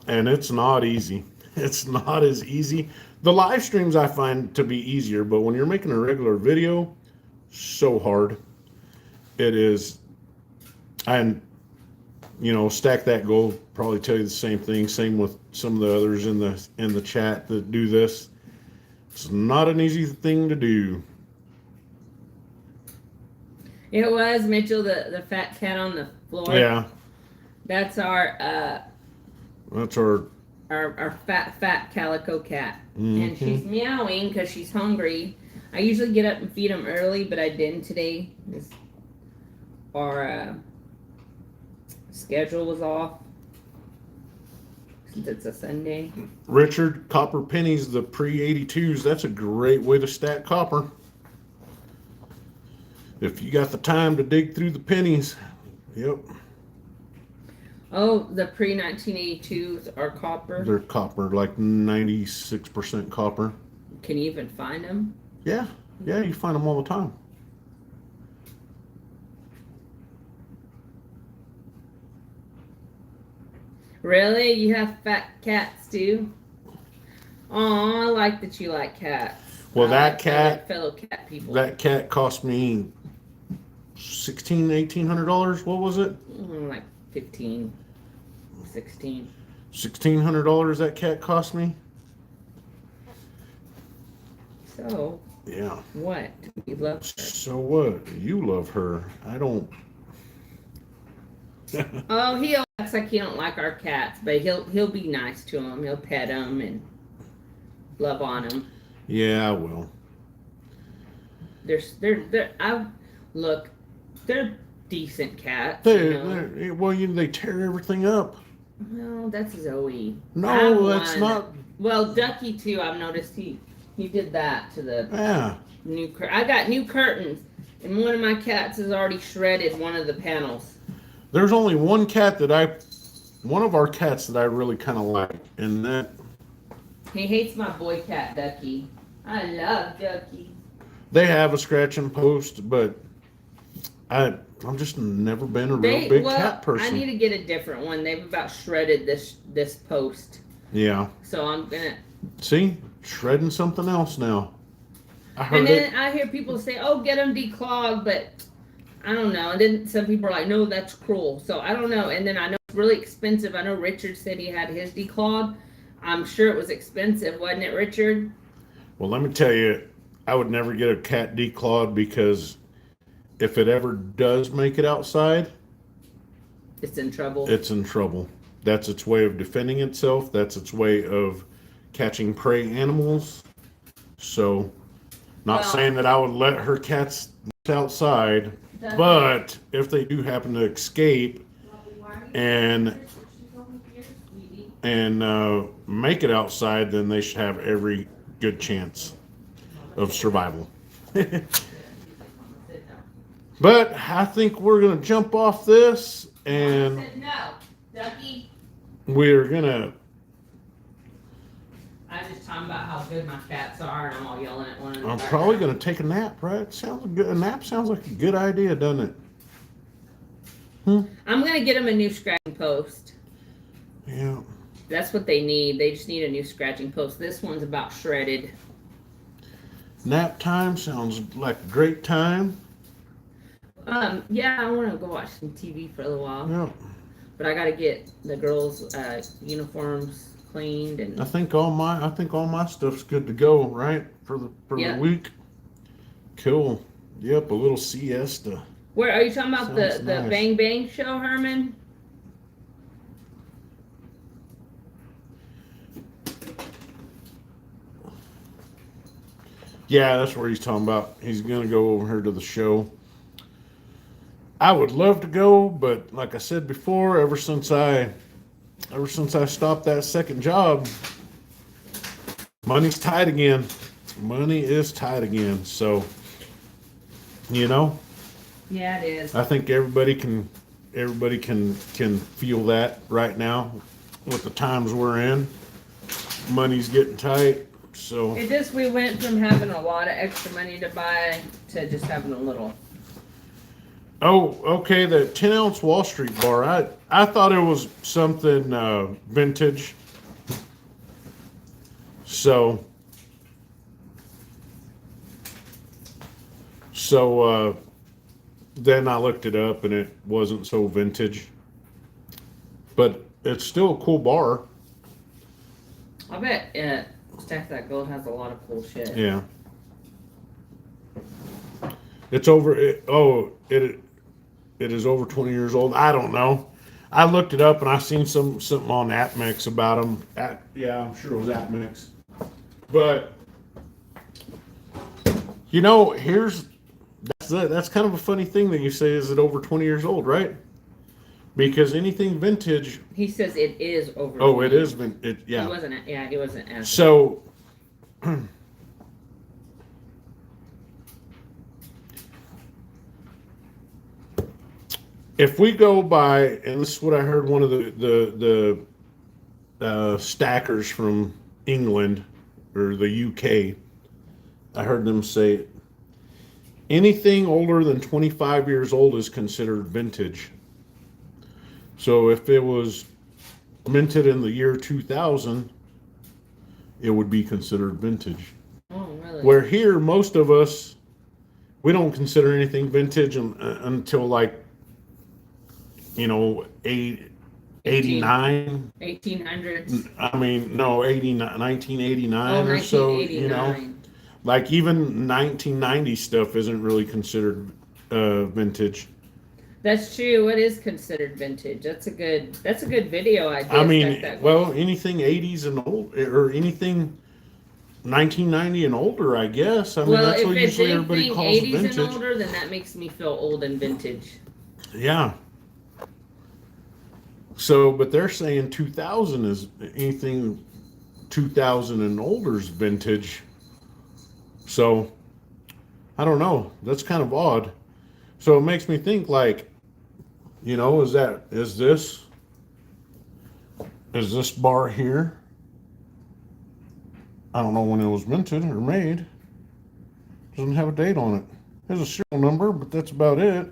And it's not easy. It's not as easy. The live streams I find to be easier, but when you're making a regular video, so hard. It is. And, Stack That Gold probably tell you the same thing. Same with some of the others in the chat that do this. It's not an easy thing to do. It was, Mitchell, the fat cat on the floor. Yeah. That's our fat calico cat. Mm-hmm. And she's meowing because she's hungry. I usually get up and feed him early, but I didn't today. our schedule was off since it's a Sunday. Richard, copper pennies, the pre-82s, that's a great way to stack copper. If you got the time to dig through the pennies. Yep. Oh, the pre-1982s are copper. They're copper, like 96% copper. Can you even find them? Yeah, you find them all the time. Really? You have fat cats too? Oh, I like that you like cats. Well, I that like cat, other fellow cat people. that cat cost me $1,800. What was it? Like 15, 16. $1,600 that cat cost me. So, Yeah. what? You love her? So what? You love her. I don't. Oh, he acts like he don't like our cats, but he'll be nice to them. He'll pet them and love on them. Yeah, I will. Look, they're decent cats. They tear everything up. Well, that's Zoe. No, that's not. Well, Ducky too. I've noticed he did that to the Yeah. new. I got new curtains, and one of my cats has already shredded one of the panels. There's only one of our cats that I really kind of like, and that He hates my boy cat, Ducky. I love Ducky. they have a scratching post, but I'm just never been a real big cat person. I need to get a different one. They've about shredded this post. Yeah. So I'm gonna. See, shredding something else now. And then I hear people say, "Oh, get them declogged," but I don't know. And then some people are like, "No, that's cruel." So I don't know. And then I know it's really expensive. I know Richard said he had his declogged. I'm sure it was expensive, wasn't it, Richard? Well, let me tell you, I would never get a cat declawed because if it ever does make it outside, It's in trouble. it's in trouble. That's its way of defending itself. That's its way of catching prey animals. So, not saying that I would let her cats outside, but if they do happen to escape and make it outside, then they should have every good chance of survival. But I think we're gonna jump off this, and No, Ducky. we're gonna. I'm just talking about how good my cats are, and I'm all yelling at one another. I'm probably gonna take a nap. Right? Sounds good. A nap sounds like a good idea, doesn't it? I'm gonna get them a new scratching post. Yeah. That's what they need. They just need a new scratching post. This one's about shredded. Nap time sounds like a great time. Yeah, I want to go watch some TV for a little while. Yeah. But I got to get the girls' uniforms cleaned and. I think all my stuff's good to go, right? For the week. Cool. Yep, a little siesta. Where are you talking about the nice. Bang Bang show, Herman? Yeah, that's where he's talking about. He's gonna go over here to the show. I would love to go, but like I said before, ever since I stopped that second job, money's tight again. Money is tight again. So, Yeah, it is. I think everybody can feel that right now with the times we're in. Money's getting tight. So We went from having a lot of extra money to buy to just having a little. Oh, okay. The 10-ounce Wall Street bar. I thought it was something vintage. So then I looked it up and it wasn't so vintage. But it's still a cool bar. I bet Stack That Gold has a lot of cool shit. Yeah. It's over. It is over 20 years old. I don't know. I looked it up and I seen something on AppMix about them. Yeah, I'm sure it was AppMix. But that's That's kind of a funny thing that you say. Is it over 20 years old, right? Because anything vintage. He says it is over. Oh, it 20. is. It He yeah. wasn't. Yeah, he wasn't asking. So. If we go by, and this is what I heard one of the stackers from England or the UK, I heard them say anything older than 25 years old is considered vintage. So if it was minted in the year 2000, it would be considered vintage. Oh, really? Where here, most of us, we don't consider anything vintage until like, 89. 1800s. I mean, no, 89, 1989 Oh, or so, 1989. Like even 1990 stuff isn't really considered vintage. That's true. What is considered vintage? That's a good video idea. I mean, That well, anything 80s and old, or anything 1990 and older, I guess. I mean, well, that's if what it's usually everybody anything calls 80s vintage. and older, then that makes me feel old and vintage. Yeah. So, but they're saying 2000 is anything 2000 and older is vintage. So, I don't know. That's kind of odd. So it makes me think like, is this bar here? I don't know when it was minted or made. Doesn't have a date on it. There's a serial number, but that's about it.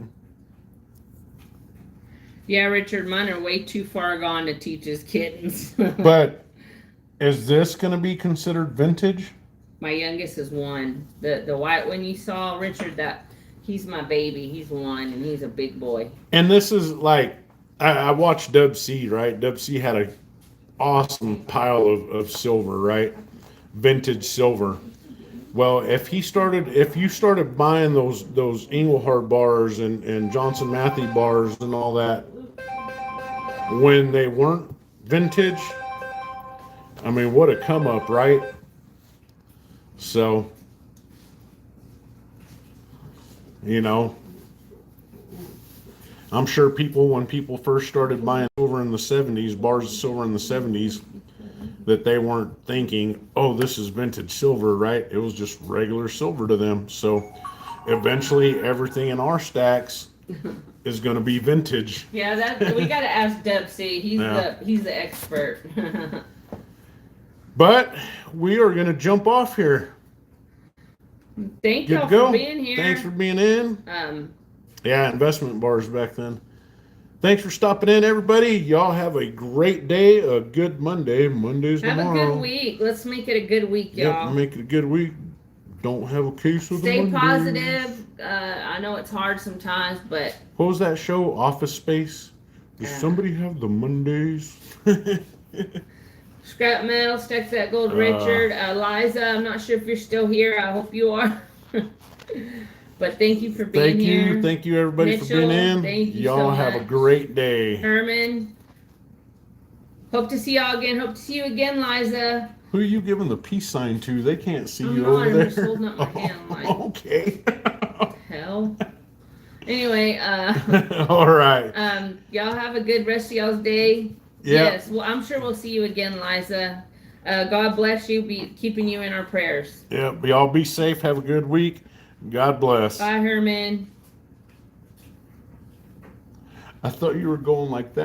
Yeah, Richard, mine are way too far gone to teach his kittens. But is this going to be considered vintage? My youngest is 1. The white one you saw, Richard, he's my baby. He's 1, and he's a big boy. And this is like, I watched Dub C, right? Dub C had an awesome pile of silver, right? Vintage silver. Well, if you started buying those Engelhard bars and Johnson Matthey bars and all that, when they weren't vintage, I mean, what a come up, right? So, I'm sure when people first started buying silver in the 70s, bars of silver in the 70s, that they weren't thinking, oh, this is vintage silver, right? It was just regular silver to them. So eventually everything in our stacks is going to be vintage. Yeah, we got to ask Dub C. He's the expert. But we are going to jump off here. Thank y'all for being here. Thanks for being in. Yeah, investment bars back then. Thanks for stopping in, everybody. Y'all have a great day, a good Monday. Monday's tomorrow. Have a good week. Let's make it a good week, y'all. Yep, make it a good week. Don't have a case of Stay the Mondays. positive. I know it's hard sometimes, but... What was that show, Office Space? Does somebody have the Mondays? Scrap metal, stacks that gold, Richard. Liza, I'm not sure if you're still here. I hope you are. But thank you for being here. Thank you, everybody, Mitchell, for being in. Thank you Y'all so have much. a great day. Herman. Hope to see y'all again. Hope to see you again, Liza. Who are you giving the peace sign to? They can't see you I'm over there. I'm just holding up my hand. Like, Okay. hell. Anyway, all right. y'all have a good rest of y'all's day. Yeah. Yes, well, I'm sure we'll see you again, Liza. God bless you. Be keeping you in our prayers. Yeah. Y'all be safe. Have a good week. God bless. Bye, Herman. I thought you were going like that.